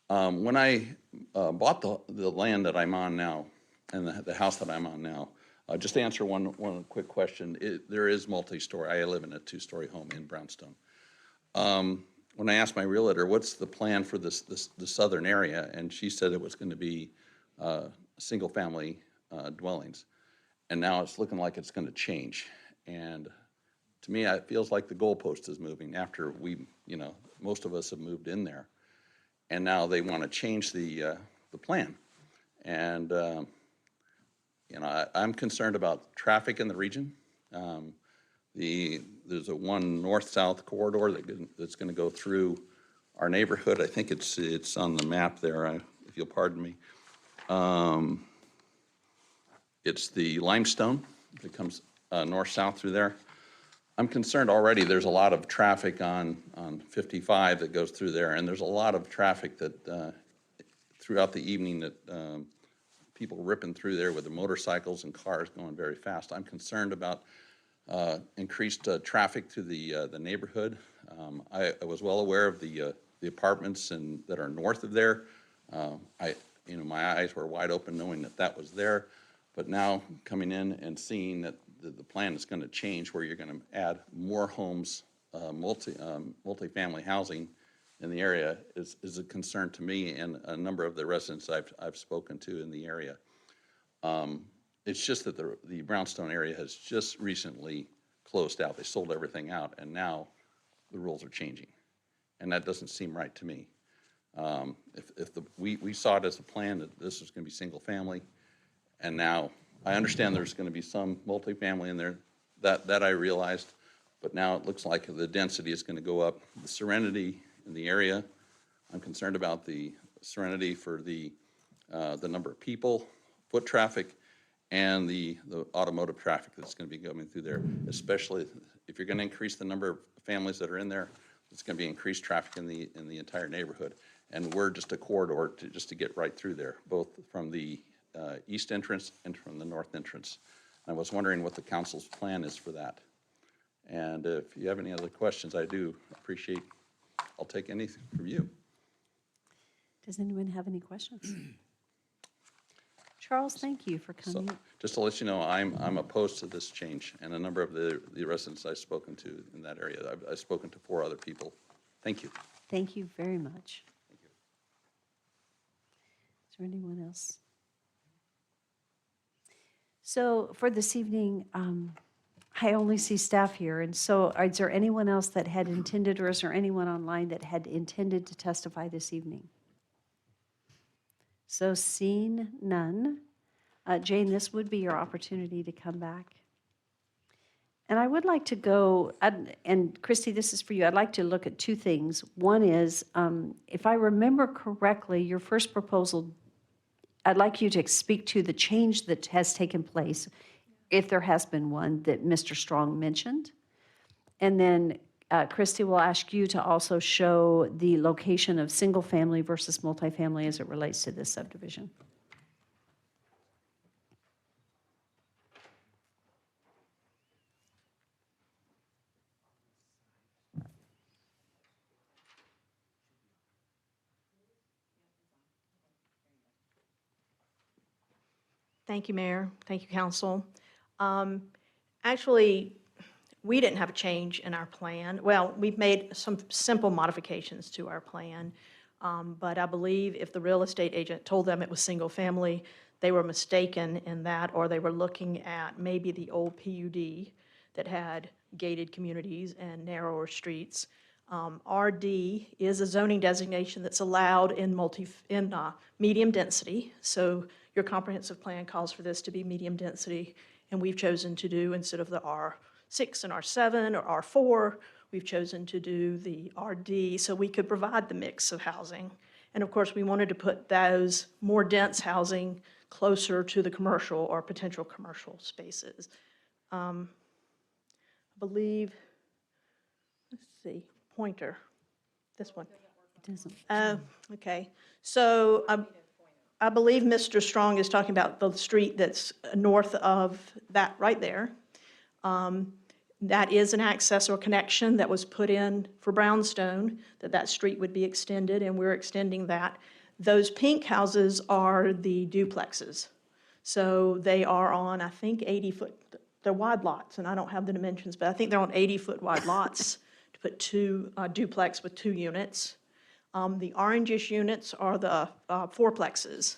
When I bought the land that I'm on now and the house that I'm on now, just to answer one quick question, there is multi-story. I live in a 2-story home in Brownstone. When I asked my realtor, what's the plan for the southern area, and she said it was going to be single-family dwellings, and now it's looking like it's going to change. And to me, it feels like the goalpost is moving after most of us have moved in there. And now they want to change the plan. And, I'm concerned about traffic in the region. There's a one north-south corridor that's going to go through our neighborhood. I think it's on the map there, if you'll pardon me. It's the Limestone that comes north-south through there. I'm concerned already, there's a lot of traffic on 55 that goes through there, and there's a lot of traffic that throughout the evening that people ripping through there with the motorcycles and cars going very fast. I'm concerned about increased traffic through the neighborhood. I was well aware of the apartments that are north of there. My eyes were wide open knowing that was there, but now coming in and seeing that the plan is going to change where you're going to add more homes, multifamily housing in the area is a concern to me and a number of the residents I've spoken to in the area. It's just that the Brownstone area has just recently closed out. They sold everything out, and now the rules are changing, and that doesn't seem right to me. We saw it as a plan that this was going to be single family, and now I understand there's going to be some multifamily in there that I realized, but now it looks like the density is going to go up. The serenity in the area, I'm concerned about the serenity for the number of people, foot traffic, and the automotive traffic that's going to be coming through there, especially if you're going to increase the number of families that are in there, it's going to be increased traffic in the entire neighborhood. And we're just a corridor to get right through there, both from the east entrance and from the north entrance. I was wondering what the council's plan is for that. And if you have any other questions, I do appreciate, I'll take anything from you. Does anyone have any questions? Charles, thank you for coming. Just to let you know, I'm opposed to this change, and a number of the residents I've spoken to in that area, I've spoken to 4 other people. Thank you. Thank you very much. Is there anyone else? So for this evening, I only see staff here, and so is there anyone else that had intended, or is there anyone online that had intended to testify this evening? So seeing none, Jane, this would be your opportunity to come back. And I would like to go, and Christy, this is for you, I'd like to look at 2 things. One is, if I remember correctly, your first proposal, I'd like you to speak to the change that has taken place, if there has been one, that Mr. Strong mentioned. And then Christy will ask you to also show the location of single-family versus multifamily as it relates to this subdivision. Thank you, Mayor. Thank you, Council. Actually, we didn't have a change in our plan. Well, we've made some simple modifications to our plan, but I believe if the real estate agent told them it was single-family, they were mistaken in that, or they were looking at maybe the old PUD that had gated communities and narrower streets. RD is a zoning designation that's allowed in medium density, so your comprehensive plan calls for this to be medium density, and we've chosen to do, instead of the R6 and R7 or R4, we've chosen to do the RD so we could provide the mix of housing. And of course, we wanted to put those more dense housing closer to the commercial or potential commercial spaces. I believe, let's see, pointer, this one. It doesn't. Okay, so I believe Mr. Strong is talking about the street that's north of that right there. That is an access or connection that was put in for Brownstone, that street would be extended, and we're extending that. Those pink houses are the duplexes. So they are on, I think, 80-foot, they're wide lots, and I don't have the dimensions, but I think they're on 80-foot wide lots to put 2 duplex with 2 units. The orangish units are the 4plexes.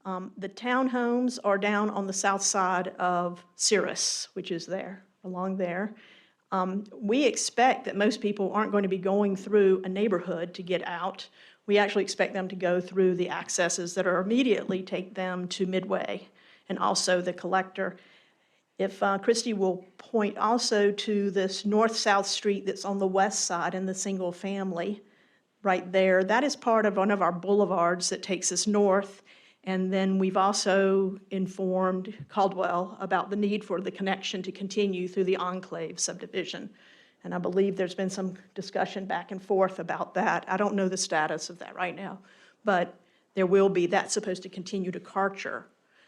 The townhomes are down on the south side of Cirrus, which is there, along there. We expect that most people aren't going to be going through a neighborhood to get out. We actually expect them to go through the accesses that are immediately take them to Midway, and also the collector. If Christy will point also to this north-south street that's on the west side in the single family, right there, that is part of one of our boulevards that takes us north. And then we've also informed Caldwell about the need for the connection to continue through the Enclave subdivision. And I believe there's been some discussion back and forth about that. I don't know the status of that right now, but there will be. That's supposed to continue to Karcher.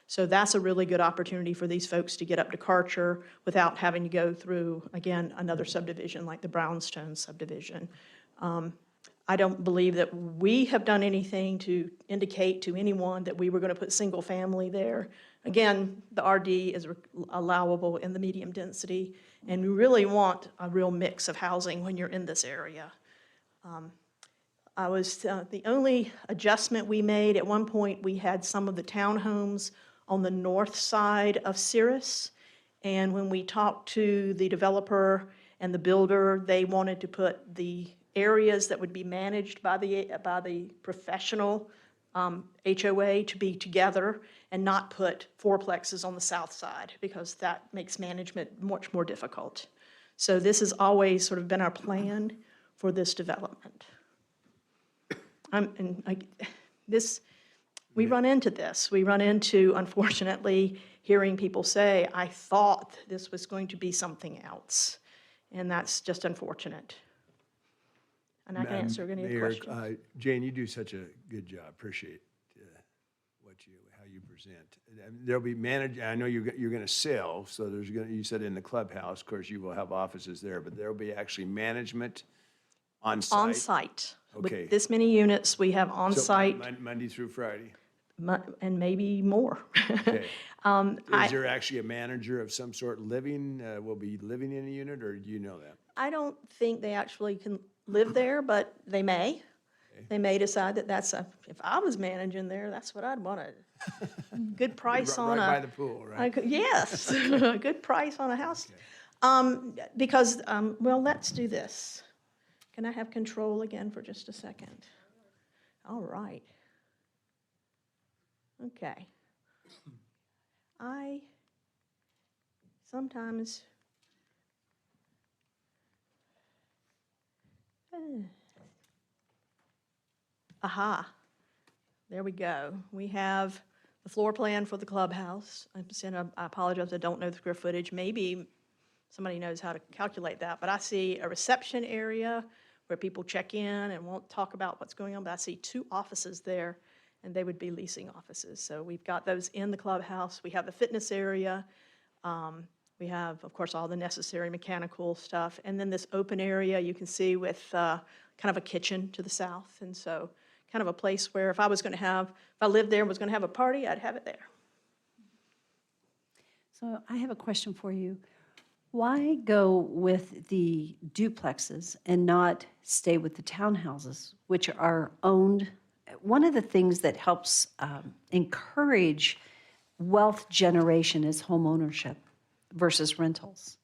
So that's a really good opportunity for these folks to get up to Karcher without having to go through, again, another subdivision like the Brownstone subdivision. I don't believe that we have done anything to indicate to anyone that we were going to put single family there. Again, the RD is allowable in the medium density, and we really want a real mix of housing when you're in this area. The only adjustment we made, at one point, we had some of the townhomes on the north side of Cirrus, and when we talked to the developer and the builder, they wanted to put the areas that would be managed by the professional HOA to be together and not put 4plexes on the south side, because that makes management much more difficult. So this has always sort of been our plan for this development. We run into this. We run into, unfortunately, hearing people say, I thought this was going to be something else. And that's just unfortunate. And I can answer any questions. Jane, you do such a good job. Appreciate how you present. There'll be I know you're gonna sell, so you said in the clubhouse, of course, you will have offices there, but there'll be actually management on site? On site. Okay. With this many units, we have on So site, Monday through Friday? and maybe more. Okay. I- Is there actually a manager of some sort living, will be living in a unit, or do you know that? I don't think they actually can live there, but they may. They may decide that if I was managing there, that's what I'd want to, good price on Right a. by the pool, right? Yes, a good price on a house. Because, well, let's do this. Can I have control again for just a second? All right. Okay. I sometimes. Aha, there we go. We have the floor plan for the clubhouse. I apologize, I don't know the square footage. Maybe somebody knows how to calculate that, but I see a reception area where people check in and won't talk about what's going on, but I see 2 offices there, and they would be leasing offices. So we've got those in the clubhouse. We have the fitness area. We have, of course, all the necessary mechanical stuff. And then this open area you can see with kind of a kitchen to the south. And so kind of a place where if I lived there and was going to have a party, I'd have it there. So I have a question for you. Why go with the duplexes and not stay with the townhouses, which are owned? One of the things that helps encourage wealth generation is home ownership versus rentals.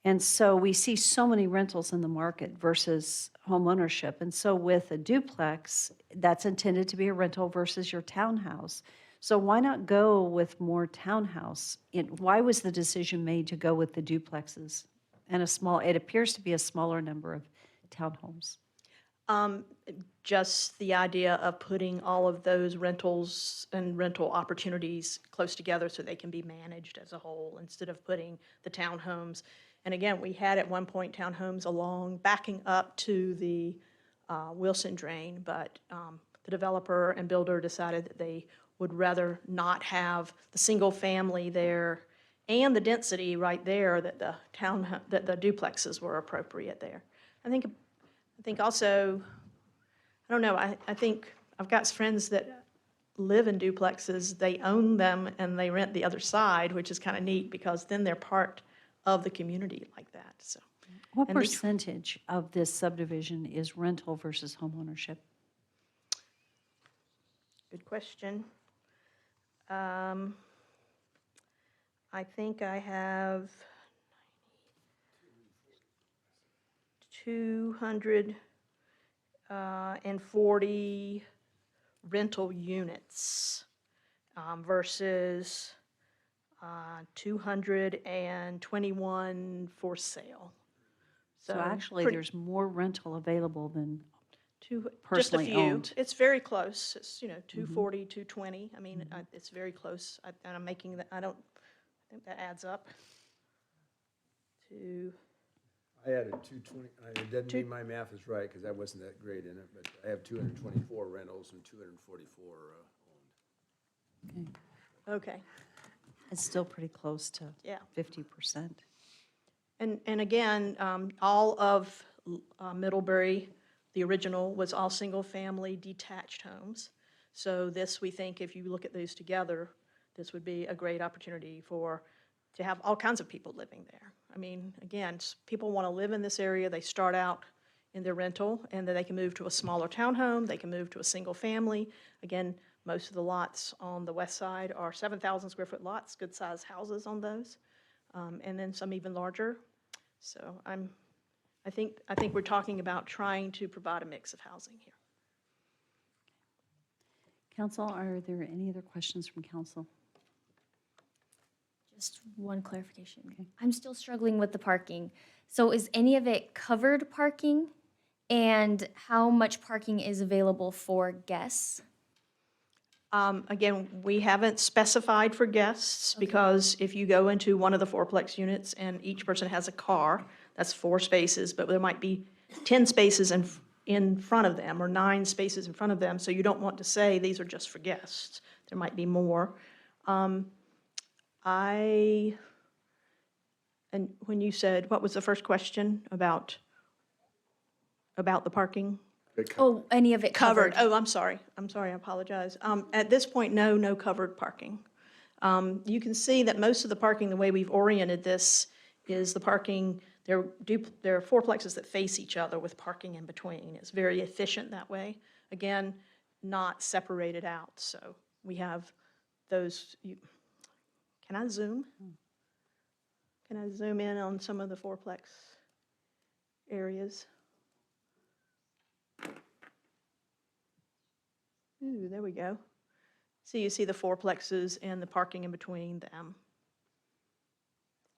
And so we see so many rentals in the market versus home ownership. And so with a duplex, that's intended to be a rental versus your townhouse. So why not go with more townhouse? Why was the decision made to go with the duplexes and it appears to be a smaller number of townhomes? Just the idea of putting all of those rentals and rental opportunities close together so they can be managed as a whole instead of putting the townhomes. And again, we had at one point townhomes backing up to the Wilson Drain, but the developer and builder decided that they would rather not have the single family there and the density right there that the duplexes were appropriate there. I think also, I don't know, I think I've got friends that live in duplexes, they own them and they rent the other side, which is kind of neat because then they're part of the community like that, so. What And these- percentage of this subdivision is rental versus homeownership? Good question. I think I have 240 rental units versus 221 for sale. So actually, pretty- there's more rental available than Just a personally few. owned. It's very close. It's, 240, 220. I mean, it's very close. And I'm making that, I think that adds up to, I added 220, it doesn't mean my math is right, because I wasn't that great in it, but I have 224 rentals and 244 owned. okay. It's still pretty close to Yeah. 50%. And again, all of Middlebury, the original, was all single-family detached homes. So this, we think, if you look at those together, this would be a great opportunity to have all kinds of people living there. I mean, again, people want to live in this area, they start out in their rental, and then they can move to a smaller townhome, they can move to a single family. Again, most of the lots on the west side are 7,000 square foot lots, good-sized houses on those, and then some even larger. So I think we're talking about trying to provide a mix of housing here. Council, are there any other questions from council? Just one clarification. I'm still struggling with the parking. So is any of it covered parking? And how much parking is available for guests? Again, we haven't specified for guests because if you go into one of the fourplex units and each person has a car, that's 4 spaces, but there might be 10 spaces in front of them, or 9 spaces in front of them, so you don't want to say these are just for guests. There might be more. And when you said, what was the first question about the parking? Oh, any of it covered? Oh, I'm sorry, I apologize. At this point, no covered parking. You can see that most of the parking, the way we've oriented this, is the parking, there are fourplexes that face each other with parking in between. It's very efficient that way. Again, not separated out, so we have those. Can I zoom? Can I zoom in on some of the fourplex areas? Ooh, there we go. So you see the fourplexes and the parking in between them.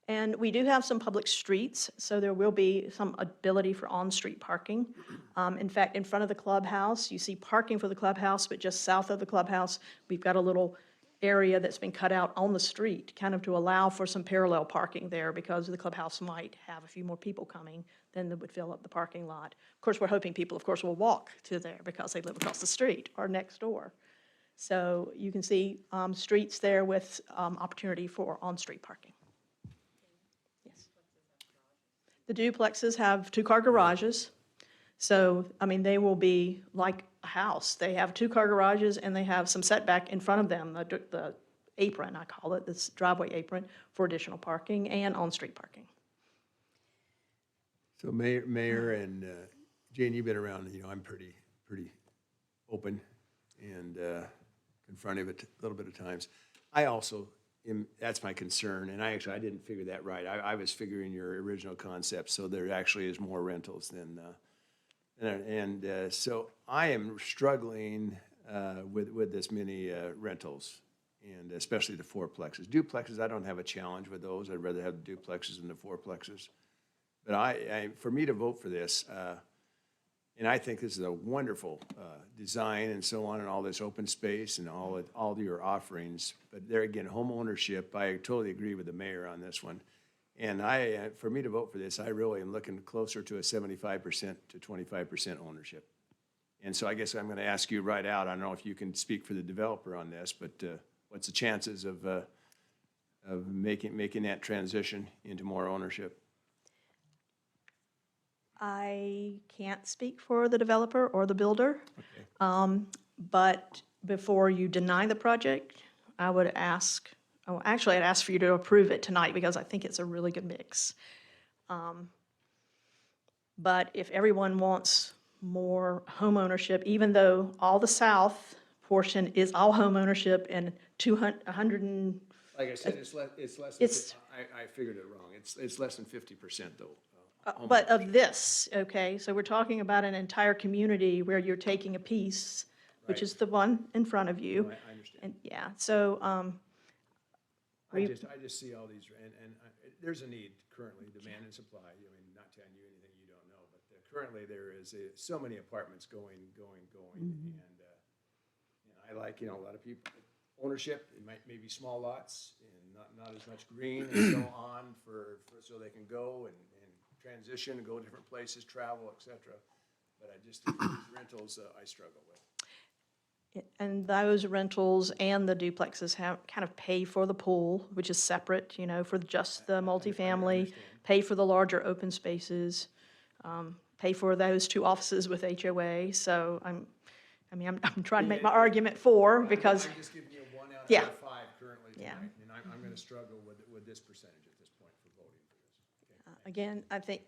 And we do have some public streets, so there will be some ability for on-street parking. In fact, in front of the clubhouse, you see parking for the clubhouse, but just south of the clubhouse, we've got a little area that's been cut out on the street, kind of to allow for some parallel parking there, because the clubhouse might have a few more people coming than that would fill up the parking lot. Of course, we're hoping people, of course, will walk to there because they live across the street or next door. So you can see streets there with opportunity for on-street parking. Yes. The duplexes have 2-car garages. So, I mean, they will be like a house. They have 2-car garages and they have some setback in front of them, the apron, I call it, this driveway apron, for additional parking and on-street parking. So Mayor and Jane, you've been around, I'm pretty open and confrontive a little bit of times. I also that's my concern, and I didn't figure that right. I was figuring your original concept, so there actually is more rentals than, so I am struggling with this many rentals, and especially the fourplexes. Duplexes, I don't have a challenge with those. I'd rather have the duplexes than the fourplexes. But for me to vote for this, and I think this is a wonderful design and so on, and all this open space and all your offerings. But there again, home ownership, I totally agree with the mayor on this one. And for me to vote for this, I really am looking closer to a 75% to 25% ownership. And so I guess I'm going to ask you right out, I don't know if you can speak for the developer on this, but what's the chances of making that transition into more ownership? I can't speak for the developer or the builder. Okay. But before you deny the project, I would ask, I'd ask for you to approve it tonight because I think it's a really good mix. But if everyone wants more home ownership, even though all the south portion is all home ownership and 100 and... Like I said, it's less than, I figured it wrong. It's less than 50% though. But of this, okay, so we're talking about an entire community where you're taking a piece, which is the one in front of you. I understand. And yeah, so I just see all these, and there's a need currently, demand and supply. I mean, not telling you anything you don't know, but currently there is so many apartments going, and I like, a lot of people ownership. It maybe small lots and not as much green and so on so they can go and transition and go different places, travel, etc. But I just these rentals I struggle with. And those rentals and the duplexes kind of pay for the pool, which is separate, for just the multifamily, pay for the larger open spaces, pay for those 2 offices with HOA. So I'm trying to make my argument for, because. I'm just giving you 1 out Yeah. of 5 currently tonight, and I'm going to struggle with this percentage at this point for voting for this. Okay. Again, I think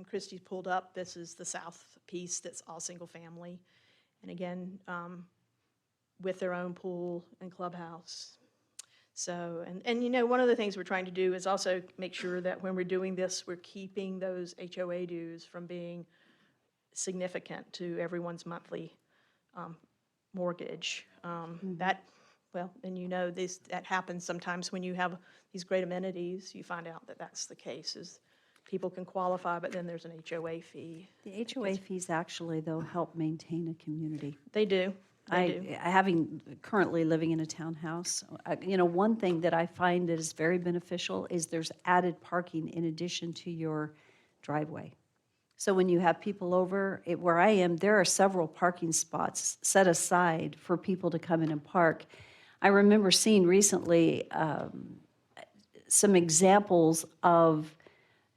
Christie's pulled up, this is the south piece that's all single family. And again, with their own pool and clubhouse. So, and one of the things we're trying to do is also make sure that when we're doing this, we're keeping those HOA dues from being significant to everyone's monthly mortgage. That, well, and that happens sometimes when you have these great amenities, you find out that that's the case, is people can qualify, but then there's an HOA fee. The HOA fees actually, though, help maintain a community. They do. Having currently living in a townhouse, one thing that I find that is very beneficial is there's added parking in addition to your driveway. So when you have people over, where I am, there are several parking spots set aside for people to come in and park. I remember seeing recently some examples of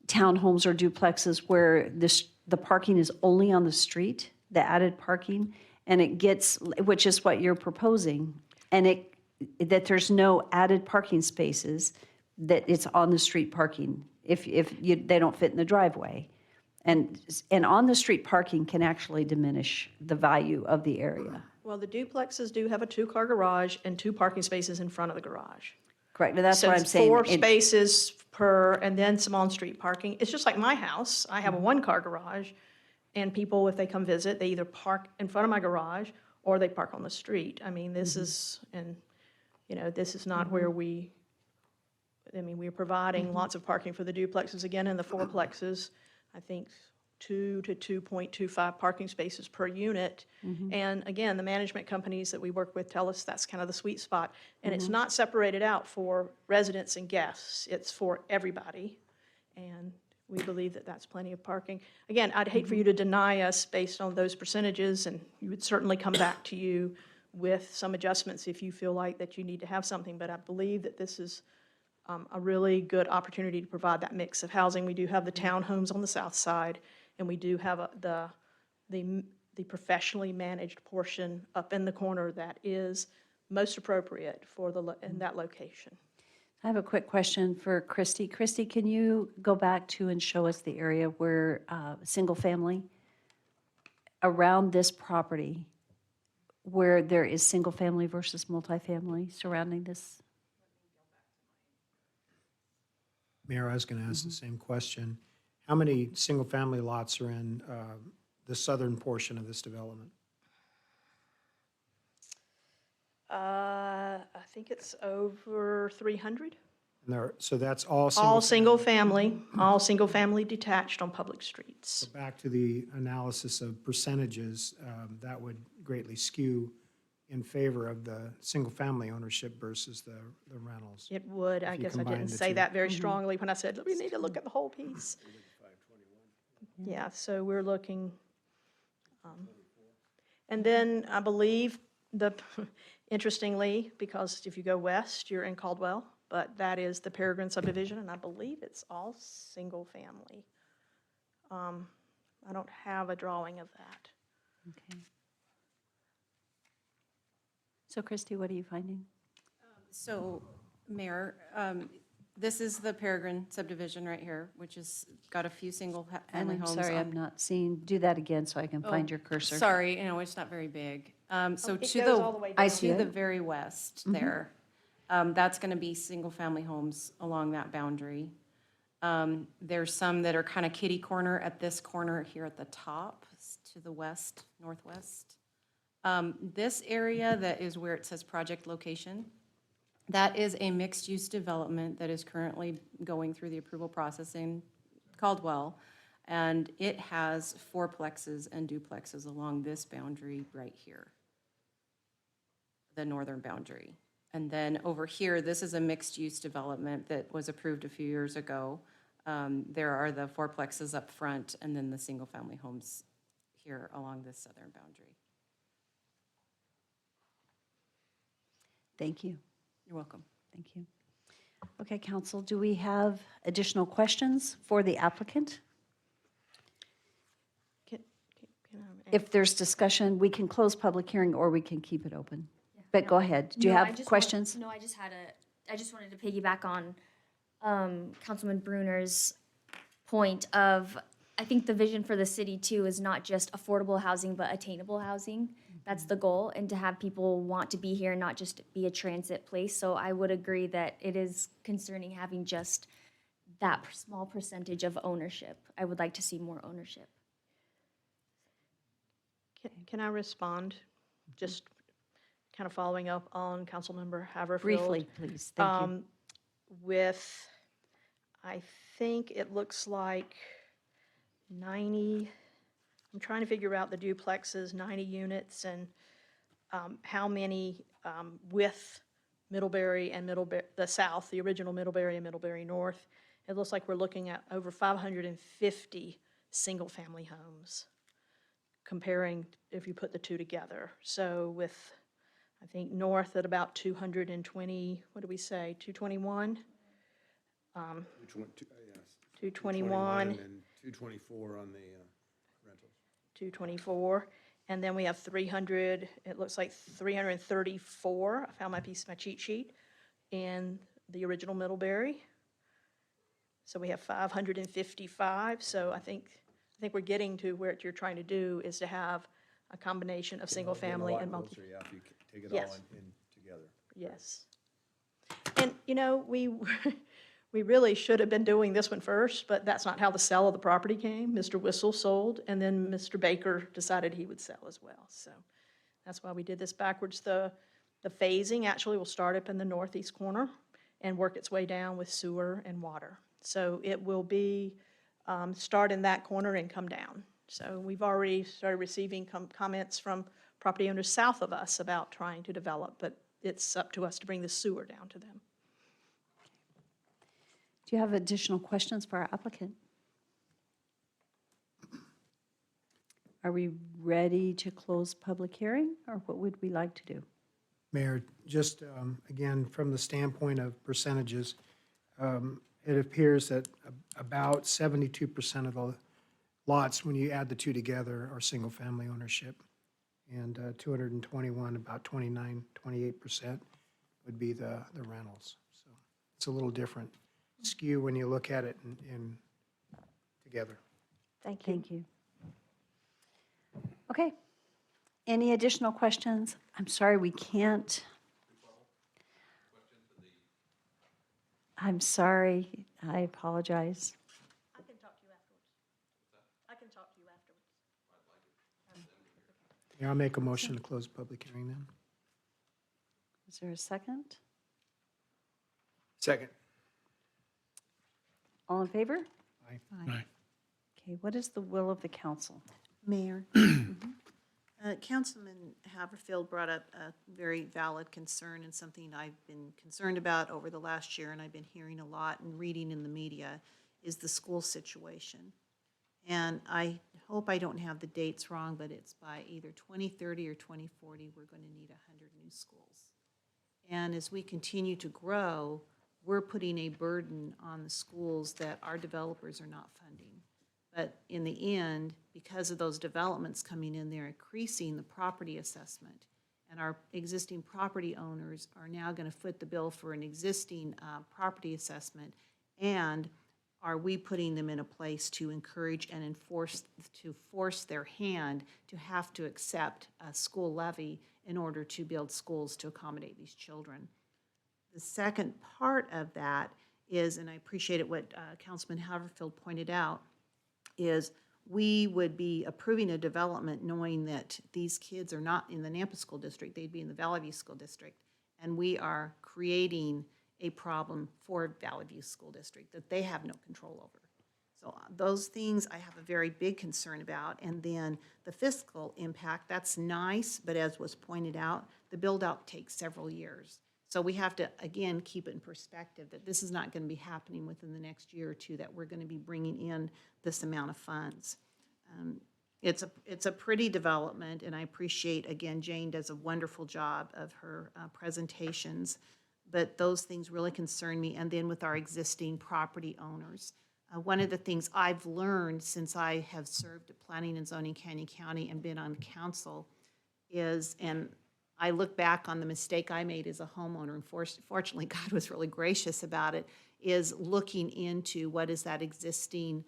townhomes or duplexes where the parking is only on the street, the added parking, and it gets, which is what you're proposing, and that there's no added parking spaces, that it's on the street parking if they don't fit in the driveway. And on the street parking can actually diminish the value of the area. Well, the duplexes do have a 2-car garage and 2 parking spaces in front of the garage. Correct, and that's So what I'm it's saying. 4 spaces per, and then some on-street parking. It's just like my house. I have a 1-car garage, and people, if they come visit, they either park in front of my garage or they park on the street. I mean, this is, and, this is not where we're providing lots of parking for the duplexes. Again, in the fourplexes, I think 2 to 2.25 parking spaces per unit. And again, the management companies that we work with tell us that's kind of the sweet spot. And it's not separated out for residents and guests. It's for everybody. And we believe that that's plenty of parking. Again, I'd hate for you to deny us based on those percentages, and we would certainly come back to you with some adjustments if you feel like that you need to have something. But I believe that this is a really good opportunity to provide that mix of housing. We do have the townhomes on the south side, and we do have the professionally managed portion up in the corner that is most appropriate for in that location. I have a quick question for Christy. Christy, can you go back to and show us the area where single family, around this property, where there is single family versus multifamily surrounding this? Mayor, I was going to ask the same question. How many single-family lots are in the southern portion of this development? I think it's over 300. And so that's all All single-family? all single-family detached on public streets. So back to the analysis of percentages, that would greatly skew in favor of the single-family ownership versus the rentals. It would, I you guess I combine didn't the say two. that very strongly when I said, we need to look at the whole piece. Yeah, so we're looking, and then I believe interestingly, because if you go west, you're in Caldwell, but that is the Peregrine subdivision, and I believe it's all single-family. I don't have a drawing of that. Okay. So Christy, what are you finding? So, Mayor, this is the Peregrine subdivision right here, which has got a few And single-family I'm homes. sorry, I'm not seeing, do that again so I can find your cursor. Sorry, it's not very big. So It to goes all the way I down. see to the it. very west there, that's going to be single-family homes along that boundary. There's some that are kind of kitty corner at this corner here at the top, to the west, northwest. This area that is where it says project location, that is a mixed-use development that is currently going through the approval process in Caldwell. And it has fourplexes and duplexes along this boundary right here, the northern boundary. And then over here, this is a mixed-use development that was approved a few years ago. There are the fourplexes up front and then the single-family homes here along this southern boundary. Thank you. You're welcome. Thank you. Okay, council, do we have additional questions for the applicant? If there's discussion, we can close public hearing or we can keep it open. But go ahead. Do you No, I have just questions? No, I just wanted to piggyback on Councilman Bruner's point of, I think the vision for the city too is not just affordable housing, but attainable housing. That's the goal, and to have people want to be here, not just be a transit place. So I would agree that it is concerning having just that small percentage of ownership. I would like to see more ownership. Can I respond? Just kind of following up on Councilmember Haverfield. Briefly, please. Thank you. With, I think it looks like 90, I'm trying to figure out the duplexes, 90 units, and how many with Middlebury and the south, the original Middlebury and Middlebury North. It looks like we're looking at over 550 single-family homes, comparing if you put the two together. So with, I think, north at about 220, what did we say, 221? 221. And 224 on the rentals. 224, and then we have 300, it looks like 334, I found my cheat sheet, in the original Middlebury. So we have 555, so I think we're getting to where you're trying to do is to have a combination of single-family and multi. Closer, yeah, if you take it Yes. all in together. Yes. And, you know, we really should have been doing this one first, but that's not how the sale of the property came. Mr. Whistle sold, and then Mr. Baker decided he would sell as well. So that's why we did this backwards. The phasing actually will start up in the northeast corner and work its way down with sewer and water. So it will be, start in that corner and come down. So we've already started receiving comments from property owners south of us about trying to develop, but it's up to us to bring the sewer down to them. Do you have additional questions for our applicant? Are we ready to close public hearing, or what would we like to do? Mayor, just again, from the standpoint of percentages, it appears that about 72% of the lots, when you add the two together, are single-family ownership. And 221, about 28% would be the rentals. So it's a little different skew when you look at it in together. Thank you. Thank you. Okay. Any additional questions? I'm sorry, we can't. I'm sorry, I apologize. I can talk to you afterwards. I can talk to you afterwards. Yeah, I'll make a motion to close public hearing then. Is there a second? Second. All in favor? Aye. Aye. Okay, what is the will of the council? Mayor. Councilman Haverfield brought up a very valid concern and something I've been concerned about over the last year, and I've been hearing a lot and reading in the media, is the school situation. And I hope I don't have the dates wrong, but it's by either 2030 or 2040, we're going to need 100 new schools. And as we continue to grow, we're putting a burden on the schools that our developers are not funding. But in the end, because of those developments coming in, they're increasing the property assessment. And our existing property owners are now going to foot the bill for an existing property assessment. And are we putting them in a place to encourage and force their hand to have to accept a school levy in order to build schools to accommodate these children? The second part of that is, and I appreciate it what Councilman Haverfield pointed out, is we would be approving a development knowing that these kids are not in the Nampa School District, they'd be in the Valley View School District. And we are creating a problem for Valley View School District that they have no control over. So those things I have a very big concern about. And then the fiscal impact, that's nice, but as was pointed out, the build-out takes several years. So we have to, again, keep it in perspective that this is not going to be happening within the next year or two, that we're going to be bringing in this amount of funds. It's a pretty development, and I appreciate, again, Jane does a wonderful job of her presentations, but those things really concern me. And then with our existing property owners. One of the things I've learned since I have served at Planning and Zoning Canyon County and been on council is, and I look back on the mistake I made as a homeowner, and fortunately God was really gracious about it, is looking into what is that existing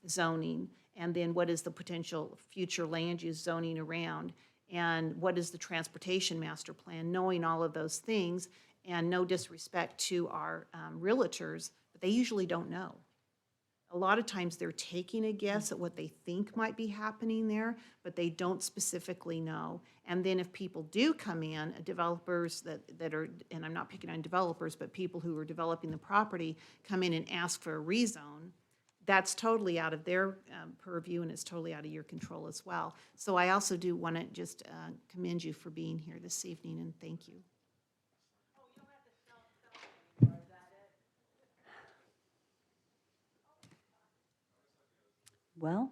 zoning, and then what is the potential future land use zoning around, and what is the transportation master plan, knowing all of those things, and no disrespect to our realtors, but they usually don't know. A lot of times they're taking a guess at what they think might be happening there, but they don't specifically know. And then if people do come in, developers that are, and I'm not picking on developers, but people who are developing the property come in and ask for a rezone, that's totally out of their purview, and it's totally out of your control as well. So I also do want to just commend you for being here this evening, and thank you. Well,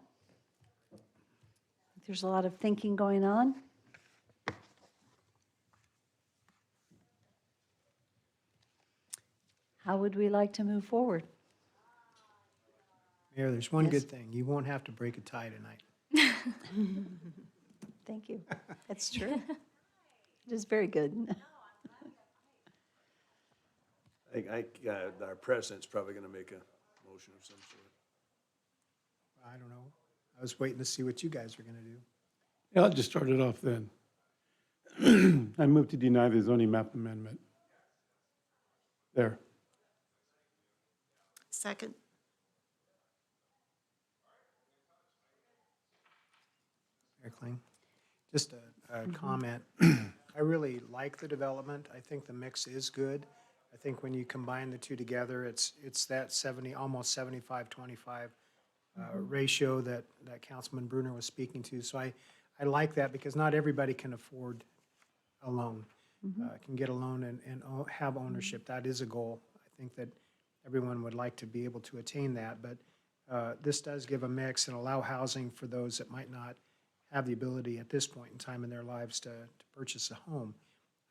there's a lot of thinking going on. How would we like to move forward? Mayor, there's one Yes. good thing. You won't have to break a tie tonight. Thank you. That's true. It is very good. Our president's probably going to make a motion of some sort. I don't know. I was waiting to see what you guys were going to do. Yeah, I'll just start it off then. I move to deny the zoning map amendment. There. Second. Mayor Kling, just a comment. I really like the development. I think the mix is good. I think when you combine the two together, it's that 70, almost 75-25 ratio that Councilman Bruner was speaking to. So I like that because not everybody can afford a loan, can get a loan and have ownership. That is a goal. I think that everyone would like to be able to attain that, but this does give a mix and allow housing for those that might not have the ability at this point in time in their lives to purchase a home.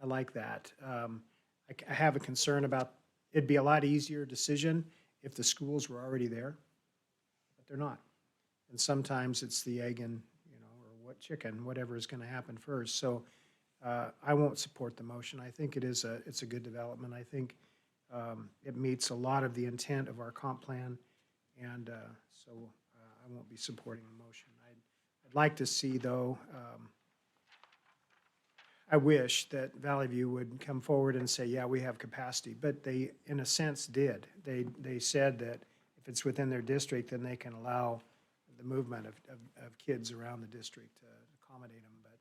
I like that. I have a concern about, it'd be a lot easier decision if the schools were already there, but they're not. And sometimes it's the egg and, or what chicken, whatever is going to happen first. So I won't support the motion. I think it's a good development. I think it meets a lot of the intent of our comp plan, and so I won't be supporting the motion. I'd like to see, though, I wish that Valley View would come forward and say, yeah, we have capacity, but they, in a sense, did. They said that if it's within their district, then they can allow the movement of kids around the district to accommodate them. But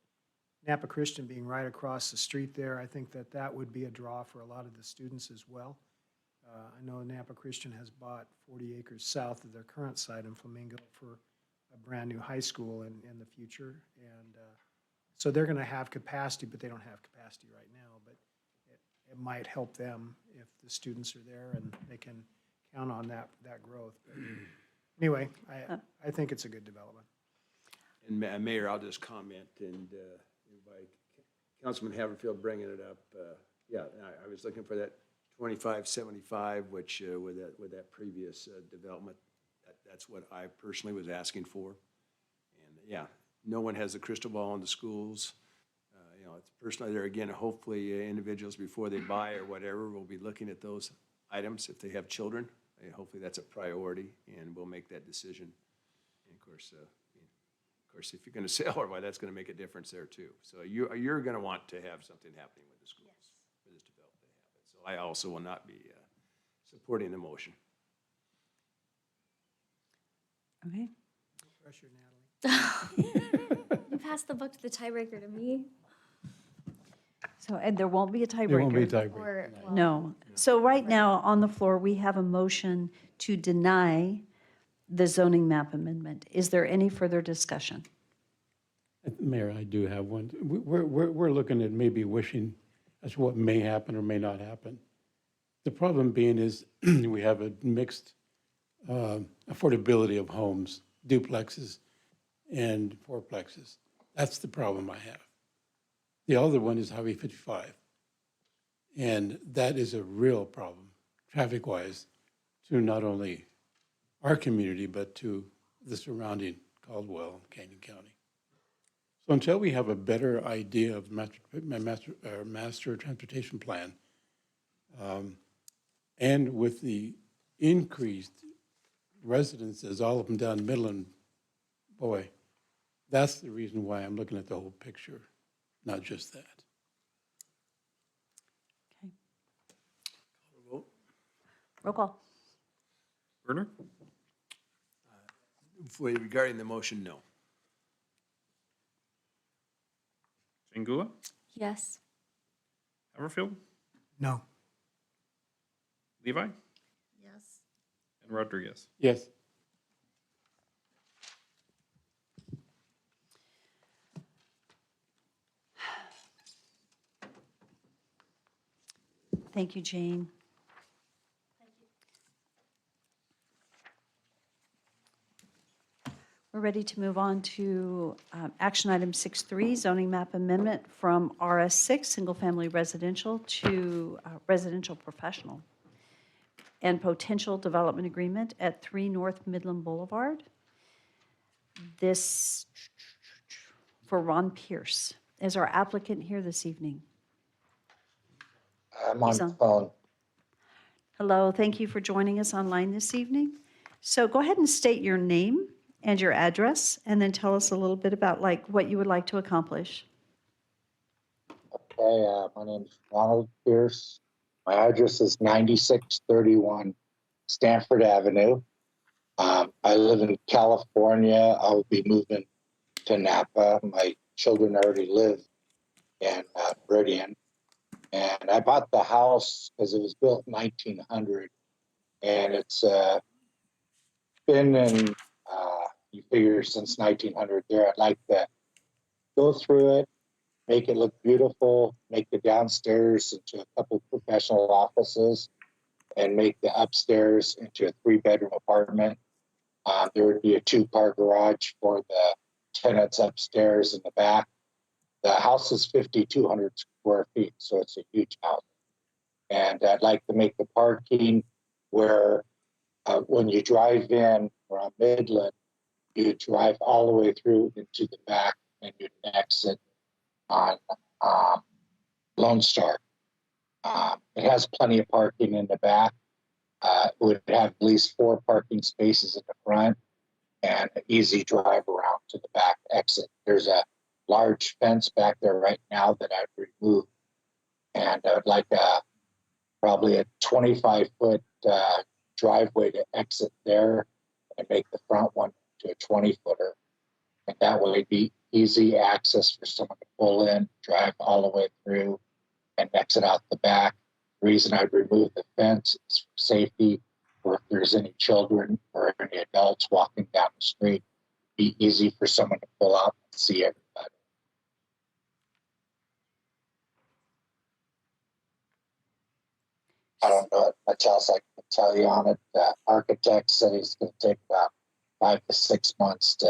Napa Christian being right across the street there, I think that would be a draw for a lot of the students as well. I know Napa Christian has bought 40 acres south of their current site in Flamingo for a brand-new high school in the future. And so they're going to have capacity, but they don't have capacity right now. But it might help them if the students are there and they can count on that growth. But anyway, I think it's a good development. And Mayor, I'll just comment, and by Councilman Haverfield bringing it up, yeah, I was looking for that 2575, which with that previous development, that's what I personally was asking for. And yeah, no one has a crystal ball on the schools. It's personally there again, hopefully individuals before they buy or whatever will be looking at those items if they have children. Hopefully that's a priority, and we'll make that decision. And of course, if you're going to sell or why, that's going to make a difference there too. So you're going to want to have something happening with the schools for this development to happen. So I also will not be supporting the motion. Okay. Pressure, Natalie. You passed the buck to the tiebreaker to me. So, and there won't be a tiebreaker? There won't be a tiebreaker. Or, well, No. So right now, on the floor, we have a motion to deny the zoning map amendment. Is there any further discussion? Mayor, I do have one. We're looking at maybe wishing as what may happen or may not happen. The problem being is we have a mixed affordability of homes, duplexes and fourplexes. That's the problem I have. The other one is Highway 55. And that is a real problem, traffic-wise, to not only our community, but to the surrounding Caldwell and Canyon County. So until we have a better idea of master transportation plan, and with the increased residences, all of them down Midland, boy, that's the reason why I'm looking at the whole picture, not just that. Roll call. Bruner? Regarding the motion, no. Jingula? yes. Haverfield? No. Levi? Yes. And Rodriguez? Yes. Thank you, Jane. ready to move on to action item 6.3, zoning map amendment from RS6, single-family residential, to residential professional, and potential development agreement at 3 North Midland Boulevard. This for Ron Pierce. Is our applicant here this evening? I'm He's on the phone. Hello, thank you for joining us online this evening. So go ahead and state your name and your address, and then tell us a little bit about what you would like to accomplish. Okay, my name is Ronald Pierce. My address is 9631 Stanford Avenue. I live in California. I'll be moving to Napa. My children already live in Meridian. And I bought the house because it was built in 1900. And it's been in, you figure, since 1900 there. I'd like to go through it, make it look beautiful, make the downstairs into a couple professional offices, and make the upstairs into a 3-bedroom apartment. There would be a 2-car garage for the tenants upstairs in the back. The house is 5,200 square feet, so it's a huge house. And I'd like to make the parking where when you drive in around Midland, you drive all the way through into the back and you exit on Lone Star. It has plenty of parking in the back. It would have at least 4 parking spaces in the front and an easy drive around to the back exit. There's a large fence back there right now that I'd remove. And I would like probably a 25-foot driveway to exit there and make the front one to a 20-footer. And that way it'd be easy access for someone to pull in, drive all the way through, and exit out the back. The reason I'd remove the fence is for safety, or if there's any children or any adults walking down the street, it'd be easy for someone to pull out and see everybody. I don't know much else I can tell you on it. The architect said he's going to take about 5 to 6 months to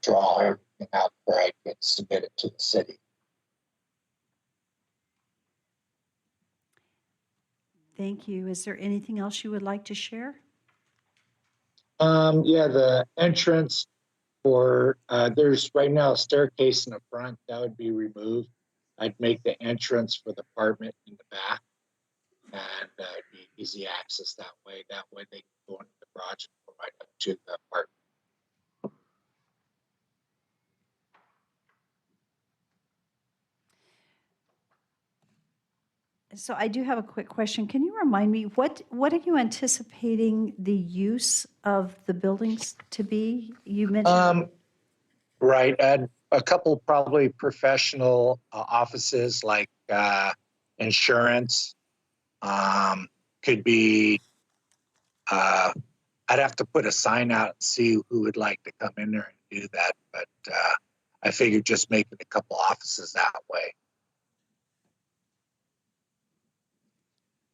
draw everything out where I can submit it to the city. Thank you. Is there anything else you would like to share? Yeah, the entrance for there's right now a staircase in the front that would be removed. I'd make the entrance for the apartment in the back, and it'd be easy access that way. That way they can go into the garage and go right up to the apartment. So I do have a quick question. Can you remind me, what are you anticipating the use of the buildings to be? You mentioned. Right, a couple probably professional offices like insurance. Could be, I'd have to put a sign out and see who would like to come in there and do that. But I figured just making a couple offices that way.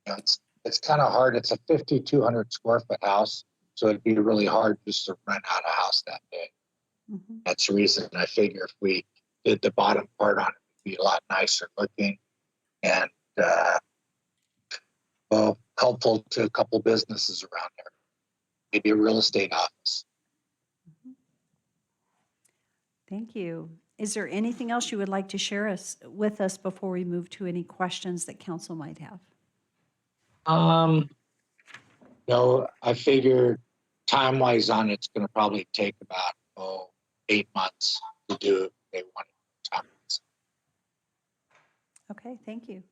You know, it's kind of hard. It's a 5,200 square foot house, so it'd be really hard just to rent out a house that big. Mm-hmm. That's the reason I figure if we did the bottom part on it, it'd be a lot nicer looking and well, helpful to a couple businesses around there. Maybe a real estate office. Thank you. Is there anything else you would like to share with us before we move to any questions that council might have? No, I figure time-wise on it's going to probably take about 8 months to do it. They want time. Okay, thank you.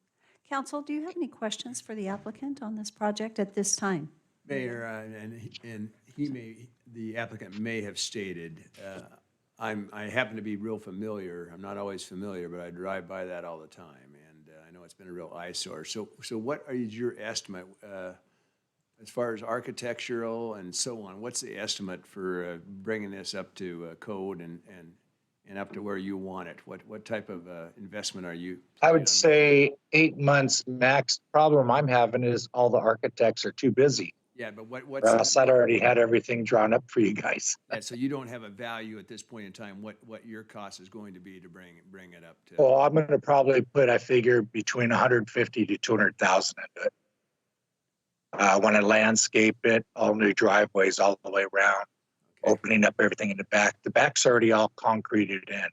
Council, do you have any questions for the applicant on this project at this time? Mayor, and the applicant may have stated, I happen to be real familiar. I'm not always familiar, but I drive by that all the time, and I know it's been a real eyesore. So what is your estimate as far as architectural and so on? What's the estimate for bringing this up to code and up to where you want it? What type of investment are you? I would say 8 months max. Problem I'm having is all the architects are too busy. Yeah, but Or what's, else I'd already had everything drawn up for you guys. yeah, so you don't have a value at this point in time, what your cost is going to be to bring it up to? Well, I'm gonna probably put, I figure, between 150 to 200,000 into it. When I landscape it, all new driveways all the way around, opening up everything in the back. The back's already all concreted in.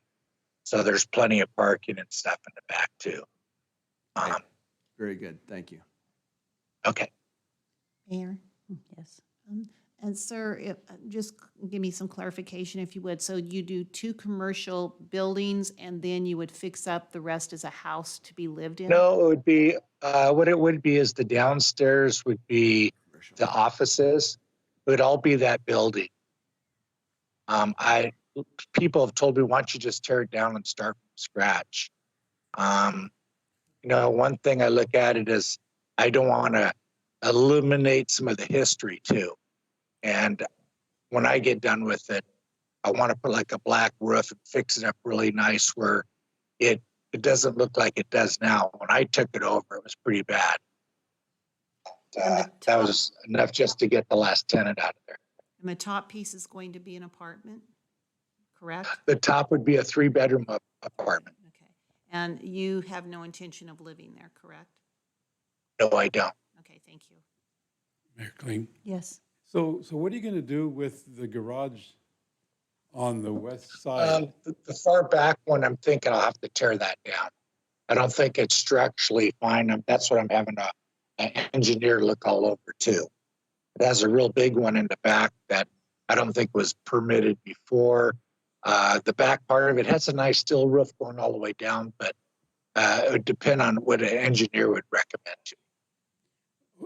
So there's plenty of parking and stuff in the back too. Very good, thank you. Okay. Mayor? Yes. And sir, just give me some clarification if you would. So you do 2 commercial buildings and then you would fix up the rest as a house to be lived in? No, it would be, what it would be is the downstairs would be the offices. It would all be that building. People have told me, why don't you just tear it down and start from scratch? One thing I look at it is I don't want to eliminate some of the history too. And when I get done with it, I want to put like a black roof and fix it up really nice where it doesn't look like it does now. When I took it over, it was pretty bad. That was enough just to get the last tenant out of there. And the top piece is going to be an apartment, correct? The top would be a 3-bedroom apartment. And you have no intention of living there, correct? No, I don't. Okay, thank you. Mayor Kling. Yes. So what are you going to do with the garage on the west side? The far back one, I'm thinking I'll have to tear that down. I don't think it's structurally fine. That's what I'm having an engineer look all over too. It has a real big one in the back that I don't think was permitted before. The back part of it has a nice steel roof going all the way down, but it would depend on what an engineer would recommend to.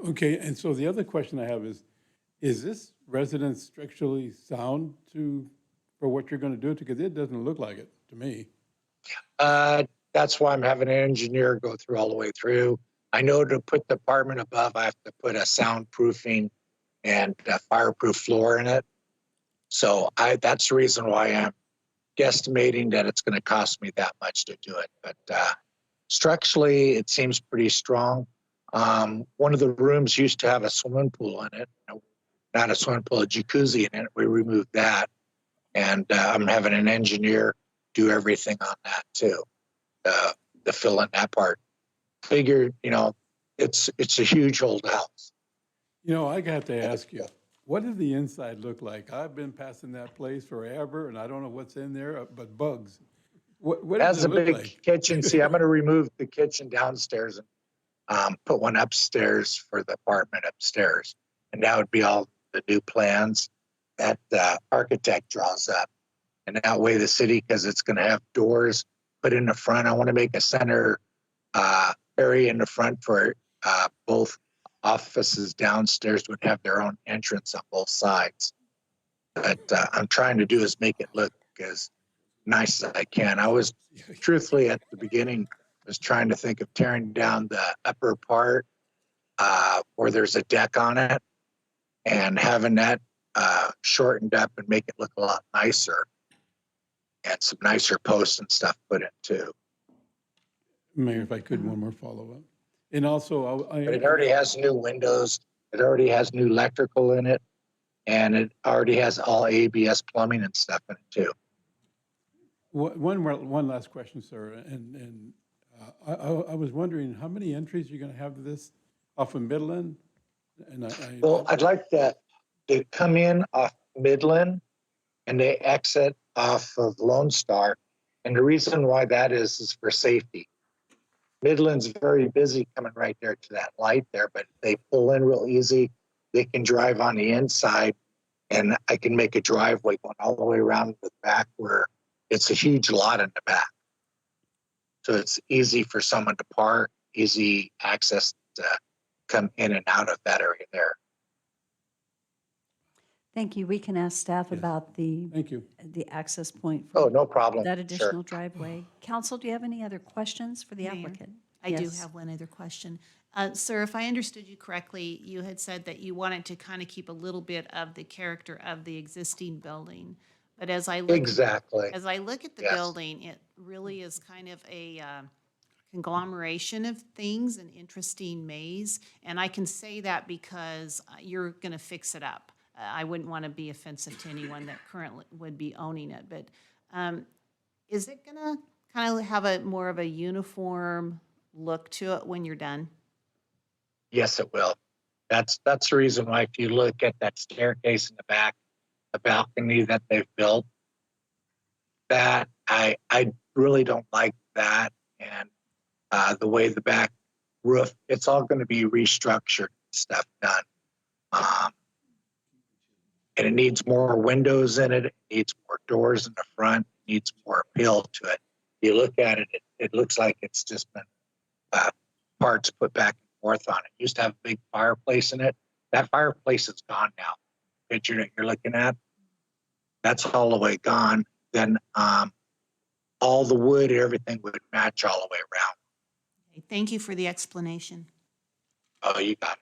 Okay, and so the other question I have is this residence structurally sound for what you're going to do? Because it doesn't look like it to me. That's why I'm having an engineer go through all the way through. I know to put the apartment above, I have to put a soundproofing and a fireproof floor in it. So that's the reason why I'm guesstimating that it's going to cost me that much to do it. But structurally, it seems pretty strong. One of the rooms used to have a swimming pool in it. Not a swimming pool, a jacuzzi in it. We removed that. And I'm having an engineer do everything on that too, to fill in that part. Figured, it's a huge old house. I got to ask you, what does the inside look like? I've been passing that place forever, and I don't know what's in there but bugs. What does Has it a look big like? kitchen. See, I'm going to remove the kitchen downstairs and put one upstairs for the apartment upstairs. And that would be all the new plans that the architect draws up. And that way the city, because it's going to have doors put in the front, I want to make a center area in the front for both offices downstairs would have their own entrance on both sides. But I'm trying to do is make it look as nice as I can. I was truthfully at the beginning was trying to think of tearing down the upper part where there's a deck on it and having that shortened up and make it look a lot nicer and some nicer posts and stuff put in too. Mayor, if I could, one more follow-up. And also, But it already has new windows. It already has new electrical in it. And it already has all ABS plumbing and stuff in it too. one last question, sir. And I was wondering, how many entries you're going to have to this off of Midland? And Well, I'd like to come in off Midland and they exit off of Lone Star. And the reason why that is for safety. Midland's very busy coming right there to that light there, but they pull in real easy. They can drive on the inside and I can make a driveway going all the way around the back where it's a huge lot in the back. So it's easy for someone to park, easy access to come in and out of that area there. Thank you. We can ask staff about the access point. For Oh, no problem. that Sure. additional driveway. Council, do you have any other questions for the Mayor, applicant? I do Yes. have one other question. Sir, if I understood you correctly, you had said that you wanted to kind of keep a little bit of the character of the existing building. But as I look Exactly. as I look at the Yes. building, it really is kind of a conglomeration of things, an interesting maze. And I can say that because you're going to fix it up. I wouldn't want to be offensive to anyone that currently would be owning it, but is it going to kind of have a more of a uniform look to it when you're done? Yes, it will. That's the reason why if you look at that staircase in the back, the balcony that they've built, that I really don't like that. And the way the back roof, it's all going to be restructured, stuff done. And it needs more windows in it. It needs more doors in the front. It needs more appeal to it. You look at it, it looks like it's just been parts put back and forth on it. It used to have a big fireplace in it. That fireplace is gone now. Picture that you're looking at, that's all the way gone. Then all the wood and everything would match all the way around. Okay, thank you for the explanation. Oh, you got it.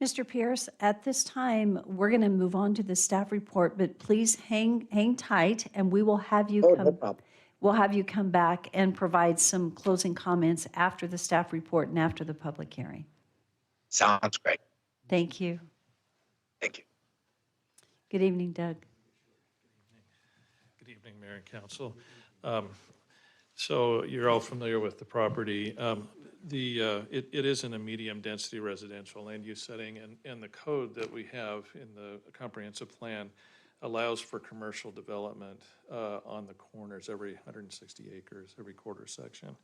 Mr. Pierce, at this time, we're going to move on to the staff report, but please hang tight, and we will have you come. No problem. We'll have you come back and provide some closing comments after the staff report and after the public hearing. Sounds great. Thank you. Thank you. Good evening, Doug. Good evening, Mayor and Council. So you're all familiar with the property. It is in a medium-density residential land use setting, and the code that we have in the comprehensive plan allows for commercial development on the corners, every 160 acres, every quarter section.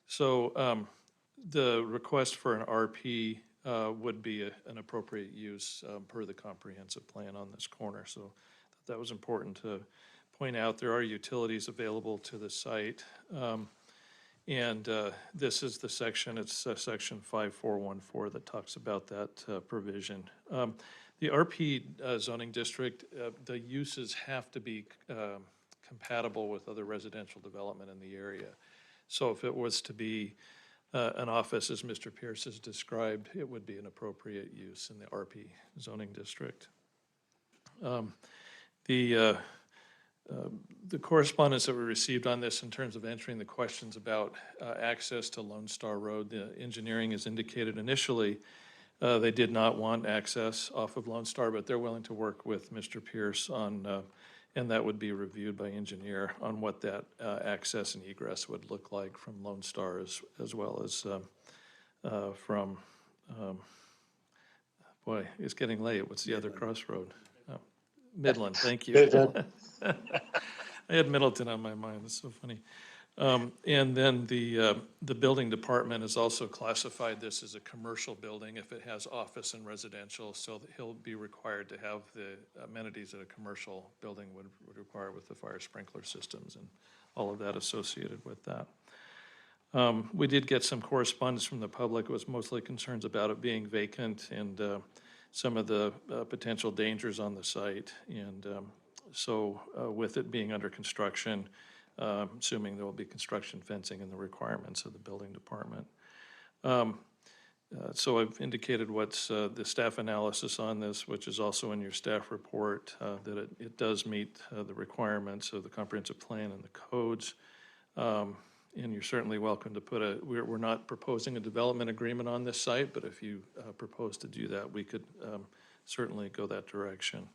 So the request for an RP would be an appropriate use per the comprehensive plan on this corner. So that was important to point out. There are utilities available to the site. And this is the section, it's section 5414 that talks about that provision. The RP zoning district, the uses have to be compatible with other residential development in the area. So if it was to be an office, as Mr. Pierce has described, it would be an appropriate use in the RP zoning district. The correspondence that we received on this in terms of answering the questions about access to Lone Star Road, the engineering has indicated initially they did not want access off of Lone Star, but they're willing to work with Mr. Pierce on, and that would be reviewed by engineer on what that access and egress would look like from Lone Star as well as from, boy, it's getting late. What's the other crossroad? Midland, thank you. I had Middleton on my mind, that's so funny. And then the building department has also classified this as a commercial building if it has office and residential, so that he'll be required to have the amenities that a commercial building would require with the fire sprinkler systems and all of that associated with that. We did get some correspondence from the public. It was mostly concerns about it being vacant and some of the potential dangers on the site. And so with it being under construction, assuming there will be construction fencing and the requirements of the building department. So I've indicated what's the staff analysis on this, which is also in your staff report, that it does meet the requirements of the comprehensive plan and the codes. And you're certainly welcome to put we're not proposing a development agreement on this site, but if you propose to do that, we could certainly go that direction.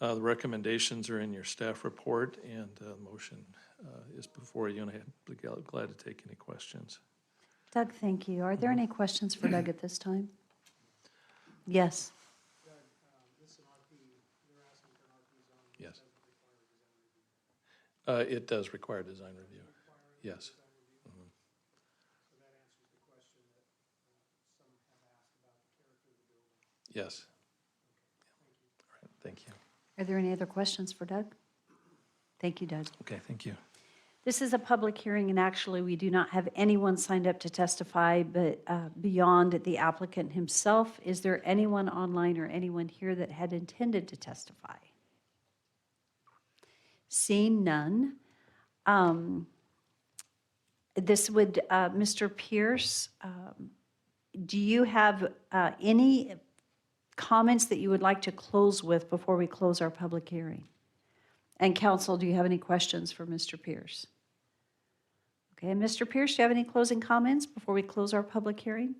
The recommendations are in your staff report, and the motion is before you, and I'd be glad to take any questions. Doug, thank you. Are there any questions for Doug at this time? Yes. Yes. It does require design review. Yes. Mm-hmm. Yes. All right, thank you. Are there any other questions for Doug? Thank you, Doug. Okay, thank you. This is a public hearing, and actually, we do not have anyone signed up to testify, but beyond the applicant himself, is there anyone online or anyone here that had intended to testify? Seeing none, this would, Mr. Pierce, do you have any comments that you would like to close with before we close our public hearing? And council, do you have any questions for Mr. Pierce? Okay, Mr. Pierce, do you have any closing comments before we close our public hearing?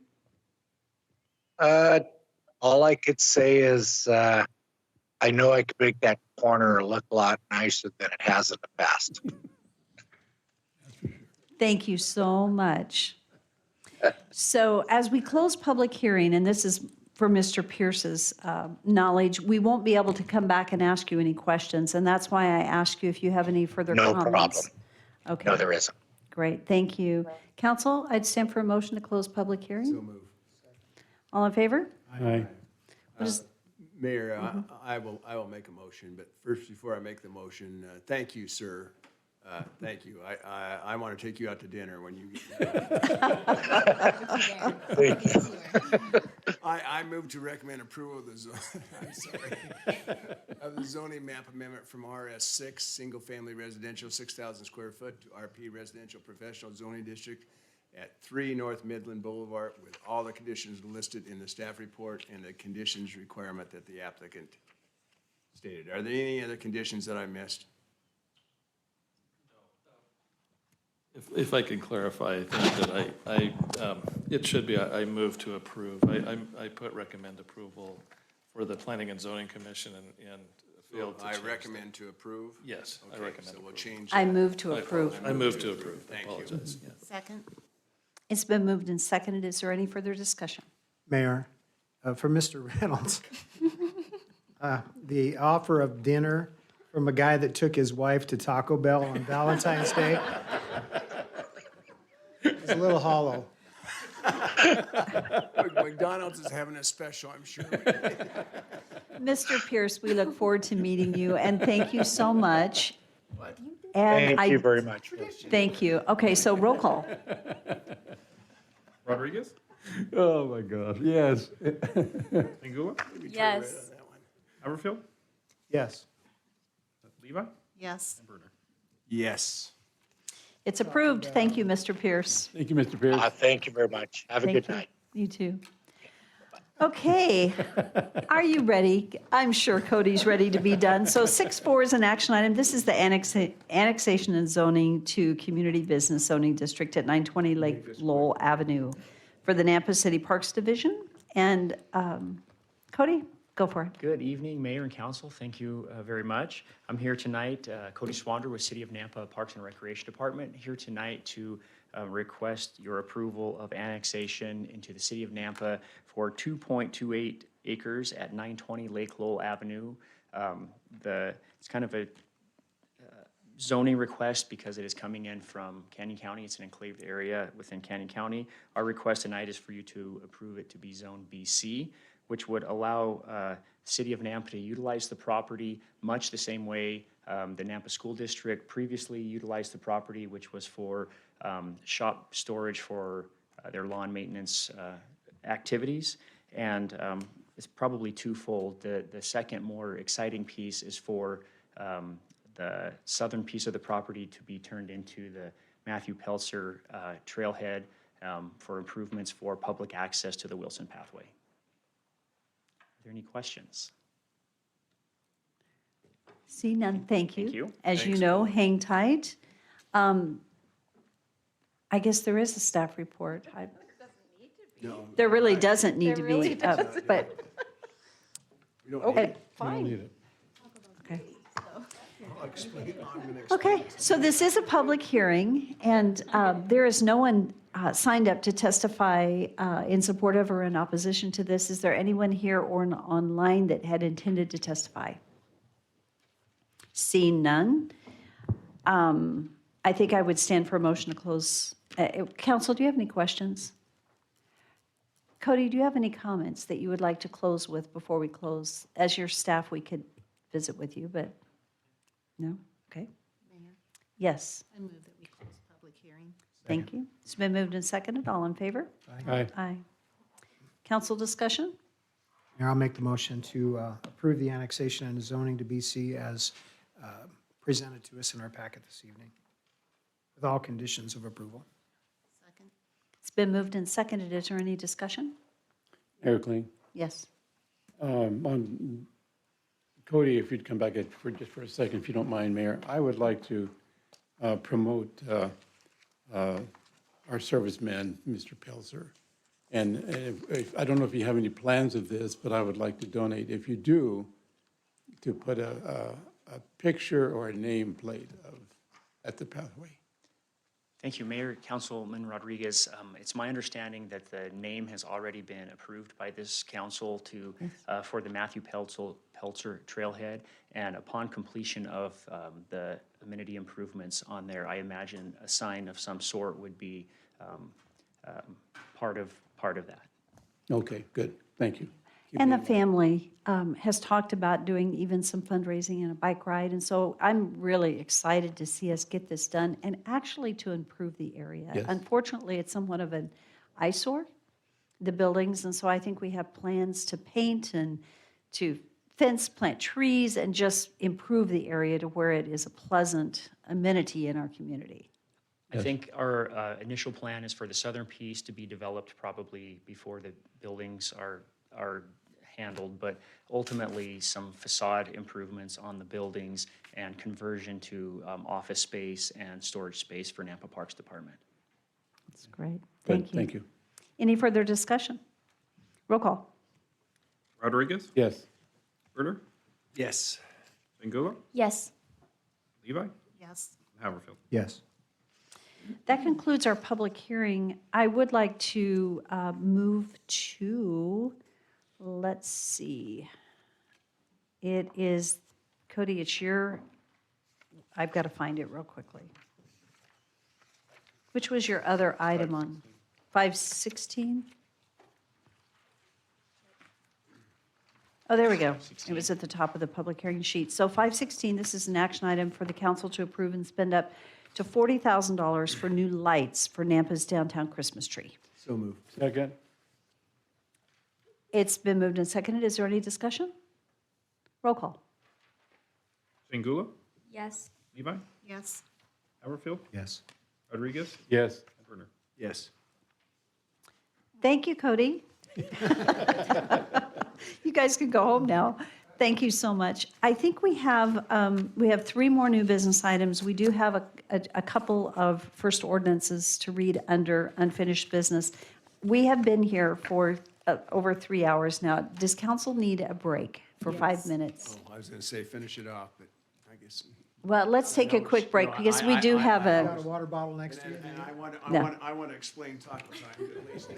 All I could say is, I know I could make that corner look a lot nicer than it has in the past. Thank you so much. So as we close public hearing, and this is for Mr. Pierce's knowledge, we won't be able to come back and ask you any questions, and that's why I asked you if you have any further No comments. problem. Okay. No, there isn't. Great, thank you. Council, I'd stand for a motion to close public hearing. So move. All in favor? Aye. Mayor, I will make a motion, but first, before I make the motion, thank you, sir. Thank you. I want to take you out to dinner when you I move to recommend approval of the I'm sorry, of the zoning map amendment from RS6, single-family residential, 6,000 square foot, to RP residential professional zoning district at 3 North Midland Boulevard with all the conditions listed in the staff report and the conditions requirement that the applicant stated. Are there any other conditions that I missed? If I could clarify, I think that it should be, I move to approve. I put recommend approval for the Planning and Zoning Commission and failed to I change that. recommend to approve? Yes, I Okay, recommend so we'll approval. change I that. move to approve. I move to approve. I Thank you. apologize. Yeah. Second? It's been moved and seconded. Is there any further discussion? Mayor, for Mr. Reynolds, the offer of dinner from a guy that took his wife to Taco Bell on Valentine's Day is a little hollow. McDonald's is having a special, I'm sure. Mr. Pierce, we look forward to meeting you, and thank you so much. And Thank you very much. Thank you. Okay, so roll call. Rodriguez? Oh, my God, yes. Pingula? Yes. Haverfield? Yes. Levi? Yes. And Bruner? Yes. It's approved. Thank you, Mr. Pierce. Thank you, Mr. Pierce. Thank you very much. Have a Thank good you. night. You too. Okay, are you ready? I'm sure Cody's ready to be done. So 6.4 is an action item. This is the annexation and zoning to Community Business Zoning District at 920 Lake Lowell Avenue for the Nampa City Parks Division. And Cody, go for it. Good evening, Mayor and Council. Thank you very much. I'm here tonight, Cody Swander with City of Nampa Parks and Recreation Department, here tonight to request your approval of annexation into the City of Nampa for 2.28 acres at 920 Lake Lowell Avenue. It's kind of a zoning request because it is coming in from Canyon County. It's an enclaved area within Canyon County. Our request tonight is for you to approve it to be Zone BC, which would allow City of Nampa to utilize the property much the same way the Nampa School District previously utilized the property, which was for shop storage for their lawn maintenance activities. And it's probably twofold. The second more exciting piece is for the southern piece of the property to be turned into the Matthew Pelser trailhead for improvements for public access to the Wilson Pathway. Are there any questions? See none, thank you. Thank you. As you know, hang tight. I guess there is a staff report. No. There really doesn't need to There really be, doesn't. but, We don't okay, need it. Fine. okay. I'll explain. I'm gonna explain. Okay, so this is a public hearing, and there is no one signed up to testify in support of or in opposition to this. Is there anyone here or online that had intended to testify? Seeing none, I think I would stand for a motion to close. Council, do you have any questions? Cody, do you have any comments that you would like to close with before we close? As your staff, we could visit with you, but no? Okay. Mayor, Yes. I move that we close public hearing. Thank you. It's been moved and seconded. All in favor? Aye. Aye. Council discussion? Mayor, I'll make the motion to approve the annexation and zoning to BC as presented to us in our packet this evening, with all conditions of approval. Second? It's been moved and seconded. Is there any discussion? Mayor Kling, Yes. on Cody, if you'd come back for just for a second, if you don't mind, Mayor, I would like to promote our serviceman, Mr. Pelzer. And I don't know if you have any plans of this, but I would like to donate, if you do, to put a picture or a nameplate at the pathway. Thank you, Mayor, Councilman Rodriguez. It's my understanding that the name has already been approved by this council for the Matthew Pelzer Trailhead. And upon completion of the amenity improvements on there, I imagine a sign of some sort would be part of that. Okay, good, thank you. Keep And me the in mind. family has talked about doing even some fundraising and a bike ride. And so I'm really excited to see us get this done and actually to improve the area. Yes. Unfortunately, it's somewhat of an eyesore, the buildings. And so I think we have plans to paint and to fence, plant trees, and just improve the area to where it is a pleasant amenity in our community. I think our initial plan is for the southern piece to be developed probably before the buildings are handled, but ultimately some facade improvements on the buildings and conversion to office space and storage space for Nampa Parks Department. That's great. Good, Thank you. thank you. Any further discussion? Roll call. Rodriguez? Yes. Bruder? Yes. Pingula? Yes. Levi? Yes. Haverfield? Yes. That concludes our public hearing. I would like to move to, let's see. It is, Cody, it's your, I've got to find it real quickly. Which was your other item on 516? Oh, there we go. It was at the top of the public hearing sheet. So 516, this is an action item for the council to approve and spend up to $40,000 for new lights for Nampa's downtown Christmas tree. So moved. Second? It's been moved and seconded. Is there any discussion? Roll call. Pingula? Yes. Levi? Yes. Haverfield? Yes. Rodriguez? Yes. And Brunner? Yes. Thank you, Cody. You guys can go home now. Thank you so much. I think we have 3 more new business items. We do have a couple of first ordinances to read under unfinished business. We have been here for over 3 hours now. Does council need a break for 5 minutes? Oh, I was going to say finish it off, but I guess. Well, let's take a quick break because we do have Got a a, water bottle next to you? And I want to, No. I want to explain taco time at least.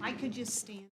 I could just stand.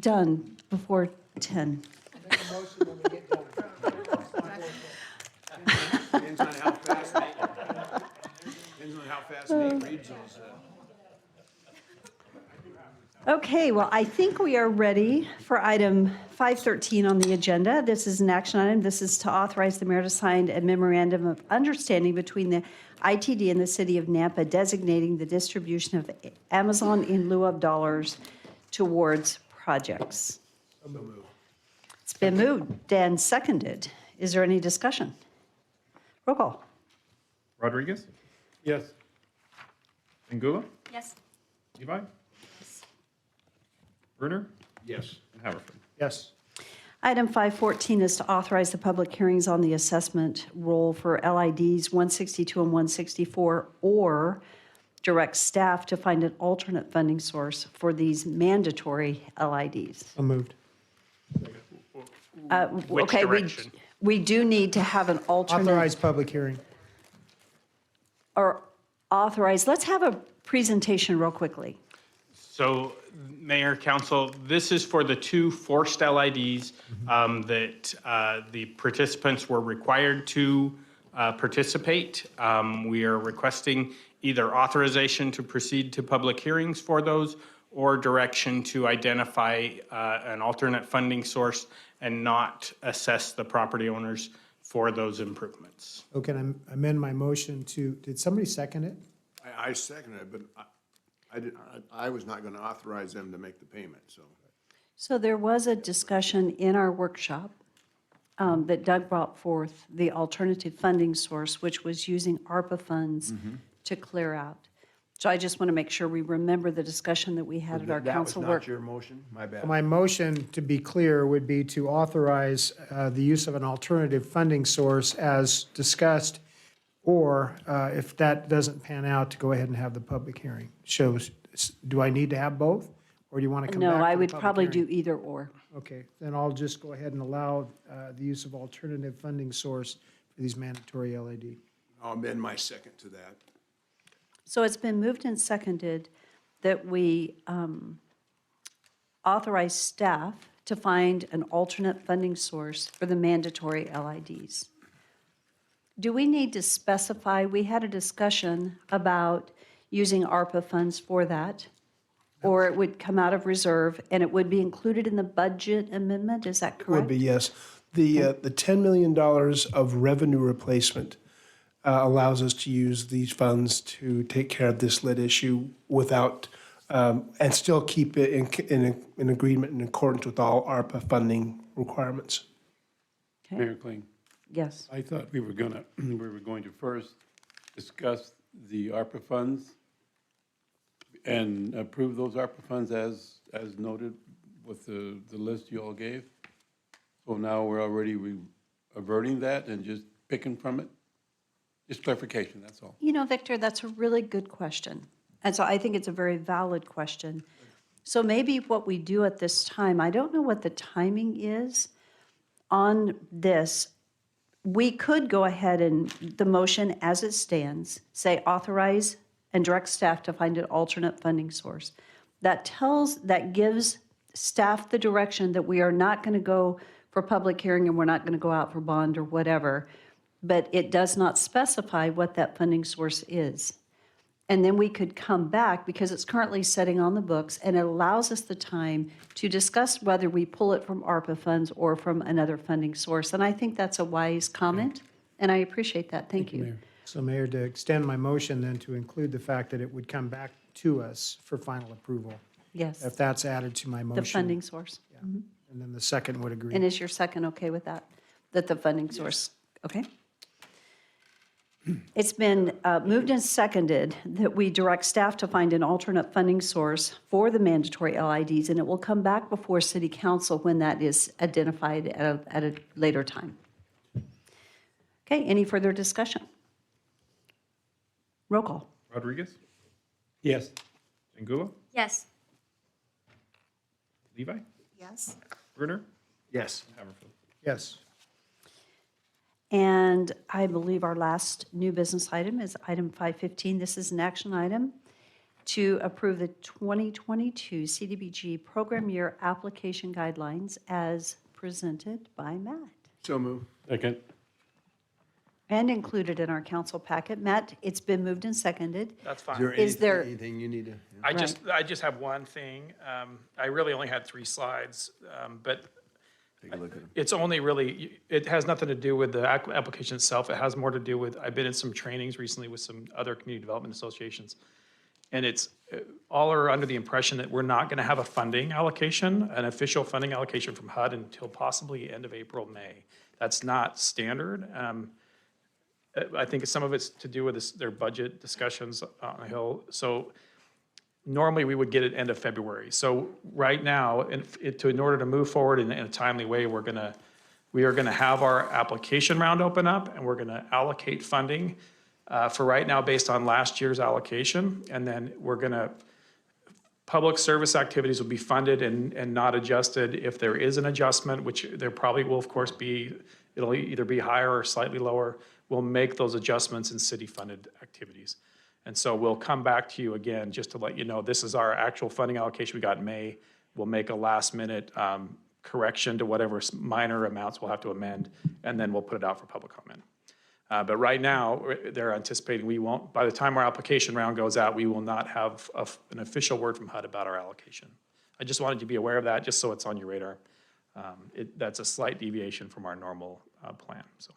done before 10. Depends on how fast Nate reads those. Okay, well, I think we are ready for item 513 on the agenda. This is an action item. This is to authorize the mayor to sign a memorandum of understanding between the ITD and the city of Nampa designating the distribution of Amazon in lieu of dollars towards projects. It's been moved and seconded. Is there any discussion? Roll call. Rodriguez? Yes. Angula? Yes. Levi? Brunner? Yes. And Haverford? Yes. Item 514 is to authorize the public hearings on the assessment roll for LIDs 162 and 164, or direct staff to find an alternate funding source for these mandatory LIDs. So moved. Which Okay, direction? we do need to have an alternate. Authorize public hearing. Or authorize, let's have a presentation real quickly. So, Mayor, Council, this is for the two forced LIDs that the participants were required to participate. We are requesting either authorization to proceed to public hearings for those or direction to identify an alternate funding source and not assess the property owners for those improvements. Oh, can I amend my motion to, did somebody second it? I seconded it, but I was not going to authorize them to make the payment, so. So there was a discussion in our workshop that Doug brought forth, the alternative funding source, which was using ARPA funds to clear out. So I just want to make sure we remember the discussion that we had at our council That work. was not your motion? My bad. My motion, to be clear, would be to authorize the use of an alternative funding source as discussed, or if that doesn't pan out, to go ahead and have the public hearing. Shows, do I need to have both, or do you want to come back? No, to I the would public probably hearing? do either or. Okay, then I'll just go ahead and allow the use of alternative funding source for these mandatory LED. I'll amend my second to that. So it's been moved and seconded that we authorize staff to find an alternate funding source for the mandatory LIDs. Do we need to specify, we had a discussion about using ARPA funds for that, or it would come out of reserve and it would be included in the budget amendment, is that correct? Would be, yes. The $10 million of revenue replacement allows us to use these funds to take care of this lit issue without, and still keep it in agreement in accordance with all ARPA funding requirements. Okay. Mayor Kling, Yes. I thought we were going to first discuss the ARPA funds and approve those ARPA funds as noted with the list you all gave. So now we're already averting that and just picking from it? Just clarification, that's all. You know, Victor, that's a really good question. And so I think it's a very valid question. So maybe what we do at this time, I don't know what the timing is on this. We could go ahead and, the motion as it stands, say authorize and direct staff to find an alternate funding source. That gives staff the direction that we are not going to go for public hearing and we're not going to go out for bond or whatever, but it does not specify what that funding source is. And then we could come back, because it's currently sitting on the books, and it allows us the time to discuss whether we pull it from ARPA funds or from another funding source. And I think that's a wise comment, and I appreciate that. Thank you. So Mayor, to extend my motion then to include the fact that it would come back to us for final approval. Yes. If that's added to my motion. The funding source. Mhm. And then the second would agree. And is your second okay with that? That the funding source, okay? It's been moved and seconded that we direct staff to find an alternate funding source for the mandatory LIDs, and it will come back before City Council when that is identified at a later time. Okay, any further discussion? Roll call. Rodriguez? Yes. Angula? Yes. Levi? Yes. Brunner? Yes. And Haverford? Yes. And I believe our last new business item is item 515. This is an action item to approve the 2022 CDBG Program Year Application Guidelines as presented by Matt. So move. Second. And included in our council packet. Matt, it's been moved and seconded. That's Is fine. there Is there- anything you need to? I just have one thing. I really only had 3 slides, but Take a look at them. it's only really, it has nothing to do with the application itself. It has more to do with, I've been in some trainings recently with some other community development associations. And it's, all are under the impression that we're not going to have a funding allocation, an official funding allocation from HUD until possibly end of April, May. That's not standard. I think some of it's to do with their budget discussions on the Hill. So normally we would get it end of February. So right now, in order to move forward in a timely way, we are gonna have our application round open up, and we're gonna allocate funding for right now based on last year's allocation. And then public service activities will be funded and not adjusted. If there is an adjustment, which there probably will, of course, be, it'll either be higher or slightly lower, we'll make those adjustments in city-funded activities. And so we'll come back to you again, just to let you know, this is our actual funding allocation we got in May. We'll make a last-minute correction to whatever minor amounts we'll have to amend, and then we'll put it out for public comment. But right now, they're anticipating we won't, by the time our application round goes out, we will not have an official word from HUD about our allocation. I just wanted you to be aware of that, just so it's on your radar. That's a slight deviation from our normal plan, so.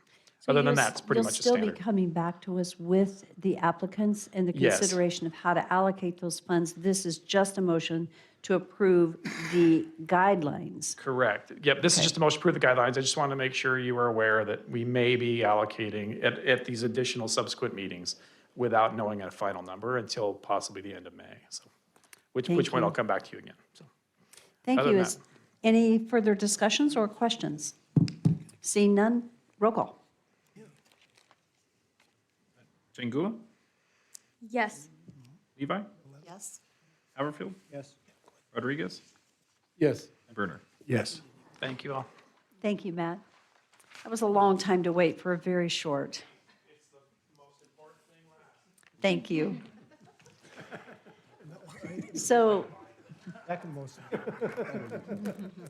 Other than that, it's pretty much a You'll standard. still be coming back to us with the applicants and the Yes. consideration of how to allocate those funds. This is just a motion to approve the guidelines. Correct. Yep, this is just a motion to approve the guidelines. I just want to make sure you are aware that we may be allocating at these additional subsequent meetings without knowing a final number until possibly the end of May, so. Which Thank point you. I'll come back to you again, so. Thank Other you. than Is any further discussions or questions? Seeing none, roll call. Jane Gula, Yes. Levi, Yes. Haverfield, Yes. Rodriguez, Yes. and Brunner. Yes. Thank you all. Thank you, Matt. That was a long time to wait for a very short. Thank you. So,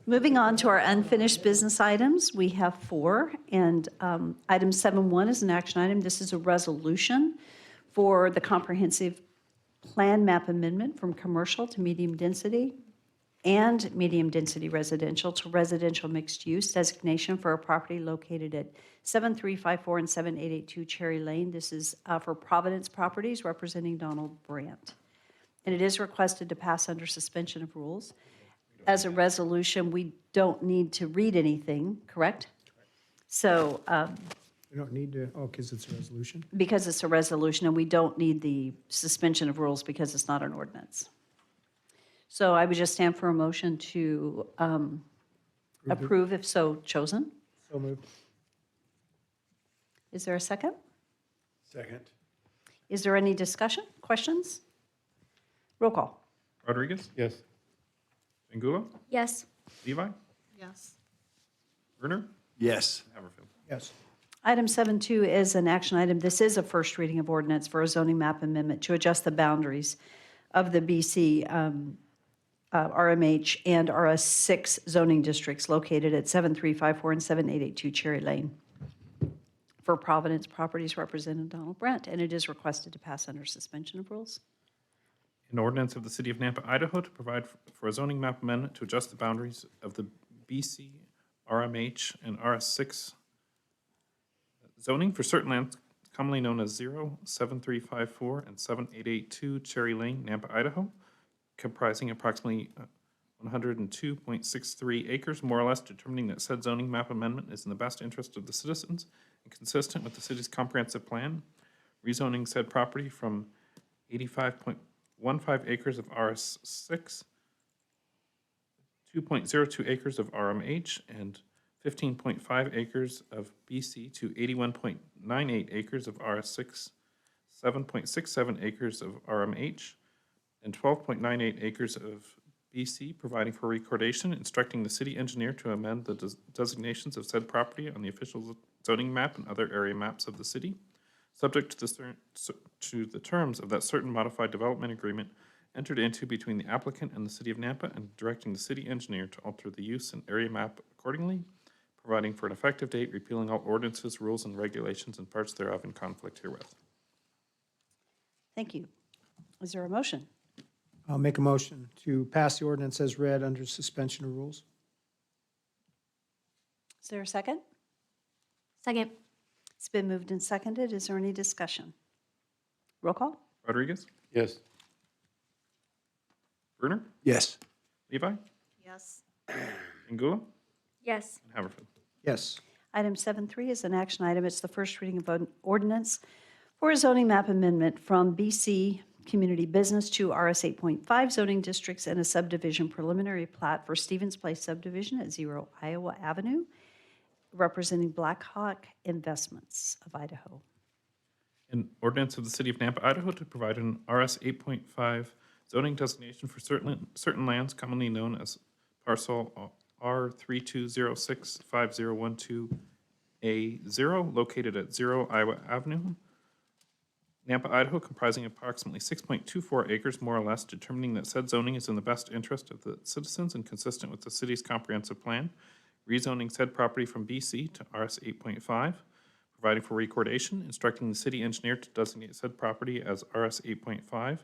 moving on to our unfinished business items, we have 4. And item 7.1 is an action item. This is a resolution for the comprehensive plan map amendment from commercial to medium density and medium density residential to residential mixed use designation for a property located at 7354 and 7882 Cherry Lane. This is for Providence Properties representing Donald Brandt. And it is requested to pass under suspension of rules. As a resolution, we don't need to read anything, correct? So, We don't need to, because it's a resolution? because it's a resolution, and we don't need the suspension of rules because it's not an ordinance. So I would just stand for a motion to approve if so chosen. So moved. Is there a second? Second. Is there any discussion, questions? Roll call. Rodriguez, Yes. Jane Gula, Yes. Levi, Yes. Brunner, Yes. Haverfield. Yes. Item 7.2 is an action item. This is a first reading of ordinance for a zoning map amendment to adjust the boundaries of the BC RMH and RS6 zoning districts located at 7354 and 7882 Cherry Lane for Providence Properties representing Donald Brandt, and it is requested to pass under suspension of rules. An ordinance of the City of Nampa, Idaho to provide for a zoning map amendment to adjust the boundaries of the BC, RMH, and RS6 zoning for certain lands commonly known as 07354 and 7882 Cherry Lane, Nampa, Idaho, comprising approximately 102.63 acres, more or less, determining that said zoning map amendment is in the best interest of the citizens and consistent with the city's comprehensive plan, rezoning said property from 85.15 acres of RS6, 2.02 acres of RMH, and 15.5 acres of BC to 81.98 acres of RS6, 7.67 acres of RMH, and 12.98 acres of BC, providing for recordation, instructing the city engineer to amend the designations of said property on the official zoning map and other area maps of the city, subject to the terms of that certain modified development agreement entered into between the applicant and the city of Nampa, and directing the city engineer to alter the use and area map accordingly, providing for an effective date, repealing all ordinances, rules, and regulations and parts thereof in conflict herewith. Thank you. Is there a motion? I'll make a motion to pass the ordinance as read under suspension of rules. Is there a second? Second. It's been moved and seconded. Is there any discussion? Roll call? Rodriguez? Yes. Brunner? Yes. Levi? Yes. Angula? Yes. And Haverfield. Yes. Item 7.3 is an action item. It's the first reading of an ordinance for a zoning map amendment from BC Community Business to RS 8.5 zoning districts and a subdivision preliminary plat for Stevens Place subdivision at 0 Iowa Avenue, representing Blackhawk Investments of Idaho. An ordinance of the city of Nampa, Idaho to provide an RS 8.5 zoning designation for certain lands commonly known as parcel R32065012A0 located at 0 Iowa Avenue, Nampa, Idaho, comprising approximately 6.24 acres more or less, determining that said zoning is in the best interest of the citizens and consistent with the city's comprehensive plan, rezoning said property from BC to RS 8.5, providing for recordation, instructing the city engineer to designate said property as RS 8.5,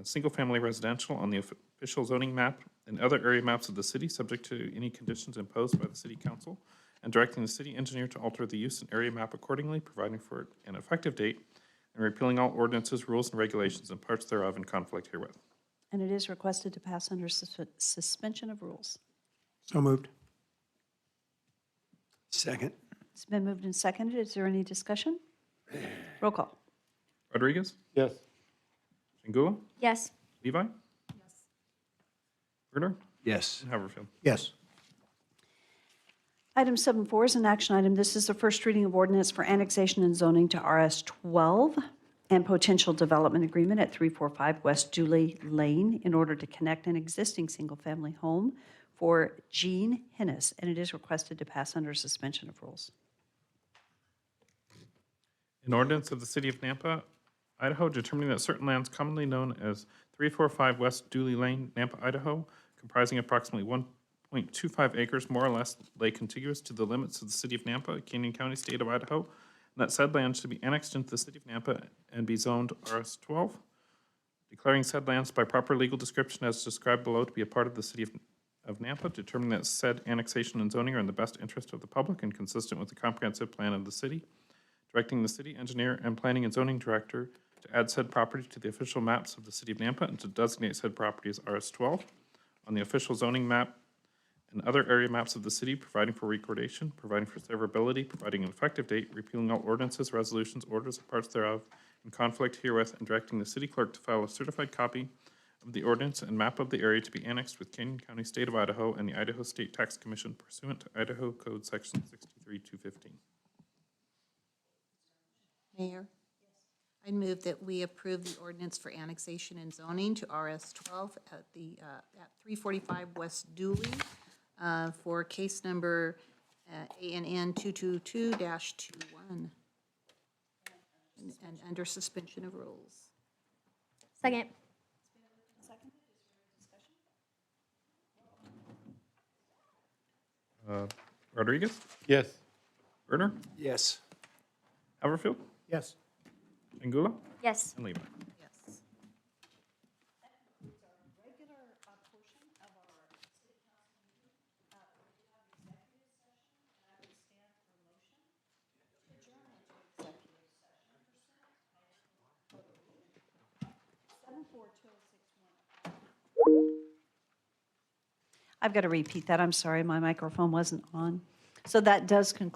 single-family residential on the official zoning map and other area maps of the city, subject to any conditions imposed by the city council, and directing the city engineer to alter the use and area map accordingly, providing for an effective date, and repealing all ordinances, rules, and regulations and parts thereof in conflict herewith. And it is requested to pass under suspension of rules. So moved. Second. It's been moved and seconded. Is there any discussion? Roll call. Rodriguez? Yes. Angula? Yes. Levi? Yes. Brunner? Yes. And Haverfield. Yes. Item 7.4 is an action item. This is the first reading of ordinance for annexation and zoning to RS 12 and potential development agreement at 345 West Dooley Lane in order to connect an existing single-family home for Jean Hennis, and it is requested to pass under suspension of rules. An ordinance of the city of Nampa, Idaho, determining that certain lands commonly known as 345 West Dooley Lane, Nampa, Idaho, comprising approximately 1.25 acres more or less, lay contiguous to the limits of the city of Nampa, Canyon County, state of Idaho, and that said land should be annexed into the city of Nampa and be zoned RS 12, declaring said lands by proper legal description as described below to be a part of the city of Nampa, determining that said annexation and zoning are in the best interest of the public and consistent with the comprehensive plan of the city, directing the city engineer and planning and zoning director to add said property to the official maps of the city of Nampa and to designate said property as RS 12 on the official zoning map and other area maps of the city, providing for recordation, providing for severability, providing an effective date, repealing all ordinances, resolutions, orders, and parts thereof in conflict herewith, and directing the city clerk to file a certified copy of the ordinance and map of the area to be annexed with Canyon County, state of Idaho, and the Idaho State Tax Commission pursuant to Idaho Code Section 63-215. Mayor? I move that we approve the ordinance for annexation and zoning to RS 12 at 345 West Dooley for case number ANN 222-21 and under suspension of rules. Second. Rodriguez? Yes. Brunner? Yes. Haverfield? Yes. Angula? Yes. And Levi. Yes. I've got to repeat that. I'm sorry, my microphone wasn't on. So that does conclude